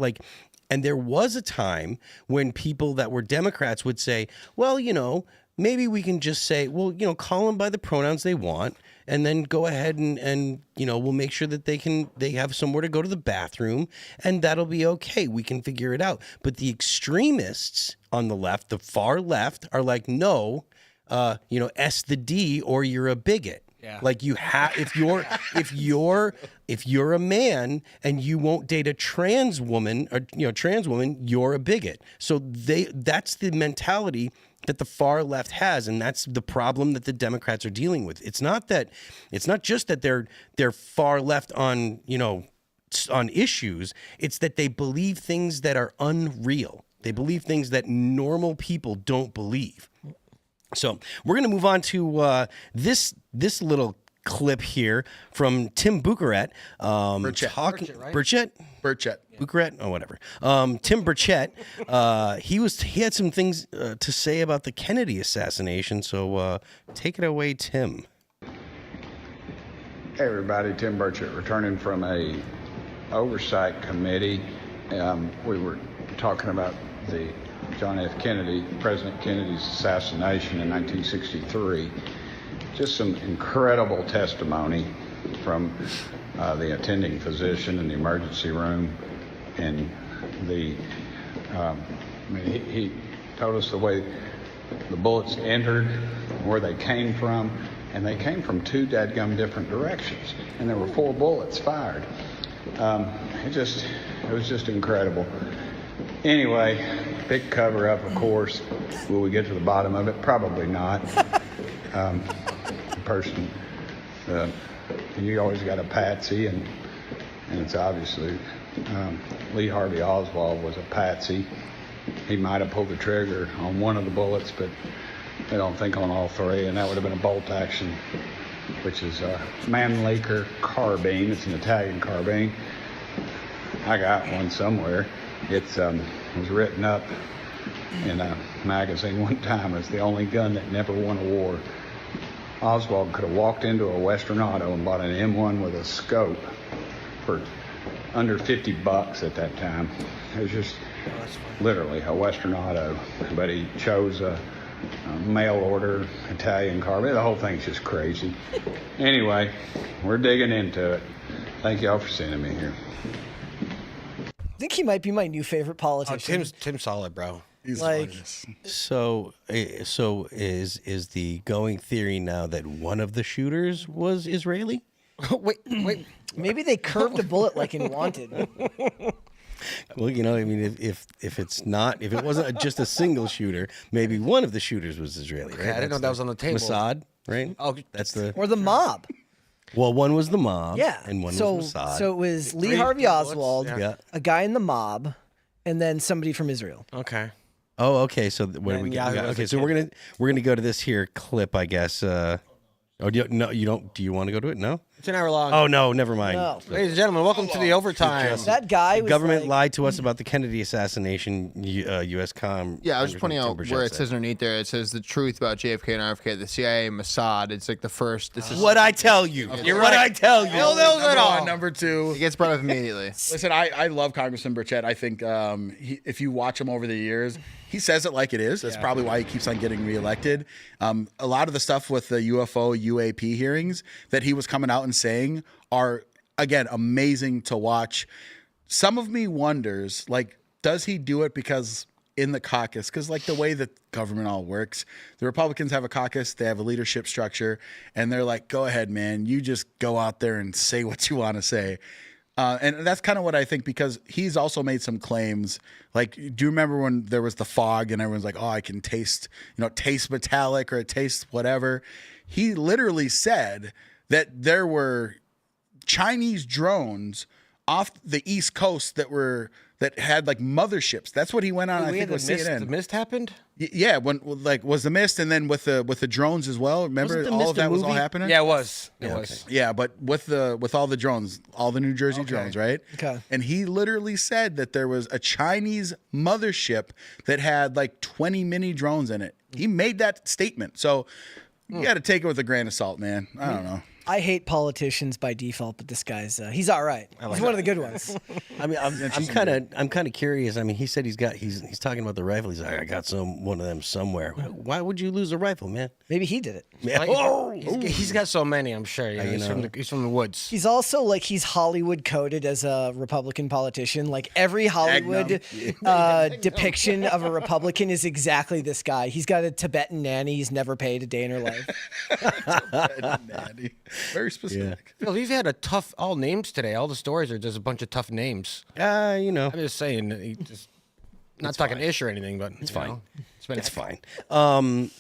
and there was a time when people that were Democrats would say, well, maybe we can just say, well, call them by the pronouns they want, and then go ahead and we'll make sure that they have somewhere to go to the bathroom, and that'll be okay. We can figure it out. But the extremists on the left, the far left, are like, no, S the D, or you're a bigot. Yeah. Like you have, if you're a man and you won't date a trans woman, you're a bigot. So that's the mentality that the far left has, and that's the problem that the Democrats are dealing with. It's not just that they're far left on issues. It's that they believe things that are unreal. They believe things that normal people don't believe. So we're going to move on to this little clip here from Tim Bucharest. Burchett? Bucharest? Oh, whatever. Tim Burchett. He had some things to say about the Kennedy assassination. So take it away, Tim. Hey, everybody. Tim Burchett, returning from a oversight committee. We were talking about the John F. Kennedy, President Kennedy's assassination in 1963. Just some incredible testimony from the attending physician in the emergency room, and he told us the way the bullets entered, where they came from, and they came from 2 dadgum different directions, and there were 4 bullets fired. It was just incredible. Anyway, big cover up, of course. Will we get to the bottom of it? Probably not. The person, you always got a patsy, and it's obviously Lee Harvey Oswald was a patsy. He might have pulled the trigger on one of the bullets, but I don't think on all 3, and that would have been a bolt action, which is a Mannlicher carbine. It's an Italian carbine. I got one somewhere. It was written up in a magazine one time as the only gun that never won a war. Oswald could have walked into a Western Auto and bought an M1 with a scope for under $50 at that time. It was just literally a Western Auto, but he chose a mail order Italian carbine. The whole thing's just crazy. Anyway, we're digging into it. Thank y'all for sending me here. I think he might be my new favorite politician. Tim's solid, bro. He's Like- So is the going theory now that one of the shooters was Israeli? wait. Maybe they curved a bullet like in Wanted. Well, you know, I mean, if it wasn't just a single shooter, maybe one of the shooters was Israeli, right? I didn't know that was on the table. Mossad, right? Oh, that's the Or the mob. Well, one was the mob, Yeah. and one so, was Mossad. So it was Lee 3 Harvey bullets, Oswald, yeah. a guy in the mob, and then somebody from Israel. Okay. Oh, okay. So what do we Yeah, get? yeah, Okay, as so a we're gonna go to this here clip, I guess. Do you don't? Do you want to go to it? No. It's an hour long. Oh no, never mind. No. Ladies and gentlemen, welcome to the overtime. That guy was Government like, lied to us about the Kennedy assassination. U.S. Yeah, I was just pointing out Congressman where Tim it says underneath there, it says the truth about JFK and RFK, the CIA, Mossad. It's like the first. This is What I tell you. What I tell you. Number 1, number 2. It gets brought up immediately. Listen, I love Congressman Burchett. I think if you watch him over the years, he says it like it is. That's probably why he keeps on getting reelected. A lot of the stuff with the UFO, UAP hearings that he was coming out and saying are, again, amazing to watch. Some of me wonders, like, does he do it because in the caucus? Because, like, the way that government all works, the Republicans have a caucus, they have a leadership structure, and they're like, go ahead, man, you just go out there and say what you want to say. And that's kind of what I think, because he's also made some claims. Like, do you remember when there was the fog and everyone's like, oh, I can taste metallic, or it tastes whatever? He literally said that there were Chinese drones off the East Coast that had like motherships. That's what he went on. I think with CNN. The mist happened. Yeah, when was the mist, and then with the drones as well. Remember, Wasn't The all Mist of that a was all movie? happening. Yeah, it was. It Yeah, was. Yeah, but with all the drones, all the New Jersey drones, right? Okay. And he literally said that there was a Chinese mothership that had like 20 mini drones in it. He made that statement. So you got to take it with a grain of salt, man. I don't know. I hate politicians by default, but this guy's he's all right. He's one of the good ones. I mean, I'm kind of curious. I mean, he said he's talking about the rifle. He's like, I got one of them somewhere. Why would you lose a rifle, man? Maybe he did it. Yeah. He's got so many, I'm sure. Yeah, he's from the woods. He's also like he's Hollywood coded as a Republican politician. Like every Hollywood depiction of a Republican is exactly this guy. He's got a Tibetan nanny he's never paid a day in her life. Nanny. Very specific. Phil, you've had all names today. All the stories are just a bunch of tough names. You know, I'm just saying, not talking ish or anything, but it's fine. It's fine.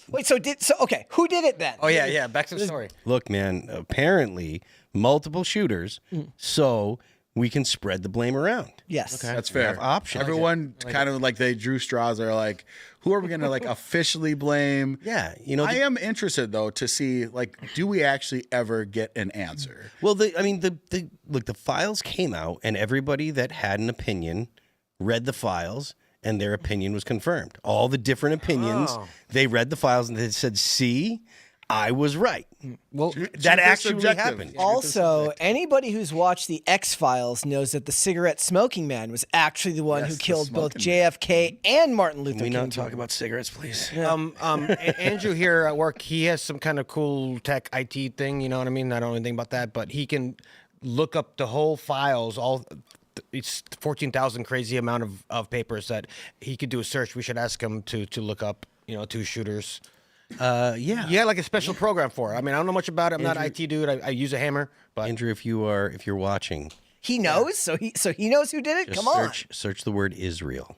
Wait, okay, who did it then? Oh yeah. Back to the story. Look, man, apparently multiple shooters, so we can spread the blame around. Yes. That's fair. Have options. Everyone kind of like they drew straws. They're like, who are we going to like officially blame? Yeah, you know. I am interested though to see like, do we actually ever get an answer? Well, the files came out, and everybody that had an opinion read the files, and their opinion was confirmed. All the different opinions, they read the files, and they said, "See, I was right." Well, that actually happened. Also, anybody who's watched the X-Files knows that the cigarette smoking man was actually the one who killed both JFK and Martin Luther King. Can we not talk about cigarettes, please? Andrew here at work, he has some kind of cool tech IT thing. You know what I mean? I don't know anything about that, but he can look up the whole files, all it's 14,000 crazy amount of papers that he could do a search. We should ask him to look up, 2 shooters. Yeah, like a special program for it. I mean, I don't know much about it. I'm not an IT dude. I use a hammer. But Andrew, if you're watching, he knows. So he knows who did it. just Come on. search the word Israel.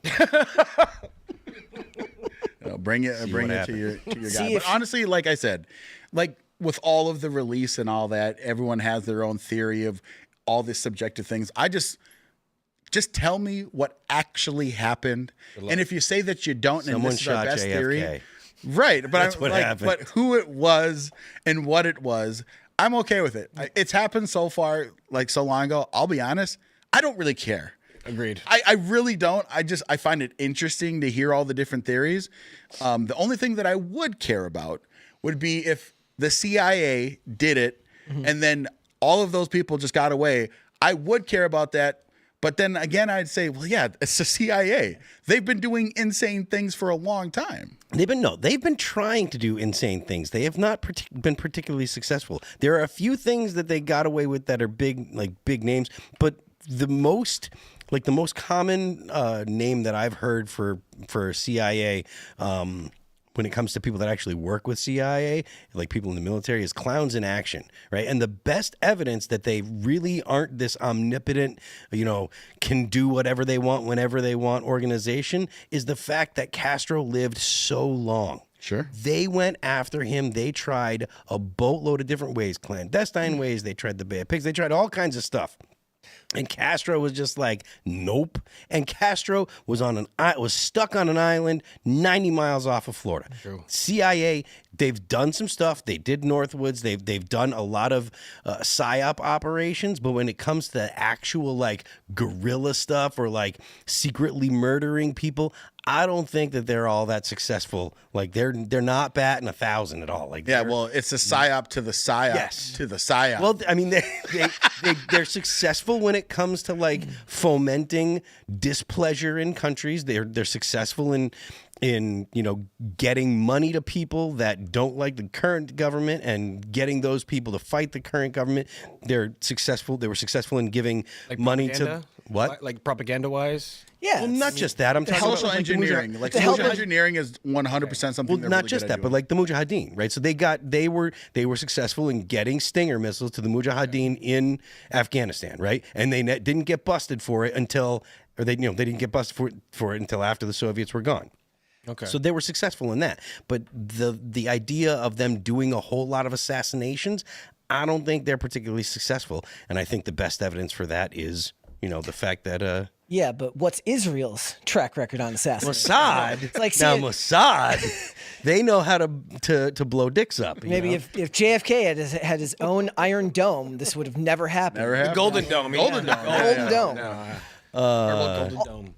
Bring it to your guy. But honestly, like I said, like with all of the release and all that, everyone has their own theory of all these subjective things. I just tell me what actually happened. And if you say that you don't, and this is our best theory, right? But That's what happened. But who it was and what it was, I'm okay with it. It's happened so far, like so long ago. I'll be honest, I don't really care. Agreed. I really don't. I find it interesting to hear all the different theories. The only thing that I would care about would be if the CIA did it and then all of those people just got away. I would care about that. But then again, I'd say, well, yeah, it's the CIA. They've been doing insane things for a long time. They've been trying to do insane things. They have not been particularly successful. There are a few things that they got away with that are big names, but the most common name that I've heard for CIA when it comes to people that actually work with CIA, like people in the military, is clowns in action, right? And the best evidence that they really aren't this omnipotent, can do whatever they want whenever they want organization is the fact that Castro lived so long. Sure. They went after him. They tried a boatload of different ways, clandestine ways. They tried the Bay of Pigs. They tried all kinds of stuff. And Castro was just like, nope. And Castro was stuck on an island 90 miles off of Florida. True. CIA, they've done some stuff. They did Northwoods. They've done a lot of PSYOP operations. But when it comes to actual like guerrilla stuff or like secretly murdering people, I don't think that they're all that successful. Like they're not batting 1,000 at all. Like well, it's a PSYOP to the PSYOP to the PSYOP. Well, I mean, they're successful when it comes to like fomenting displeasure in countries. They're successful in getting money to people that don't like the current government and getting those people to fight the current government. They're successful. They were successful in giving money to what? Like propaganda-wise? Yeah. Well, not just that. I'm talking about social engineering. Like social engineering is 100% something. Well, not just that, but like the Mujahideen, right? So they were successful in getting Stinger missiles to the Mujahideen in Afghanistan, right? And they didn't get busted for it they didn't get busted for it until after the Soviets were gone. Okay. So they were successful in that. But the idea of them doing a whole lot of assassinations, I don't think they're particularly successful. And I think the best evidence for that is, the fact that yeah, but what's Israel's track record on assassination? Mossad. It's like Mossad, they know how to blow dicks up. Maybe if JFK had his own Iron Dome, this would have never happened. Never happened. The Golden Dome. Golden Dome. Golden Dome.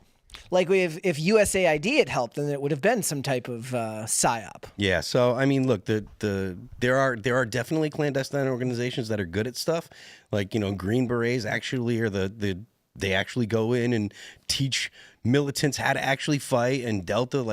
Like if USAID had helped, then it would have been some type of PSYOP. Yeah. So I mean, look, there are definitely clandestine organizations that are good at stuff. Like Green Berets actually are they actually go in and teach militants how to actually fight, and Delta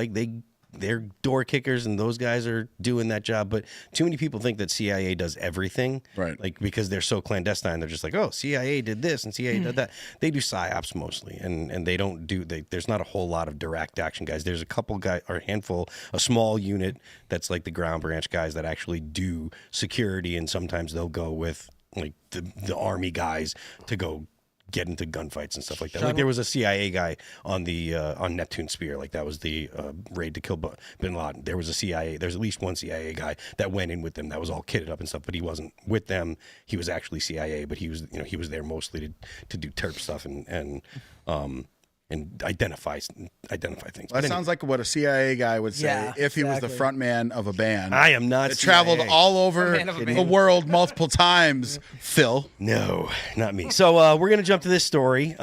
they're door kickers, and those guys are doing that job. But too many people think that CIA does everything, right? Like because they're so clandestine, they're just like, oh, CIA did this and CIA did that. They do PSYOPs mostly, and they don't do. There's not a whole lot of direct action guys. There's a couple guys or a handful, a small unit that's like the ground branch guys that actually do security, and sometimes they'll go with like the army guys to go get into gunfights and stuff like that. Like there was a CIA guy on the on Neptune Spear, like that was the raid to kill Bin Laden. There's at least one CIA guy that went in with them that was all kitted up and stuff, but he wasn't with them. He was actually CIA, but he was there mostly to do terp stuff and identify things. That sounds like what a CIA guy would say if he was the front man of a band. I am not. That traveled all over the world multiple times. Phil, no, not me. So we're gonna jump to this story.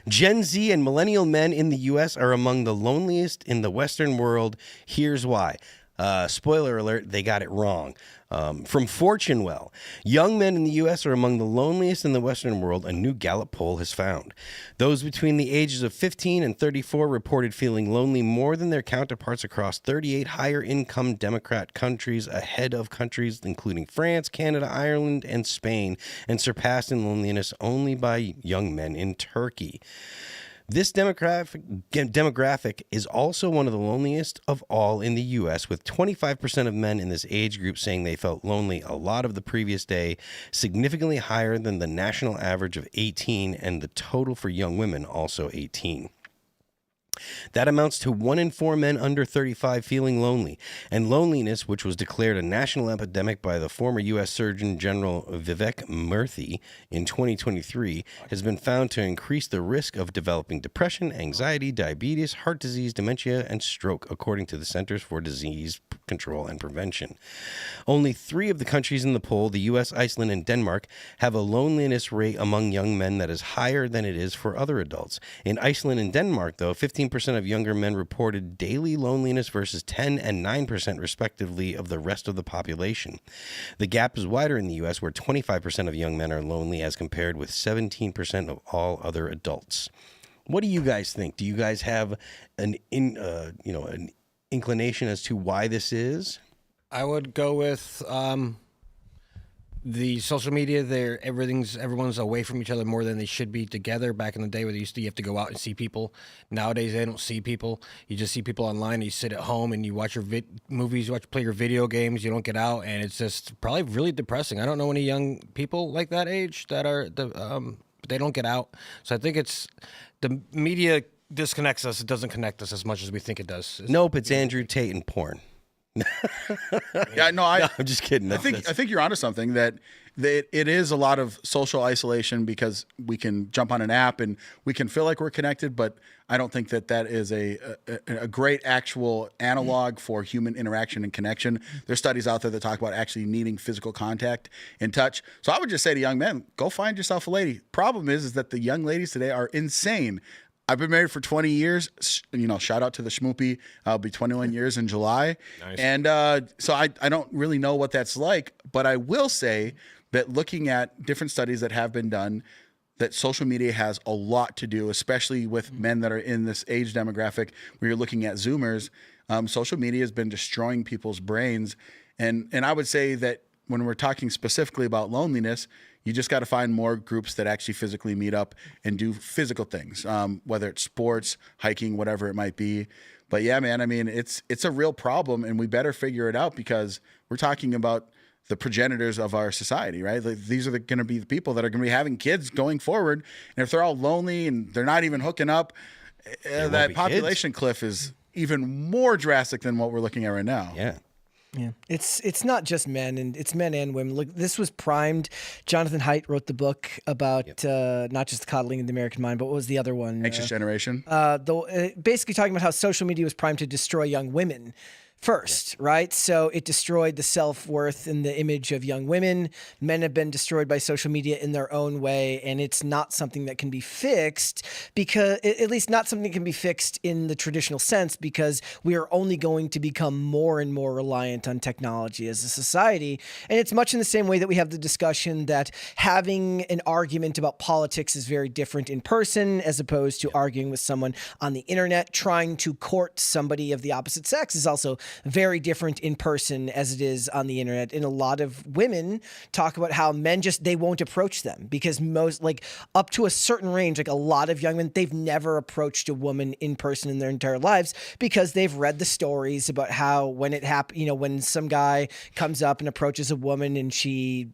Gen Z and millennial men in the U.S. are among the loneliest in the Western world. Here's why. Spoiler alert: they got it wrong. From Fortunewell, young men in the U.S. are among the loneliest in the Western world, a new Gallup poll has found. Those between the ages of 15 and 34 reported feeling lonely more than their counterparts across 38 higher-income Democrat countries, ahead of countries including France, Canada, Ireland, and Spain, and surpassed in loneliness only by young men in Turkey. This demographic is also one of the loneliest of all in the U.S., with 25% of men in this age group saying they felt lonely a lot of the previous day, significantly higher than the national average of 18, and the total for young women also 18. That amounts to 1 in 4 men under 35 feeling lonely, and loneliness, which was declared a national epidemic by the former U.S. Surgeon General Vivek Murthy in 2023, has been found to increase the risk of developing depression, anxiety, diabetes, heart disease, dementia, and stroke, according to the Centers for Disease Control and Prevention. Only 3 of the countries in the poll, the U.S., Iceland, and Denmark, have a loneliness rate among young men that is higher than it is for other adults. In Iceland and Denmark, though, 15% of younger men reported daily loneliness versus 10 and 9% respectively of the rest of the population. The gap is wider in the U.S., where 25% of young men are lonely as compared with 17% of all other adults. What do you guys think? Do you guys have an inclination as to why this is? I would go with the social media. There, everyone's away from each other more than they should be together. Back in the day, where you have to go out and see people. Nowadays, they don't see people. You just see people online. And you sit at home and you watch your movies, play your video games. You don't get out, and it's just probably really depressing. I don't know any young people like that age that are they don't get out. So I think it's the media disconnects us. It doesn't connect us as much as we think it does. Nope, it's Andrew Tate and porn. Yeah, no, I'm just kidding. I think you're onto something, that it is a lot of social isolation, because we can jump on an app and we can feel like we're connected, but I don't think that is a great actual analog for human interaction and connection. There's studies out there that talk about actually needing physical contact and touch. So I would just say to young men, go find yourself a lady. Problem is that the young ladies today are insane. I've been married for 20 years. Shout out to the schmoopy. I'll be 21 years in July. Nice. And so I don't really know what that's like, but I will say that looking at different studies that have been done, that social media has a lot to do, especially with men that are in this age demographic where you're looking at Zoomers. Social media has been destroying people's brains. And I would say that when we're talking specifically about loneliness, you just got to find more groups that actually physically meet up and do physical things, whether it's sports, hiking, whatever it might be. But yeah, man, I mean, it's a real problem, and we better figure it out, because we're talking about the progenitors of our society, right? Like, these are going to be the people that are going to be having kids going forward. And if they're all lonely and they're not even hooking up, that population cliff is even more drastic than what we're looking at right now. Yeah. Yeah, it's not just men, and it's men and women. Look, this was primed. Jonathan Haidt wrote the book about not just the coddling in the American mind, but what was the other one? Anxious Generation. Basically talking about how social media was primed to destroy young women first, right? So it destroyed the self-worth and the image of young women. Men have been destroyed by social media in their own way, and it's not something that can be fixed, because at least not something that can be fixed in the traditional sense, because we are only going to become more and more reliant on technology as a society. And it's much in the same way that we have the discussion that having an argument about politics is very different in person as opposed to arguing with someone on the internet. Trying to court somebody of the opposite sex is also very different in person as it is on the internet. And a lot of women talk about how men they won't approach them, because most, like, up to a certain range, like a lot of young men, they've never approached a woman in person in their entire lives, because they've read the stories about how when it happened, when some guy comes up and approaches a woman and she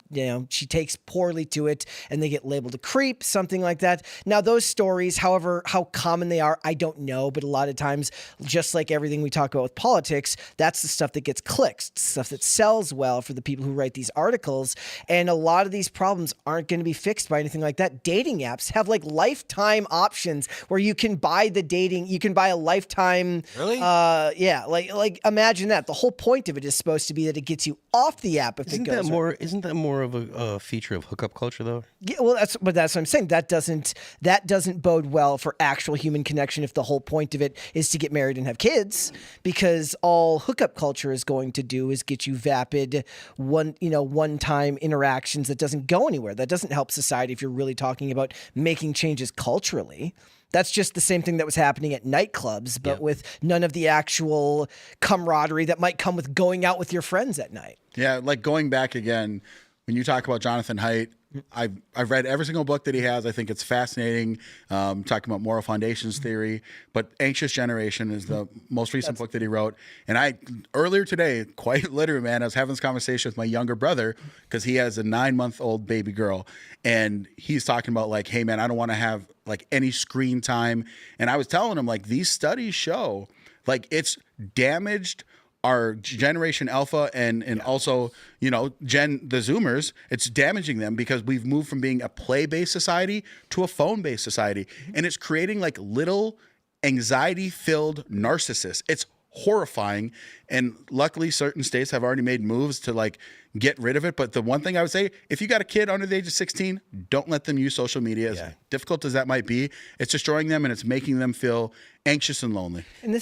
takes poorly to it and they get labeled a creep, something like that. Now, those stories, however, how common they are, I don't know, but a lot of times, just like everything we talk about with politics, that's the stuff that gets clicks, stuff that sells well for the people who write these articles. And a lot of these problems aren't going to be fixed by anything like that. Dating apps have like lifetime options where you can buy you can buy a lifetime. Really? Yeah. Like imagine that. The whole point of it is supposed to be that it gets you off the app if it goes. Isn't that more of a feature of hookup culture, though? Yeah. Well, that's what I'm saying. That doesn't bode well for actual human connection if the whole point of it is to get married and have kids, because all all hookup culture is going to do is get you vapid one-time interactions that doesn't go anywhere. That doesn't help society if you're really talking about making changes culturally. That's just the same thing that was happening at nightclubs, but with none of the actual camaraderie that might come with going out with your friends at night. Yeah, like going back again, when you talk about Jonathan Haidt, I've read every single book that he has. I think it's fascinating, talking about moral foundations theory. But Anxious Generation is the most recent book that he wrote. And earlier today, quite literally, man, I was having this conversation with my younger brother because he has a 9-month-old baby girl. And he's talking about like, hey, man, I don't want to have like any screen time. And I was telling him like these studies show like it's damaged our generation Alpha and also, the Zoomers, it's damaging them because we've moved from being a play-based society to a phone-based society. And it's creating like little anxiety-filled narcissists. It's horrifying. And luckily certain states have already made moves to like get rid of it. But the one thing I would say, if you got a kid under the age of 16, don't let them use social media. As difficult as that might be, it's destroying them and it's making them feel anxious and lonely. And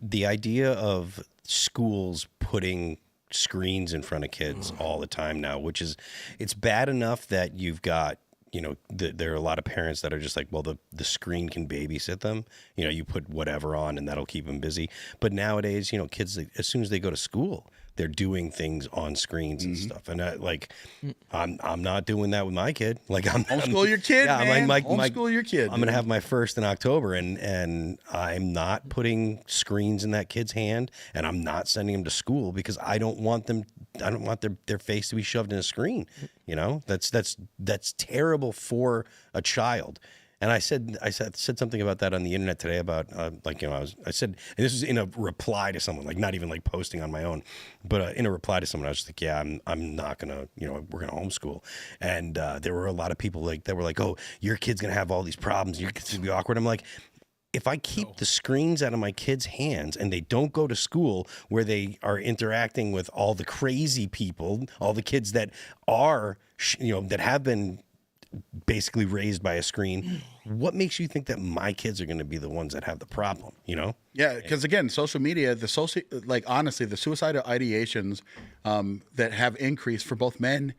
the idea of schools putting screens in front of kids all the time now, which is, it's bad enough that you've got, there are a lot of parents that are just like, well, the screen can babysit them. You put whatever on and that'll keep them busy. But nowadays, kids, as soon as they go to school, they're doing things on screens and stuff. And I'm not doing that with my kid. Like homeschool your kid, man. Homeschool your kid. I'm going to have my first in October and I'm not putting screens in that kid's hand and I'm not sending them to school because I don't want their face to be shoved in a screen. That's terrible for a child. And I said something about that on the internet today about I said, and this was in a reply to someone, like not even like posting on my own, but in a reply to someone, I was just like, yeah, I'm not gonna, we're gonna homeschool. And there were a lot of people that were like, oh, your kid's gonna have all these problems, your kid's gonna be awkward. I'm like, if I keep the screens out of my kids' hands and they don't go to school where they are interacting with all the crazy people, all the kids that are, that have been basically raised by a screen, what makes you think that my kids are going to be the ones that have the problem? Yeah, because again, social media, honestly, the suicidal ideations that have increased for both men,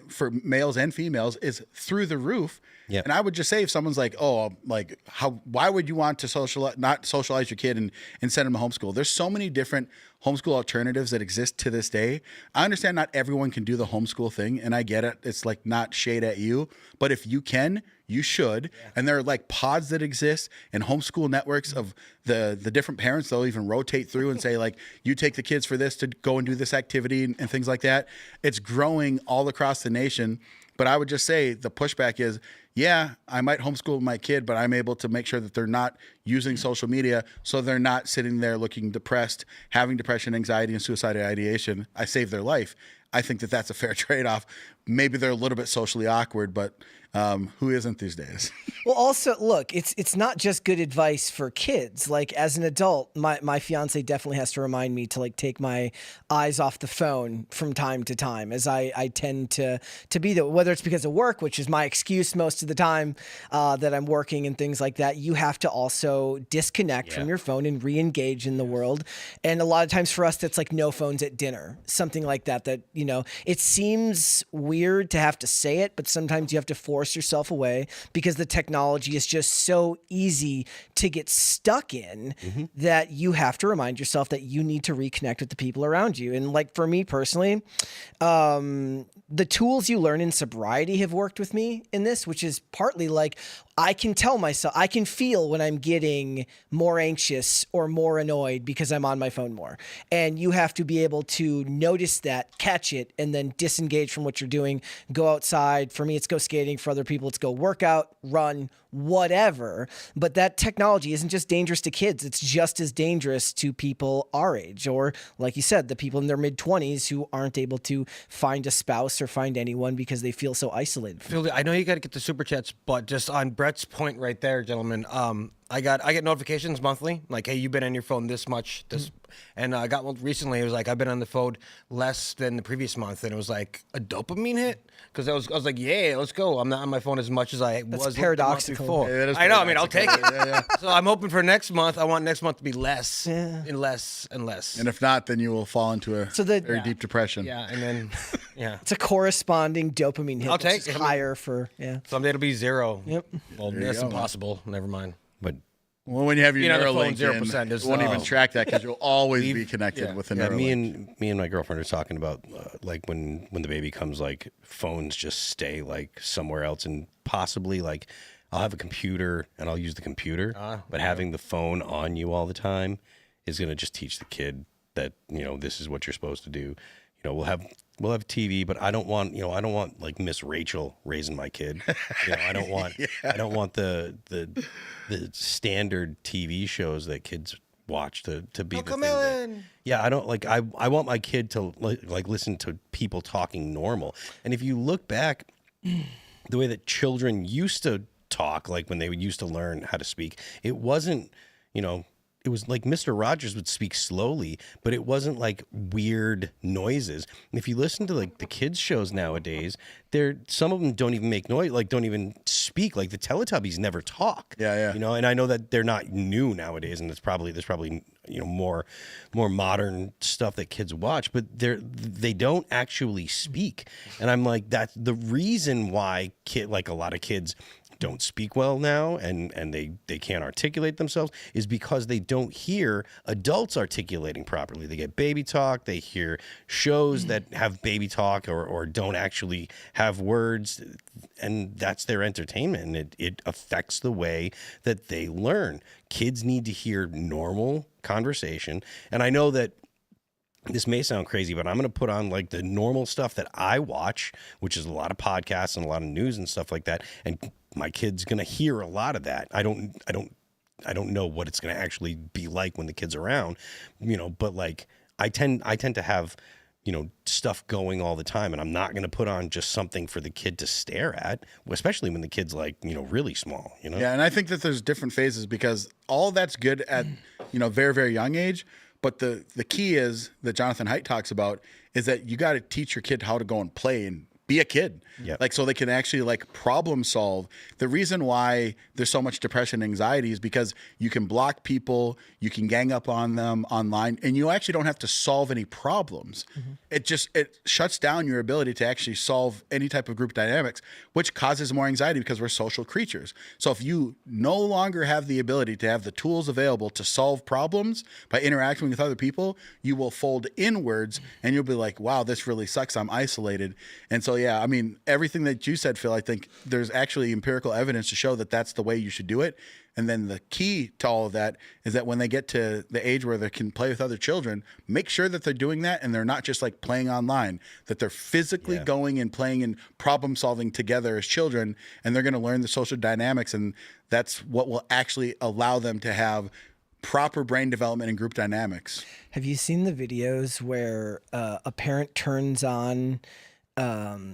for males and females, is through the roof. Yeah. And I would just say, if someone's like, oh, like why would you want to not socialize your kid and send them to homeschool? There's so many different homeschool alternatives that exist to this day. I understand not everyone can do the homeschool thing, and I get it. It's like not shade at you, but if you can, you should. Yeah. And there are like pods that exist and homeschool networks of the different parents. They'll even rotate through and say like, you take the kids for this to go and do this activity and things like that. It's growing all across the nation. But I would just say the pushback is, yeah, I might homeschool my kid, but I'm able to make sure that they're not using social media, so they're not sitting there looking depressed, having depression, anxiety, and suicidal ideation. I save their life. I think that that's a fair trade-off. Maybe they're a little bit socially awkward, but who isn't these days? Well, also, look, it's not just good advice for kids. Like, as an adult, my fiance definitely has to remind me to like take my eyes off the phone from time to time, as I tend to be there, whether it's because of work, which is my excuse most of the time, that I'm working and things like that. You have to also disconnect from your phone and re-engage in the world. And a lot of times for us, that's like no phones at dinner, something like that, it seems weird to have to say it, but sometimes you have to force yourself away because the technology is just so easy to get stuck in that you have to remind yourself that you need to reconnect with the people around you. And like for me personally, the tools you learn in sobriety have worked with me in this, which is partly like I can tell myself, I can feel when I'm getting more anxious or more annoyed because I'm on my phone more. And you have to be able to notice that, catch it, and then disengage from what you're doing. Go outside. For me, it's go skating. For other people, it's go work out, run, whatever. But that technology isn't just dangerous to kids. It's just as dangerous to people our age, or like you said, the people in their mid-20s who aren't able to find a spouse or find anyone because they feel so isolated. Phil, I know you got to get the super chats, but just on Brett's point right there, gentlemen, I get notifications monthly, like, hey, you've been on your phone this much, and I got one recently. It was like, I've been on the phone less than the previous month, and it was like a dopamine hit because I was like, yeah, let's go. I'm not on my phone as much as I was paradoxical. the month before. Yeah, I know. I mean, I'll take it. So I'm hoping for next month. I want next month to be less and less and less. And if not, then you will fall into a very deep depression. Yeah, and then it's a corresponding dopamine hit. I'll take it higher for someday it'll be 0. Yep. Well, that's impossible. Never mind. But well, when you have your Neuralink, 0% it won't even track that because you'll always be connected with the Neuralink. Me and my girlfriend are talking about like when the baby comes, like phones just stay like somewhere else, and possibly like I'll have a computer and I'll use the computer, but having the phone on you all the time is going to just teach the kid that, you know, this is what you're supposed to do. You know, we'll have TV, but I don't want like Miss Rachel raising my kid. You know, I don't want the standard TV shows that kids watch to be the thing that, I don't like. I want my kid to like listen to people talking normal. And if you look back, the way that children used to talk, like when they used to learn how to speak, it wasn't, you know, it was like Mr. Rogers would speak slowly, but it wasn't like weird noises. And if you listen to like the kids shows nowadays, some of them don't even make noise, like don't even speak. Like the Teletubbies never talk. Yeah. You know, and I know that they're not new nowadays, and there's probably you know more modern stuff that kids watch, but they don't actually speak. And I'm like, that's the reason why like a lot of kids don't speak well now and they can't articulate themselves is because they don't hear adults articulating properly. They get baby talk, they hear shows that have baby talk or don't actually have words, and that's their entertainment, and it affects the way that they learn. Kids need to hear normal conversation, and I know that this may sound crazy, but I'm going to put on like the normal stuff that I watch, which is a lot of podcasts and a lot of news and stuff like that. And my kid's going to hear a lot of that. I don't know what it's going to actually be like when the kid's around, you know, but like I tend to have, you know, stuff going all the time, and I'm not going to put on just something for the kid to stare at, especially when the kid's like, you know, really small, you know? Yeah. And I think that there's different phases because all that's good at, you know, very, very young age. But the key is that Jonathan Haidt talks about is that you got to teach your kid how to go and play and be a kid. Yep. Like, so they can actually like problem solve. The reason why there's so much depression and anxiety is because you can block people, you can gang up on them online, and you actually don't have to solve any problems. Mm-hmm. It shuts down your ability to actually solve any type of group dynamics, which causes more anxiety because we're social creatures. So if you no longer have the ability to have the tools available to solve problems by interacting with other people, you will fold inwards and you'll be like, wow, this really sucks. I'm isolated. And so, yeah, I mean, everything that you said, Phil, I think there's actually empirical evidence to show that that's the way you should do it. And then the key to all of that is that when they get to the age where they can play with other children, make sure that they're doing that and they're not just like playing online, that they're physically going and playing and problem solving together as children, and they're going to learn the social dynamics, and that's what will actually allow them to have proper brain development and group dynamics. Have you seen the videos where a parent turns on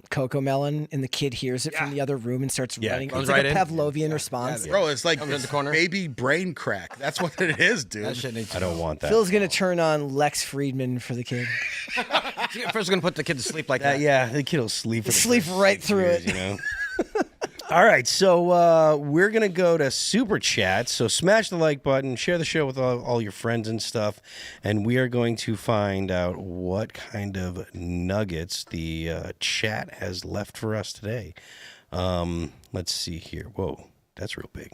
Coco Melon and the kid hears it from the other room and starts running? It's like a Pavlovian response. Bro, it's like in the corner. Baby brain crack. That's what it is, dude. I don't want that. Phil's going to turn on Lex Friedman for the kid. First going to put the kid to sleep like that. Yeah, the kid will sleep. Sleep right through it. You know? All right, so we're going to go to Super Chat. So smash the like button, share the show with all your friends and stuff, and we are going to find out what kind of nuggets the chat has left for us today. Let's see here. Whoa, that's real big.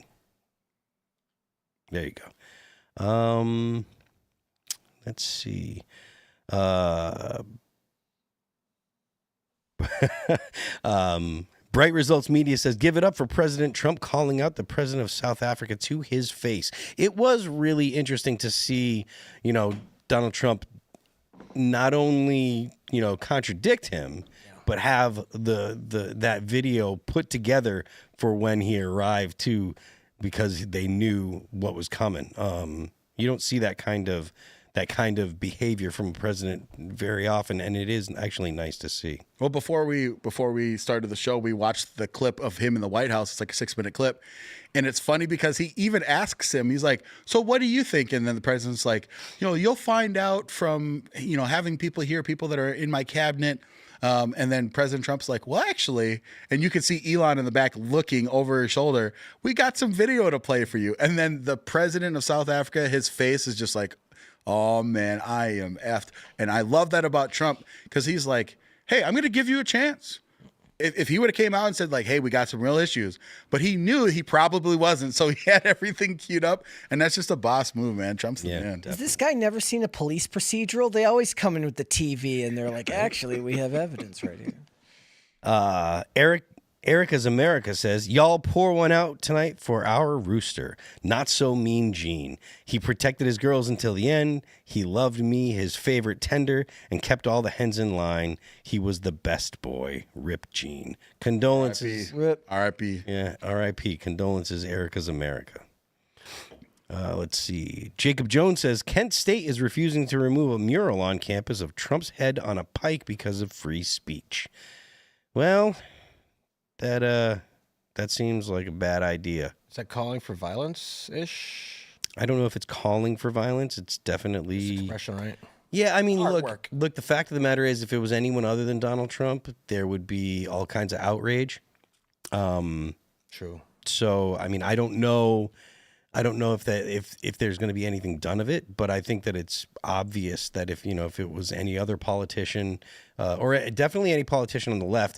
There you go. Let's see. Bright Results Media says, give it up for President Trump calling out the president of South Africa to his face. It was really interesting to see, you know, Donald Trump not only, you know, contradict him, but have that video put together for when he arrived too, because they knew what was coming. You don't see that kind of that kind of behavior from a president very often, and it is actually nice to see. Well, before we started the show, we watched the clip of him in the White House. It's like a 6-minute clip. And it's funny because he even asks him, he's like, so what do you think? And then the president's like, you'll find out from, having people here, people that are in my cabinet. And then President Trump's like, well, actually, and you can see Elon in the back looking over his shoulder. We got some video to play for you. And then the president of South Africa, his face is just like, oh, man, I am effed. And I love that about Trump because he's like, hey, I'm going to give you a chance. If he would have came out and said like, hey, we got some real issues, but he knew he probably wasn't. So he had everything queued up. And that's just a boss move, man. Trump's the man. Has this guy never seen a police procedural? They always come in with the TV and they're like, actually, we have evidence right here. Erica's America says, y'all pour one out tonight for our rooster. Not so mean Gene. He protected his girls until the end. He loved me, his favorite tender, and kept all the hens in line. He was the best boy. Rip Gene. Condolences. R.I.P. Yeah, R.I.P. Condolences, Erica's America. Let's see. Jacob Jones says, Kent State is refusing to remove a mural on campus of Trump's head on a pike because of free speech. Well, that seems like a bad idea. Is that calling for violence-ish? I don't know if it's calling for violence. It's definitely expression, right? Yeah, I mean, Artwork. look. The fact of the matter is, if it was anyone other than Donald Trump, there would be all kinds of outrage. True. So, I mean, I don't know if there's going to be anything done of it, but I think that it's obvious that if it was any other politician, or definitely any politician on the left,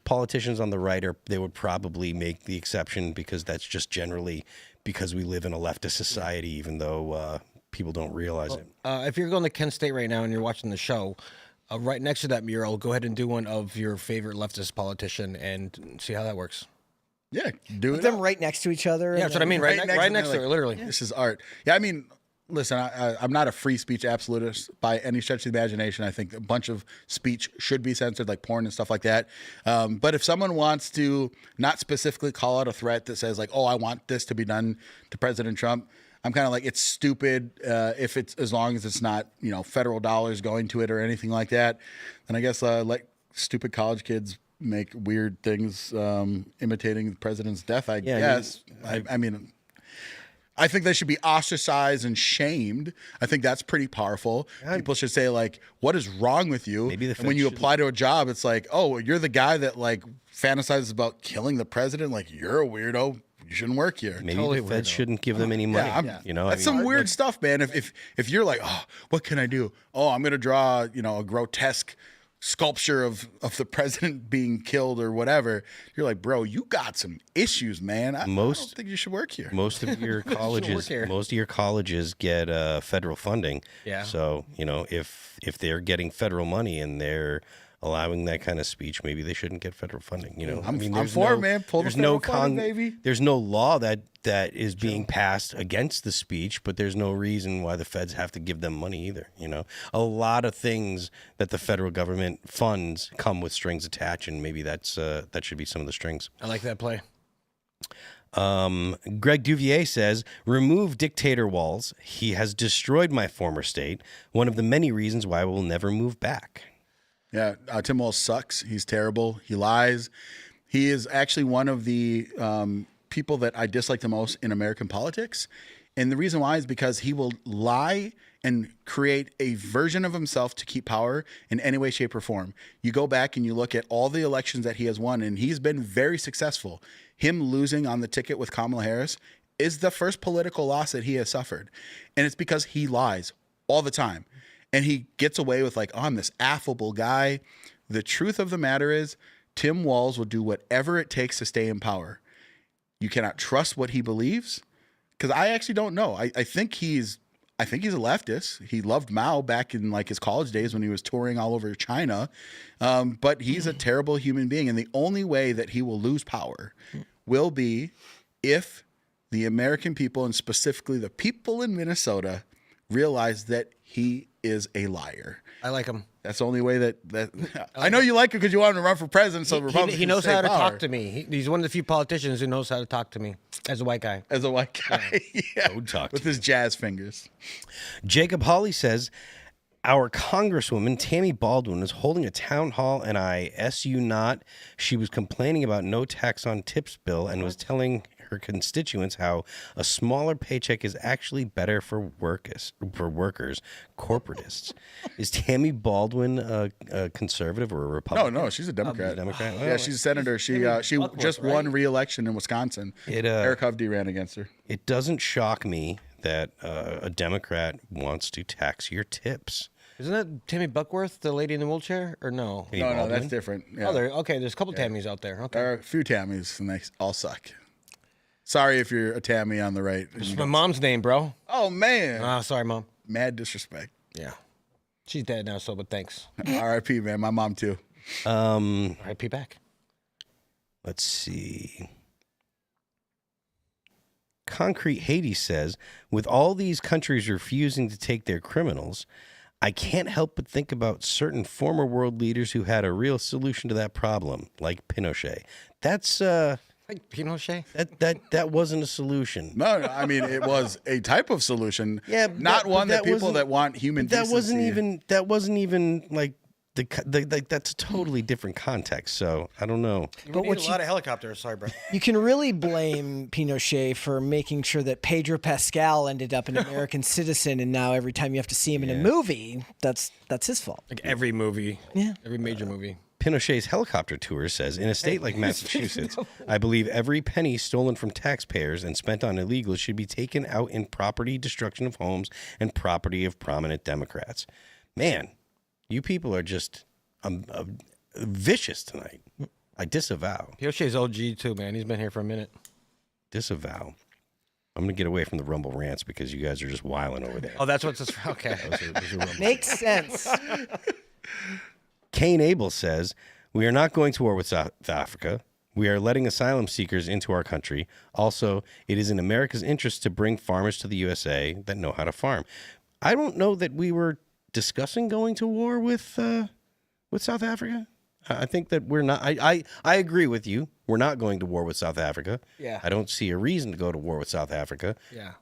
politicians on the right they would probably make the exception because that's just generally because we live in a leftist society, even though people don't realize it. If you're going to Kent State right now and you're watching the show, right next to that mural, go ahead and do one of your favorite leftist politician and see how that works. Yeah, do Put it. them right next to each other. Yeah, that's what I mean. Right next to it, literally. This is art. Yeah, I mean, listen, I'm not a free speech absolutist by any stretch of the imagination. I think a bunch of speech should be censored, like porn and stuff like that. But if someone wants to not specifically call out a threat that says like, oh, I want this to be done to President Trump, I'm kind of like, it's stupid if it's as long as it's not, federal dollars going to it or anything like that. Then I guess let stupid college kids make weird things imitating the president's death, I guess. I mean, I think they should be ostracized and shamed. I think that's pretty powerful. People should say, like, what is wrong with you? Maybe and when you apply to a job, it's like, oh, you're the guy that, like, fantasizes about killing the president. Like, you're a weirdo. You shouldn't work here. Maybe the Fed shouldn't give them any money. That's some weird stuff, man. If you're like, oh, what can I do? Oh, I'm going to draw, a grotesque sculpture of the president being killed or whatever. You're like, bro, you got some issues, man. I don't think you should work here. Most of your colleges get federal funding. Yeah. So if they're getting federal money and they're allowing that kind of speech, maybe they shouldn't get federal funding. I'm for it, man. Pull the federal funding, baby. There's no law that is being passed against the speech, but there's no reason why the feds have to give them money either. A lot of things that the federal government funds come with strings attached, and maybe that should be some of the strings. I like that play. Greg Duvier says, remove dictator walls. He has destroyed my former state. One of the many reasons why we'll never move back. Yeah, Tim Walz sucks. He's terrible. He lies. He is actually one of the people that I dislike the most in American politics. And the reason why is because he will lie and create a version of himself to keep power in any way, shape, or form. You go back and you look at all the elections that he has won, and he's been very successful. Him losing on the ticket with Kamala Harris is the first political loss that he has suffered. And it's because he lies all the time. And he gets away with like, oh, I'm this affable guy. The truth of the matter is Tim Walz will do whatever it takes to stay in power. You cannot trust what he believes because I actually don't know. I think he's a leftist. He loved Mao back in like his college days when he was touring all over China. But he's a terrible human being. And the only way that he will lose power will be if the American people and specifically the people in Minnesota realize that he is a liar. I like him. That's the only way that I know you like him because you want him to run for president. So He knows how to talk to me. He's one of the few politicians who knows how to talk to me as a white guy. As a white guy, yeah. With his jazz fingers. Jacob Hawley says, our Congresswoman, Tammy Baldwin, was holding a town hall, and I S.U. not. She was complaining about no tax on tips bill and was telling her constituents how a smaller paycheck is actually better for workers, corporatists. Is Tammy Baldwin a conservative or a Republican? No, she's a Democrat. Democrat. Yeah, she's a senator. She just won re-election in Wisconsin. Eric Hovde ran against her. It doesn't shock me that a Democrat wants to tax your tips. Isn't that Tammy Buckworth, the lady in the wheelchair, or no? No, that's different. Yeah. Oh, there's a couple Tammys out there. Okay. There are a few Tammys, and they all suck. Sorry if you're a Tammy on the right. It's my mom's name, bro. Oh, man. Oh, sorry, Mom. Mad disrespect. Yeah. She's dead now, so, but thanks. R.I.P., man. My mom, too. R.I.P. back. Let's see. Concrete Haiti says, with all these countries refusing to take their criminals, I can't help but think about certain former world leaders who had a real solution to that problem, like Pinochet. That's like Pinochet? That wasn't a solution. No, I mean it was a type of solution. Yeah, not one that people that want human decency. That wasn't even like that's a totally different context. So I don't know. But we need a lot of helicopters. Sorry, bro. You can really blame Pinochet for making sure that Pedro Pascal ended up an American citizen, and now every time you have to see him in a movie, that's his fault. Like every movie. Yeah. Every major movie. Pinochet's helicopter tour says, in a state like Massachusetts, I believe every penny stolen from taxpayers and spent on illegals should be taken out in property destruction of homes and property of prominent Democrats. Man, you people are just vicious tonight. I disavow. Pinochet's OG too, man. He's been here for a minute. Disavow. I'm going to get away from the Rumble rants because you guys are just wilding over there. Oh, that's what's this. Okay. Makes sense. Cain Abel says, we are not going to war with South Africa. We are letting asylum seekers into our country. Also, it is in America's interest to bring farmers to the USA that know how to farm. I don't know that we were discussing going to war with South Africa. I think that we're not. I agree with you. We're not going to war with South Africa. Yeah. I don't see a reason to go to war with South Africa. Yeah.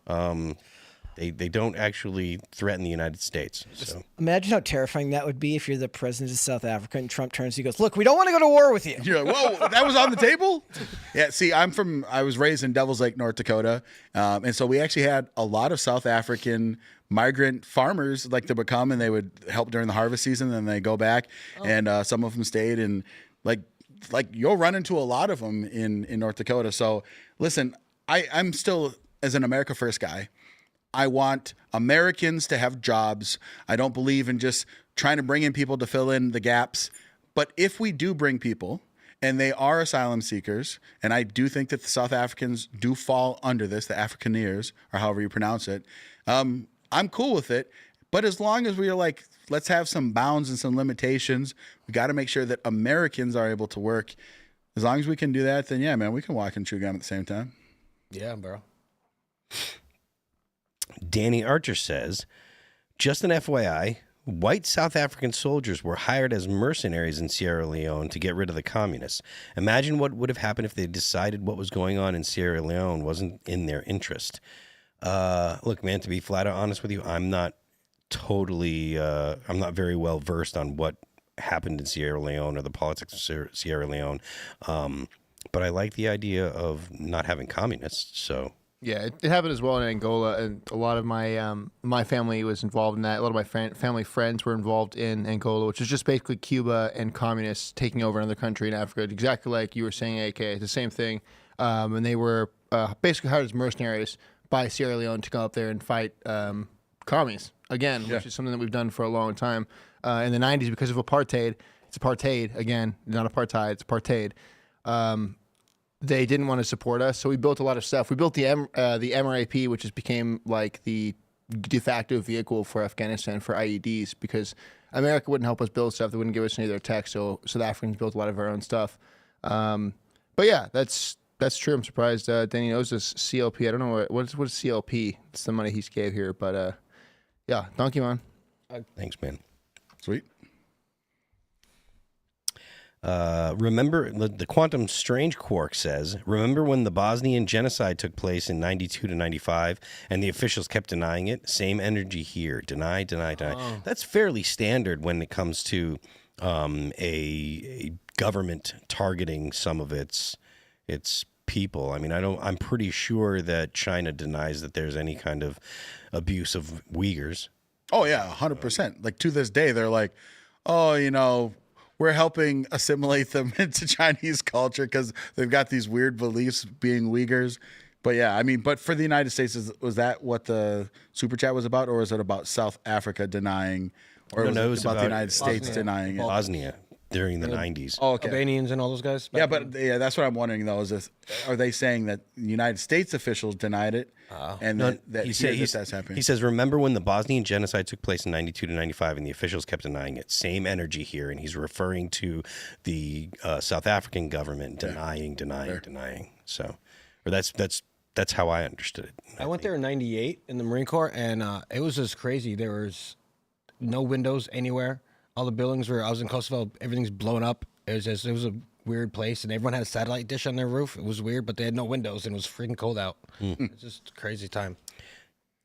They don't actually threaten the United States. So Imagine how terrifying that would be if you're the president of South Africa and Trump turns and he goes, look, we don't want to go to war with you. You're like, whoa, that was on the table? Yeah, see, I was raised in Devils Lake, North Dakota. And so we actually had a lot of South African migrant farmers like to become, and they would help during the harvest season, and they go back. And some of them stayed, and like you'll run into a lot of them in North Dakota. So listen, I'm still, as an America First guy, I want Americans to have jobs. I don't believe in just trying to bring in people to fill in the gaps. But if we do bring people and they are asylum seekers, and I do think that the South Africans do fall under this, the Afrikaneers, or however you pronounce it, I'm cool with it. But as long as we are like, let's have some bounds and some limitations, we got to make sure that Americans are able to work. As long as we can do that, then yeah, man, we can walk and chew gum at the same time. Yeah, bro. Danny Archer says, just an FYI, white South African soldiers were hired as mercenaries in Sierra Leone to get rid of the communists. Imagine what would have happened if they decided what was going on in Sierra Leone wasn't in their interest. Look, man, to be flat out honest with you, I'm not very well versed on what happened in Sierra Leone or the politics of Sierra Leone. But I like the idea of not having communists, so... Yeah, it happened as well in Angola, and a lot of my my family was involved in that. A lot of my family friends were involved in Angola, which is just basically Cuba and communists taking over another country in Africa, exactly like you were saying, AK. It's the same thing. And they were basically hired as mercenaries by Sierra Leone to go up there and fight commies again, which is something that we've done for a long time. In the 90s, because of apartheid, it's apartheid, again, not apartheid, it's apartheid. They didn't want to support us, so we built a lot of stuff. We built the MRAP, which became like the de facto vehicle for Afghanistan for IEDs, because America wouldn't help us build stuff. They wouldn't give us any of their tech, so the Africans built a lot of our own stuff. But yeah, that's true. I'm surprised Danny knows this CLP. I don't know what is CLP. It's the money he gave here, but yeah, Donkey Man. Thanks, man. Sweet. Remember, the Quantum Strange Quark says, remember when the Bosnian genocide took place in 92 to 95 and the officials kept denying it? Same energy here. Deny, deny, deny. Oh. That's fairly standard when it comes to a government targeting some of its people. I mean, I'm pretty sure that China denies that there's any kind of abuse of Uyghurs. Oh, yeah, 100%. Like, to this day, they're like, oh, you know, we're helping assimilate them into Chinese culture because they've got these weird beliefs being Uyghurs. But yeah, I mean, but for the United States, was that what the super chat was about, or was it about South Africa denying, or was it about the United States denying it? Bosnia during the 90s. Oh, okay. Albanians and all those guys. Yeah, but yeah, that's what I'm wondering though. Are they saying that the United States officials denied it, and that's happening? He says, remember when the Bosnian genocide took place in 92 to 95 and the officials kept denying it? Same energy here, and he's referring to the South African government denying. So, or that's how I understood it. I went there in '98 in the Marine Corps, and it was just crazy. There was no windows anywhere. All the buildings I was in Kosovo, everything's blown up. It was a weird place, and everyone had a satellite dish on their roof. It was weird, but they had no windows, and it was freaking cold out. It's just a crazy time.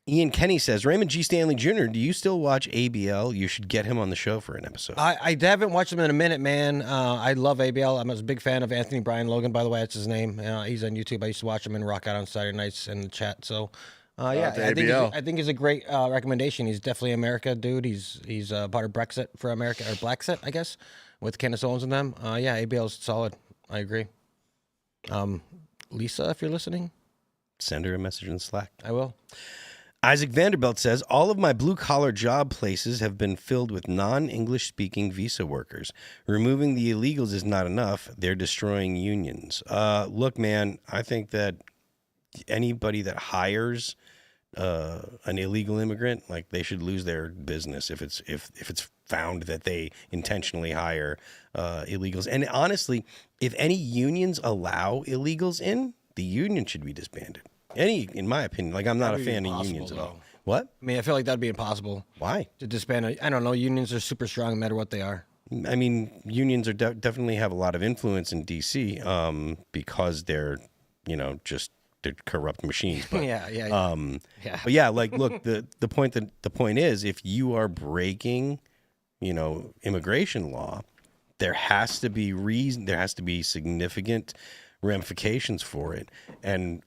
Ian Kenny says, Raymond G. Stanley Jr., do you still watch ABL? You should get him on the show for an episode. I haven't watched him in a minute, man. I love ABL. I'm a big fan of Anthony Brian Logan, by the way. That's his name. He's on YouTube. I used to watch him in Rock Out on Saturday nights in the chat. So, yeah, I think he's a great recommendation. He's definitely America, dude. He's part of Brexit for America, or Blacksit, I guess, with Candace Owens and them. Yeah, ABL's solid. I agree. Lisa, if you're listening, send her a message in Slack. I will. Isaac Vanderbilt says, all of my blue-collar job places have been filled with non-English speaking visa workers. Removing the illegals is not enough. They're destroying unions. Look, man, I think that anybody that hires an illegal immigrant, like, they should lose their business if it's found that they intentionally hire illegals. And honestly, if any unions allow illegals in, the union should be disbanded. In my opinion, like, I'm not a fan of unions at all. What? I mean, I feel like that'd be impossible. Why? To disband. I don't know. Unions are super strong no matter what they are. I mean, unions are definitely have a lot of influence in D.C. Because they're, they're corrupt machines. But, yeah. But yeah, like, look, the point is, if you are breaking, immigration law, there has to be significant ramifications for it, and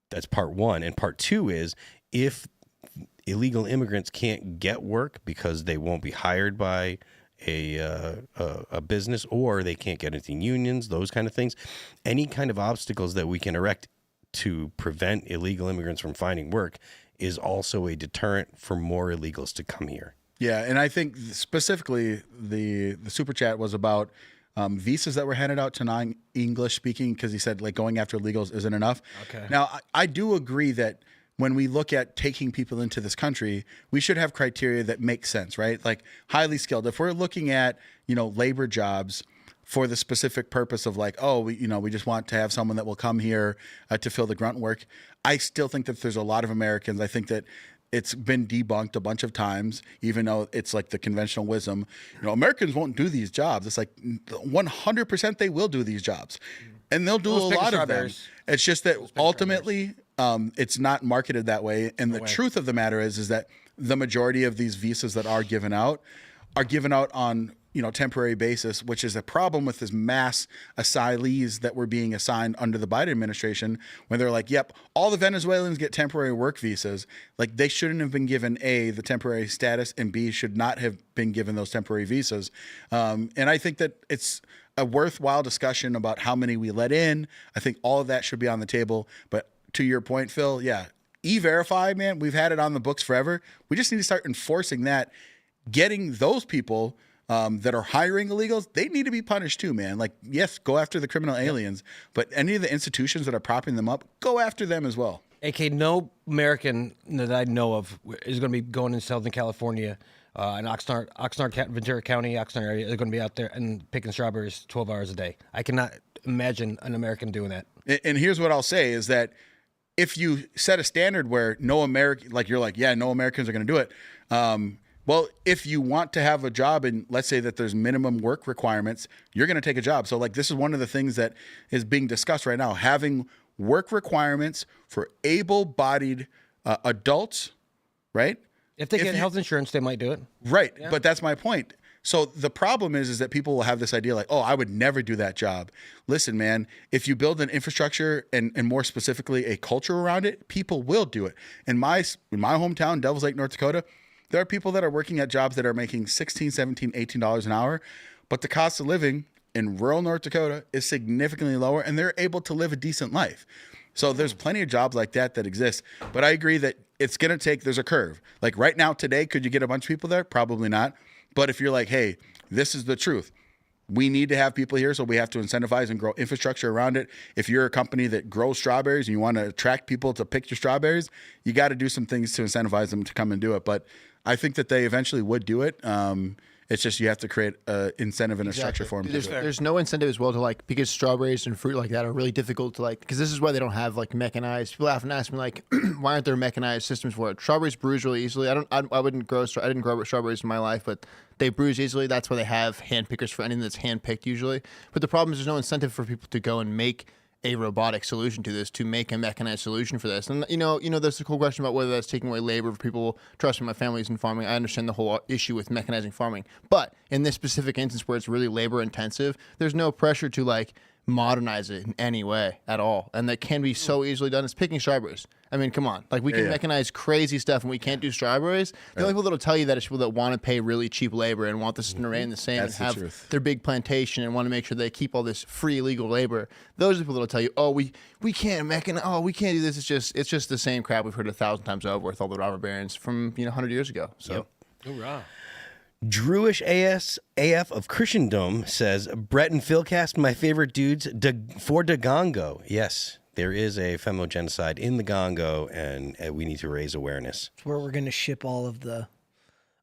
that's part one. And part two is, if illegal immigrants can't get work because they won't be hired by a business, or they can't get into unions, those kind of things, any kind of obstacles that we can erect to prevent illegal immigrants from finding work is also a deterrent for more illegals to come here. Yeah, and I think specifically the super chat was about visas that were handed out to non-English speaking, because he said, like, going after illegals isn't enough. Okay. Now, I do agree that when we look at taking people into this country, we should have criteria that make sense, right? Like, highly skilled. If we're looking at, labor jobs for the specific purpose of, like, we just want to have someone that will come here to fill the grunt work, I still think that there's a lot of Americans. I think that it's been debunked a bunch of times, even though it's like the conventional wisdom, Americans won't do these jobs. It's like 100% they will do these jobs, and they'll do a lot of them. It's just that ultimately it's not marketed that way. And the truth of the matter is that the majority of these visas that are given out on temporary basis, which is a problem with this mass asylees that were being assigned under the Biden administration, when they're like, yep, all the Venezuelans get temporary work visas. Like, they shouldn't have been given A, the temporary status, and B, should not have been given those temporary visas. And I think that it's a worthwhile discussion about how many we let in. I think all of that should be on the table. But to your point, Phil, yeah, E-Verify, man, we've had it on the books forever. We just need to start enforcing that, getting those people that are hiring illegals, they need to be punished too, man. Like, yes, go after the criminal aliens, but any of the institutions that are propping them up, go after them as well. AK, no American that I know of is going to be going in Southern California, in Oxnard, Ventura County, Oxnard area. They're going to be out there and picking strawberries 12 hours a day. I cannot imagine an American doing that. And here's what I'll say is that if you set a standard where no American, like, you're like, yeah, no Americans are going to do it, Well, if you want to have a job and let's say that there's minimum work requirements, you're going to take a job. So like this is one of the things that is being discussed right now, having work requirements for able-bodied adults, right? If they get health insurance, they might do it. Right. Yeah. But that's my point. So the problem is that people will have this idea like, oh, I would never do that job. Listen, man, if you build an infrastructure and more specifically a culture around it, people will do it. In my hometown, Devils Lake, North Dakota, there are people that are working at jobs that are making $16, $17, $18 an hour, but the cost of living in rural North Dakota is significantly lower and they're able to live a decent life. So there's plenty of jobs like that exist. But I agree that it's going to take, there's a curve. Like right now, today, could you get a bunch of people there? Probably not. But if you're like, hey, this is the truth. We need to have people here, so we have to incentivize and grow infrastructure around it. If you're a company that grows strawberries and you want to attract people to pick your strawberries, you got to do some things to incentivize them to come and do it. But I think that they eventually would do it. It's just you have to create an incentive and a structure for them. There's no incentive as well to like, because strawberries and fruit like that are really difficult to like, because this is why they don't have like mechanized. People often ask me like, why aren't there mechanized systems for it? Strawberries bruise really easily. I didn't grow strawberries in my life, but they bruise easily. That's why they have hand pickers for anything that's hand picked usually. But the problem is there's no incentive for people to go and make a robotic solution to this, to make a mechanized solution for this. And you know, there's a cool question about whether that's taking away labor for people. Trust me, my family's in farming. I understand the whole issue with mechanizing farming. But in this specific instance where it's really labor intensive, there's no pressure to like modernize it in any way at all. And that can be so easily done. It's picking strawberries. I mean, come on. Like we can mechanize crazy stuff and we can't do strawberries. The only people that'll tell you that is people that want to pay really cheap labor and want this to remain the same and have their big plantation and want to make sure they keep all this free legal labor. Those are the people that'll tell you, oh, we can't mechanize, oh, we can't do this. It's just the same crap we've heard 1,000 times over with all the robber barons from 100 years ago. So Hoorah. Jewish AF of Christendom says, Brett and Philcast, my favorite dudes for the Congo. Yes, there is a femogenocide in the Congo, and we need to raise awareness. It's where we're going to ship all of the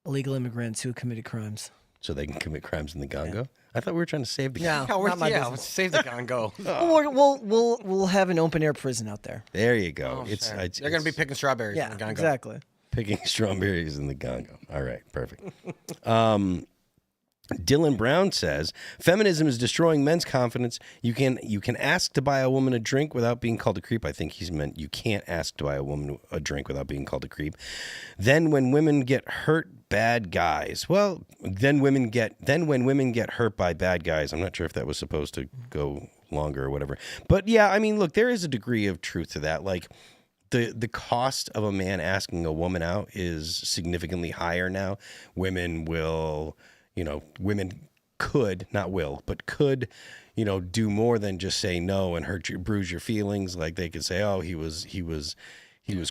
illegal immigrants who committed crimes. So they can commit crimes in the Congo? Yeah. I thought we were trying to save the Congo. Let's save the Congo. We'll have an open air prison out there. There you go. They're going to be picking strawberries in the Congo. Exactly. Picking strawberries in the Congo. All right, perfect. Dylan Brown says, feminism is destroying men's confidence. You can ask to buy a woman a drink without being called a creep. I think he's meant you can't ask to buy a woman a drink without being called a creep. Then when women get hurt, bad guys. Well, then when women get hurt by bad guys. I'm not sure if that was supposed to go longer or whatever. But yeah, I mean, look, there is a degree of truth to that. Like the cost of a man asking a woman out is significantly higher now. Women could, not will, but could, do more than just say no and bruise your feelings. Like they could say, oh, he was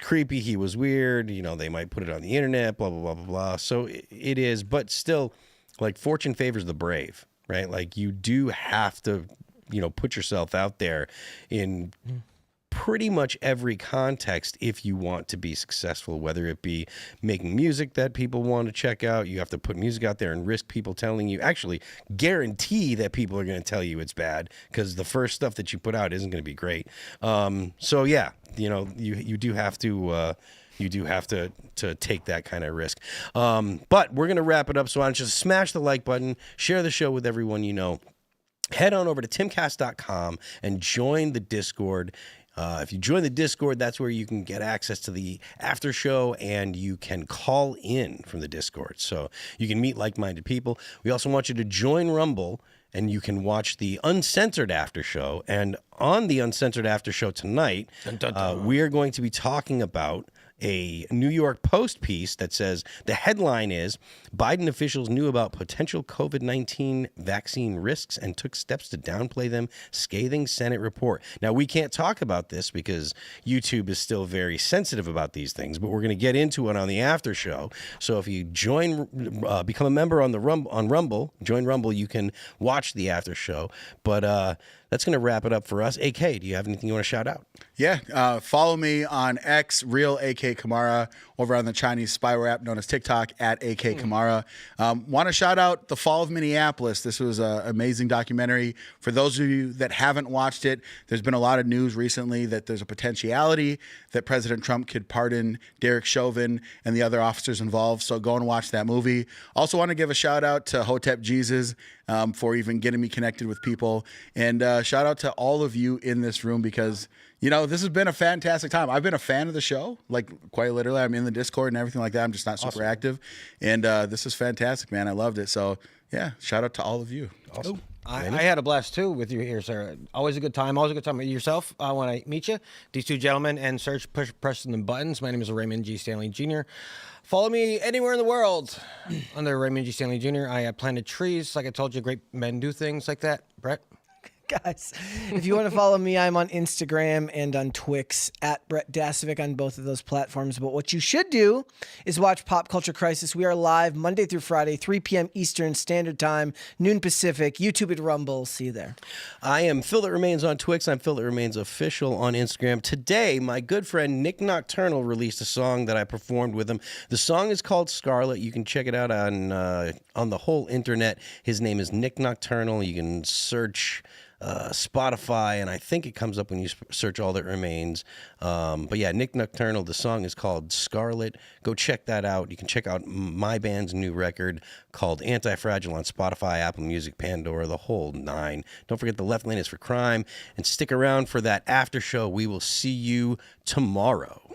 creepy, he was weird. They might put it on the internet, blah, blah, blah, blah, blah. So it is, but still, like fortune favors the brave, right? Like you do have to, put yourself out there in pretty much every context if you want to be successful, whether it be making music that people want to check out. You have to put music out there and risk people telling you, actually guarantee that people are going to tell you it's bad because the first stuff that you put out isn't going to be great. So yeah, you do have to take that kind of risk. But we're going to wrap it up. So why don't you just smash the like button, share the show with everyone you know. Head on over to timcast.com and join the Discord. If you join the Discord, that's where you can get access to the after show and you can call in from the Discord. So you can meet like-minded people. We also want you to join Rumble and you can watch the uncensored after show. And on the uncensored after show tonight, we are going to be talking about a New York Post piece that says the headline is Biden officials knew about potential COVID-19 vaccine risks and took steps to downplay them, scathing Senate report. Now, we can't talk about this because YouTube is still very sensitive about these things, but we're going to get into it on the after show. So if you become a member on Rumble, join Rumble, you can watch the after show. But that's going to wrap it up for us. AK, do you have anything you want to shout out? Yeah, follow me on X, real AK Kamara, over on the Chinese spyware app known as TikTok at AK Kamara. Want to shout out The Fall of Minneapolis. This was an amazing documentary. For those of you that haven't watched it, there's been a lot of news recently that there's a potentiality that President Trump could pardon Derek Chauvin and the other officers involved. So go and watch that movie. Also want to give a shout out to Hotep Jesus for even getting me connected with people. And shout out to all of you in this room because, you know, this has been a fantastic time. I've been a fan of the show, like quite literally. I'm in the Discord and everything like that. I'm just not super active. And this is fantastic, man. I loved it. So, yeah, shout out to all of you. Awesome. I had a blast too with you here, sir. Always a good time. Always a good time with yourself when I meet you. These two gentlemen and Serge pressing the buttons. My name is Raymond G. Stanley Jr. Follow me anywhere in the world under Raymond G. Stanley Jr. I planted trees. Like I told you, great men do things like that. Brett? Guys, if you want to follow me, I'm on Instagram and on Twix at Brett Dasovic on both of those platforms. But what you should do is watch Pop Culture Crisis. We are live Monday through Friday, 3 p.m. Eastern Standard Time, noon Pacific, YouTube at Rumble. See you there. I am Phil That Remains on Twix. I'm Phil That Remains Official on Instagram. Today, my good friend Nick Nocturnal released a song that I performed with him. The song is called Scarlet. You can check it out on the whole internet. His name is Nick Nocturnal. You can search Spotify, and I think it comes up when you search All That Remains. But yeah, Nick Nocturnal, the song is called Scarlet. Go check that out. You can check out my band's new record called Anti-Fragile on Spotify, Apple Music, Pandora, the whole nine. Don't forget The Left Lane is for Crime, and stick around for that after show. We will see you tomorrow.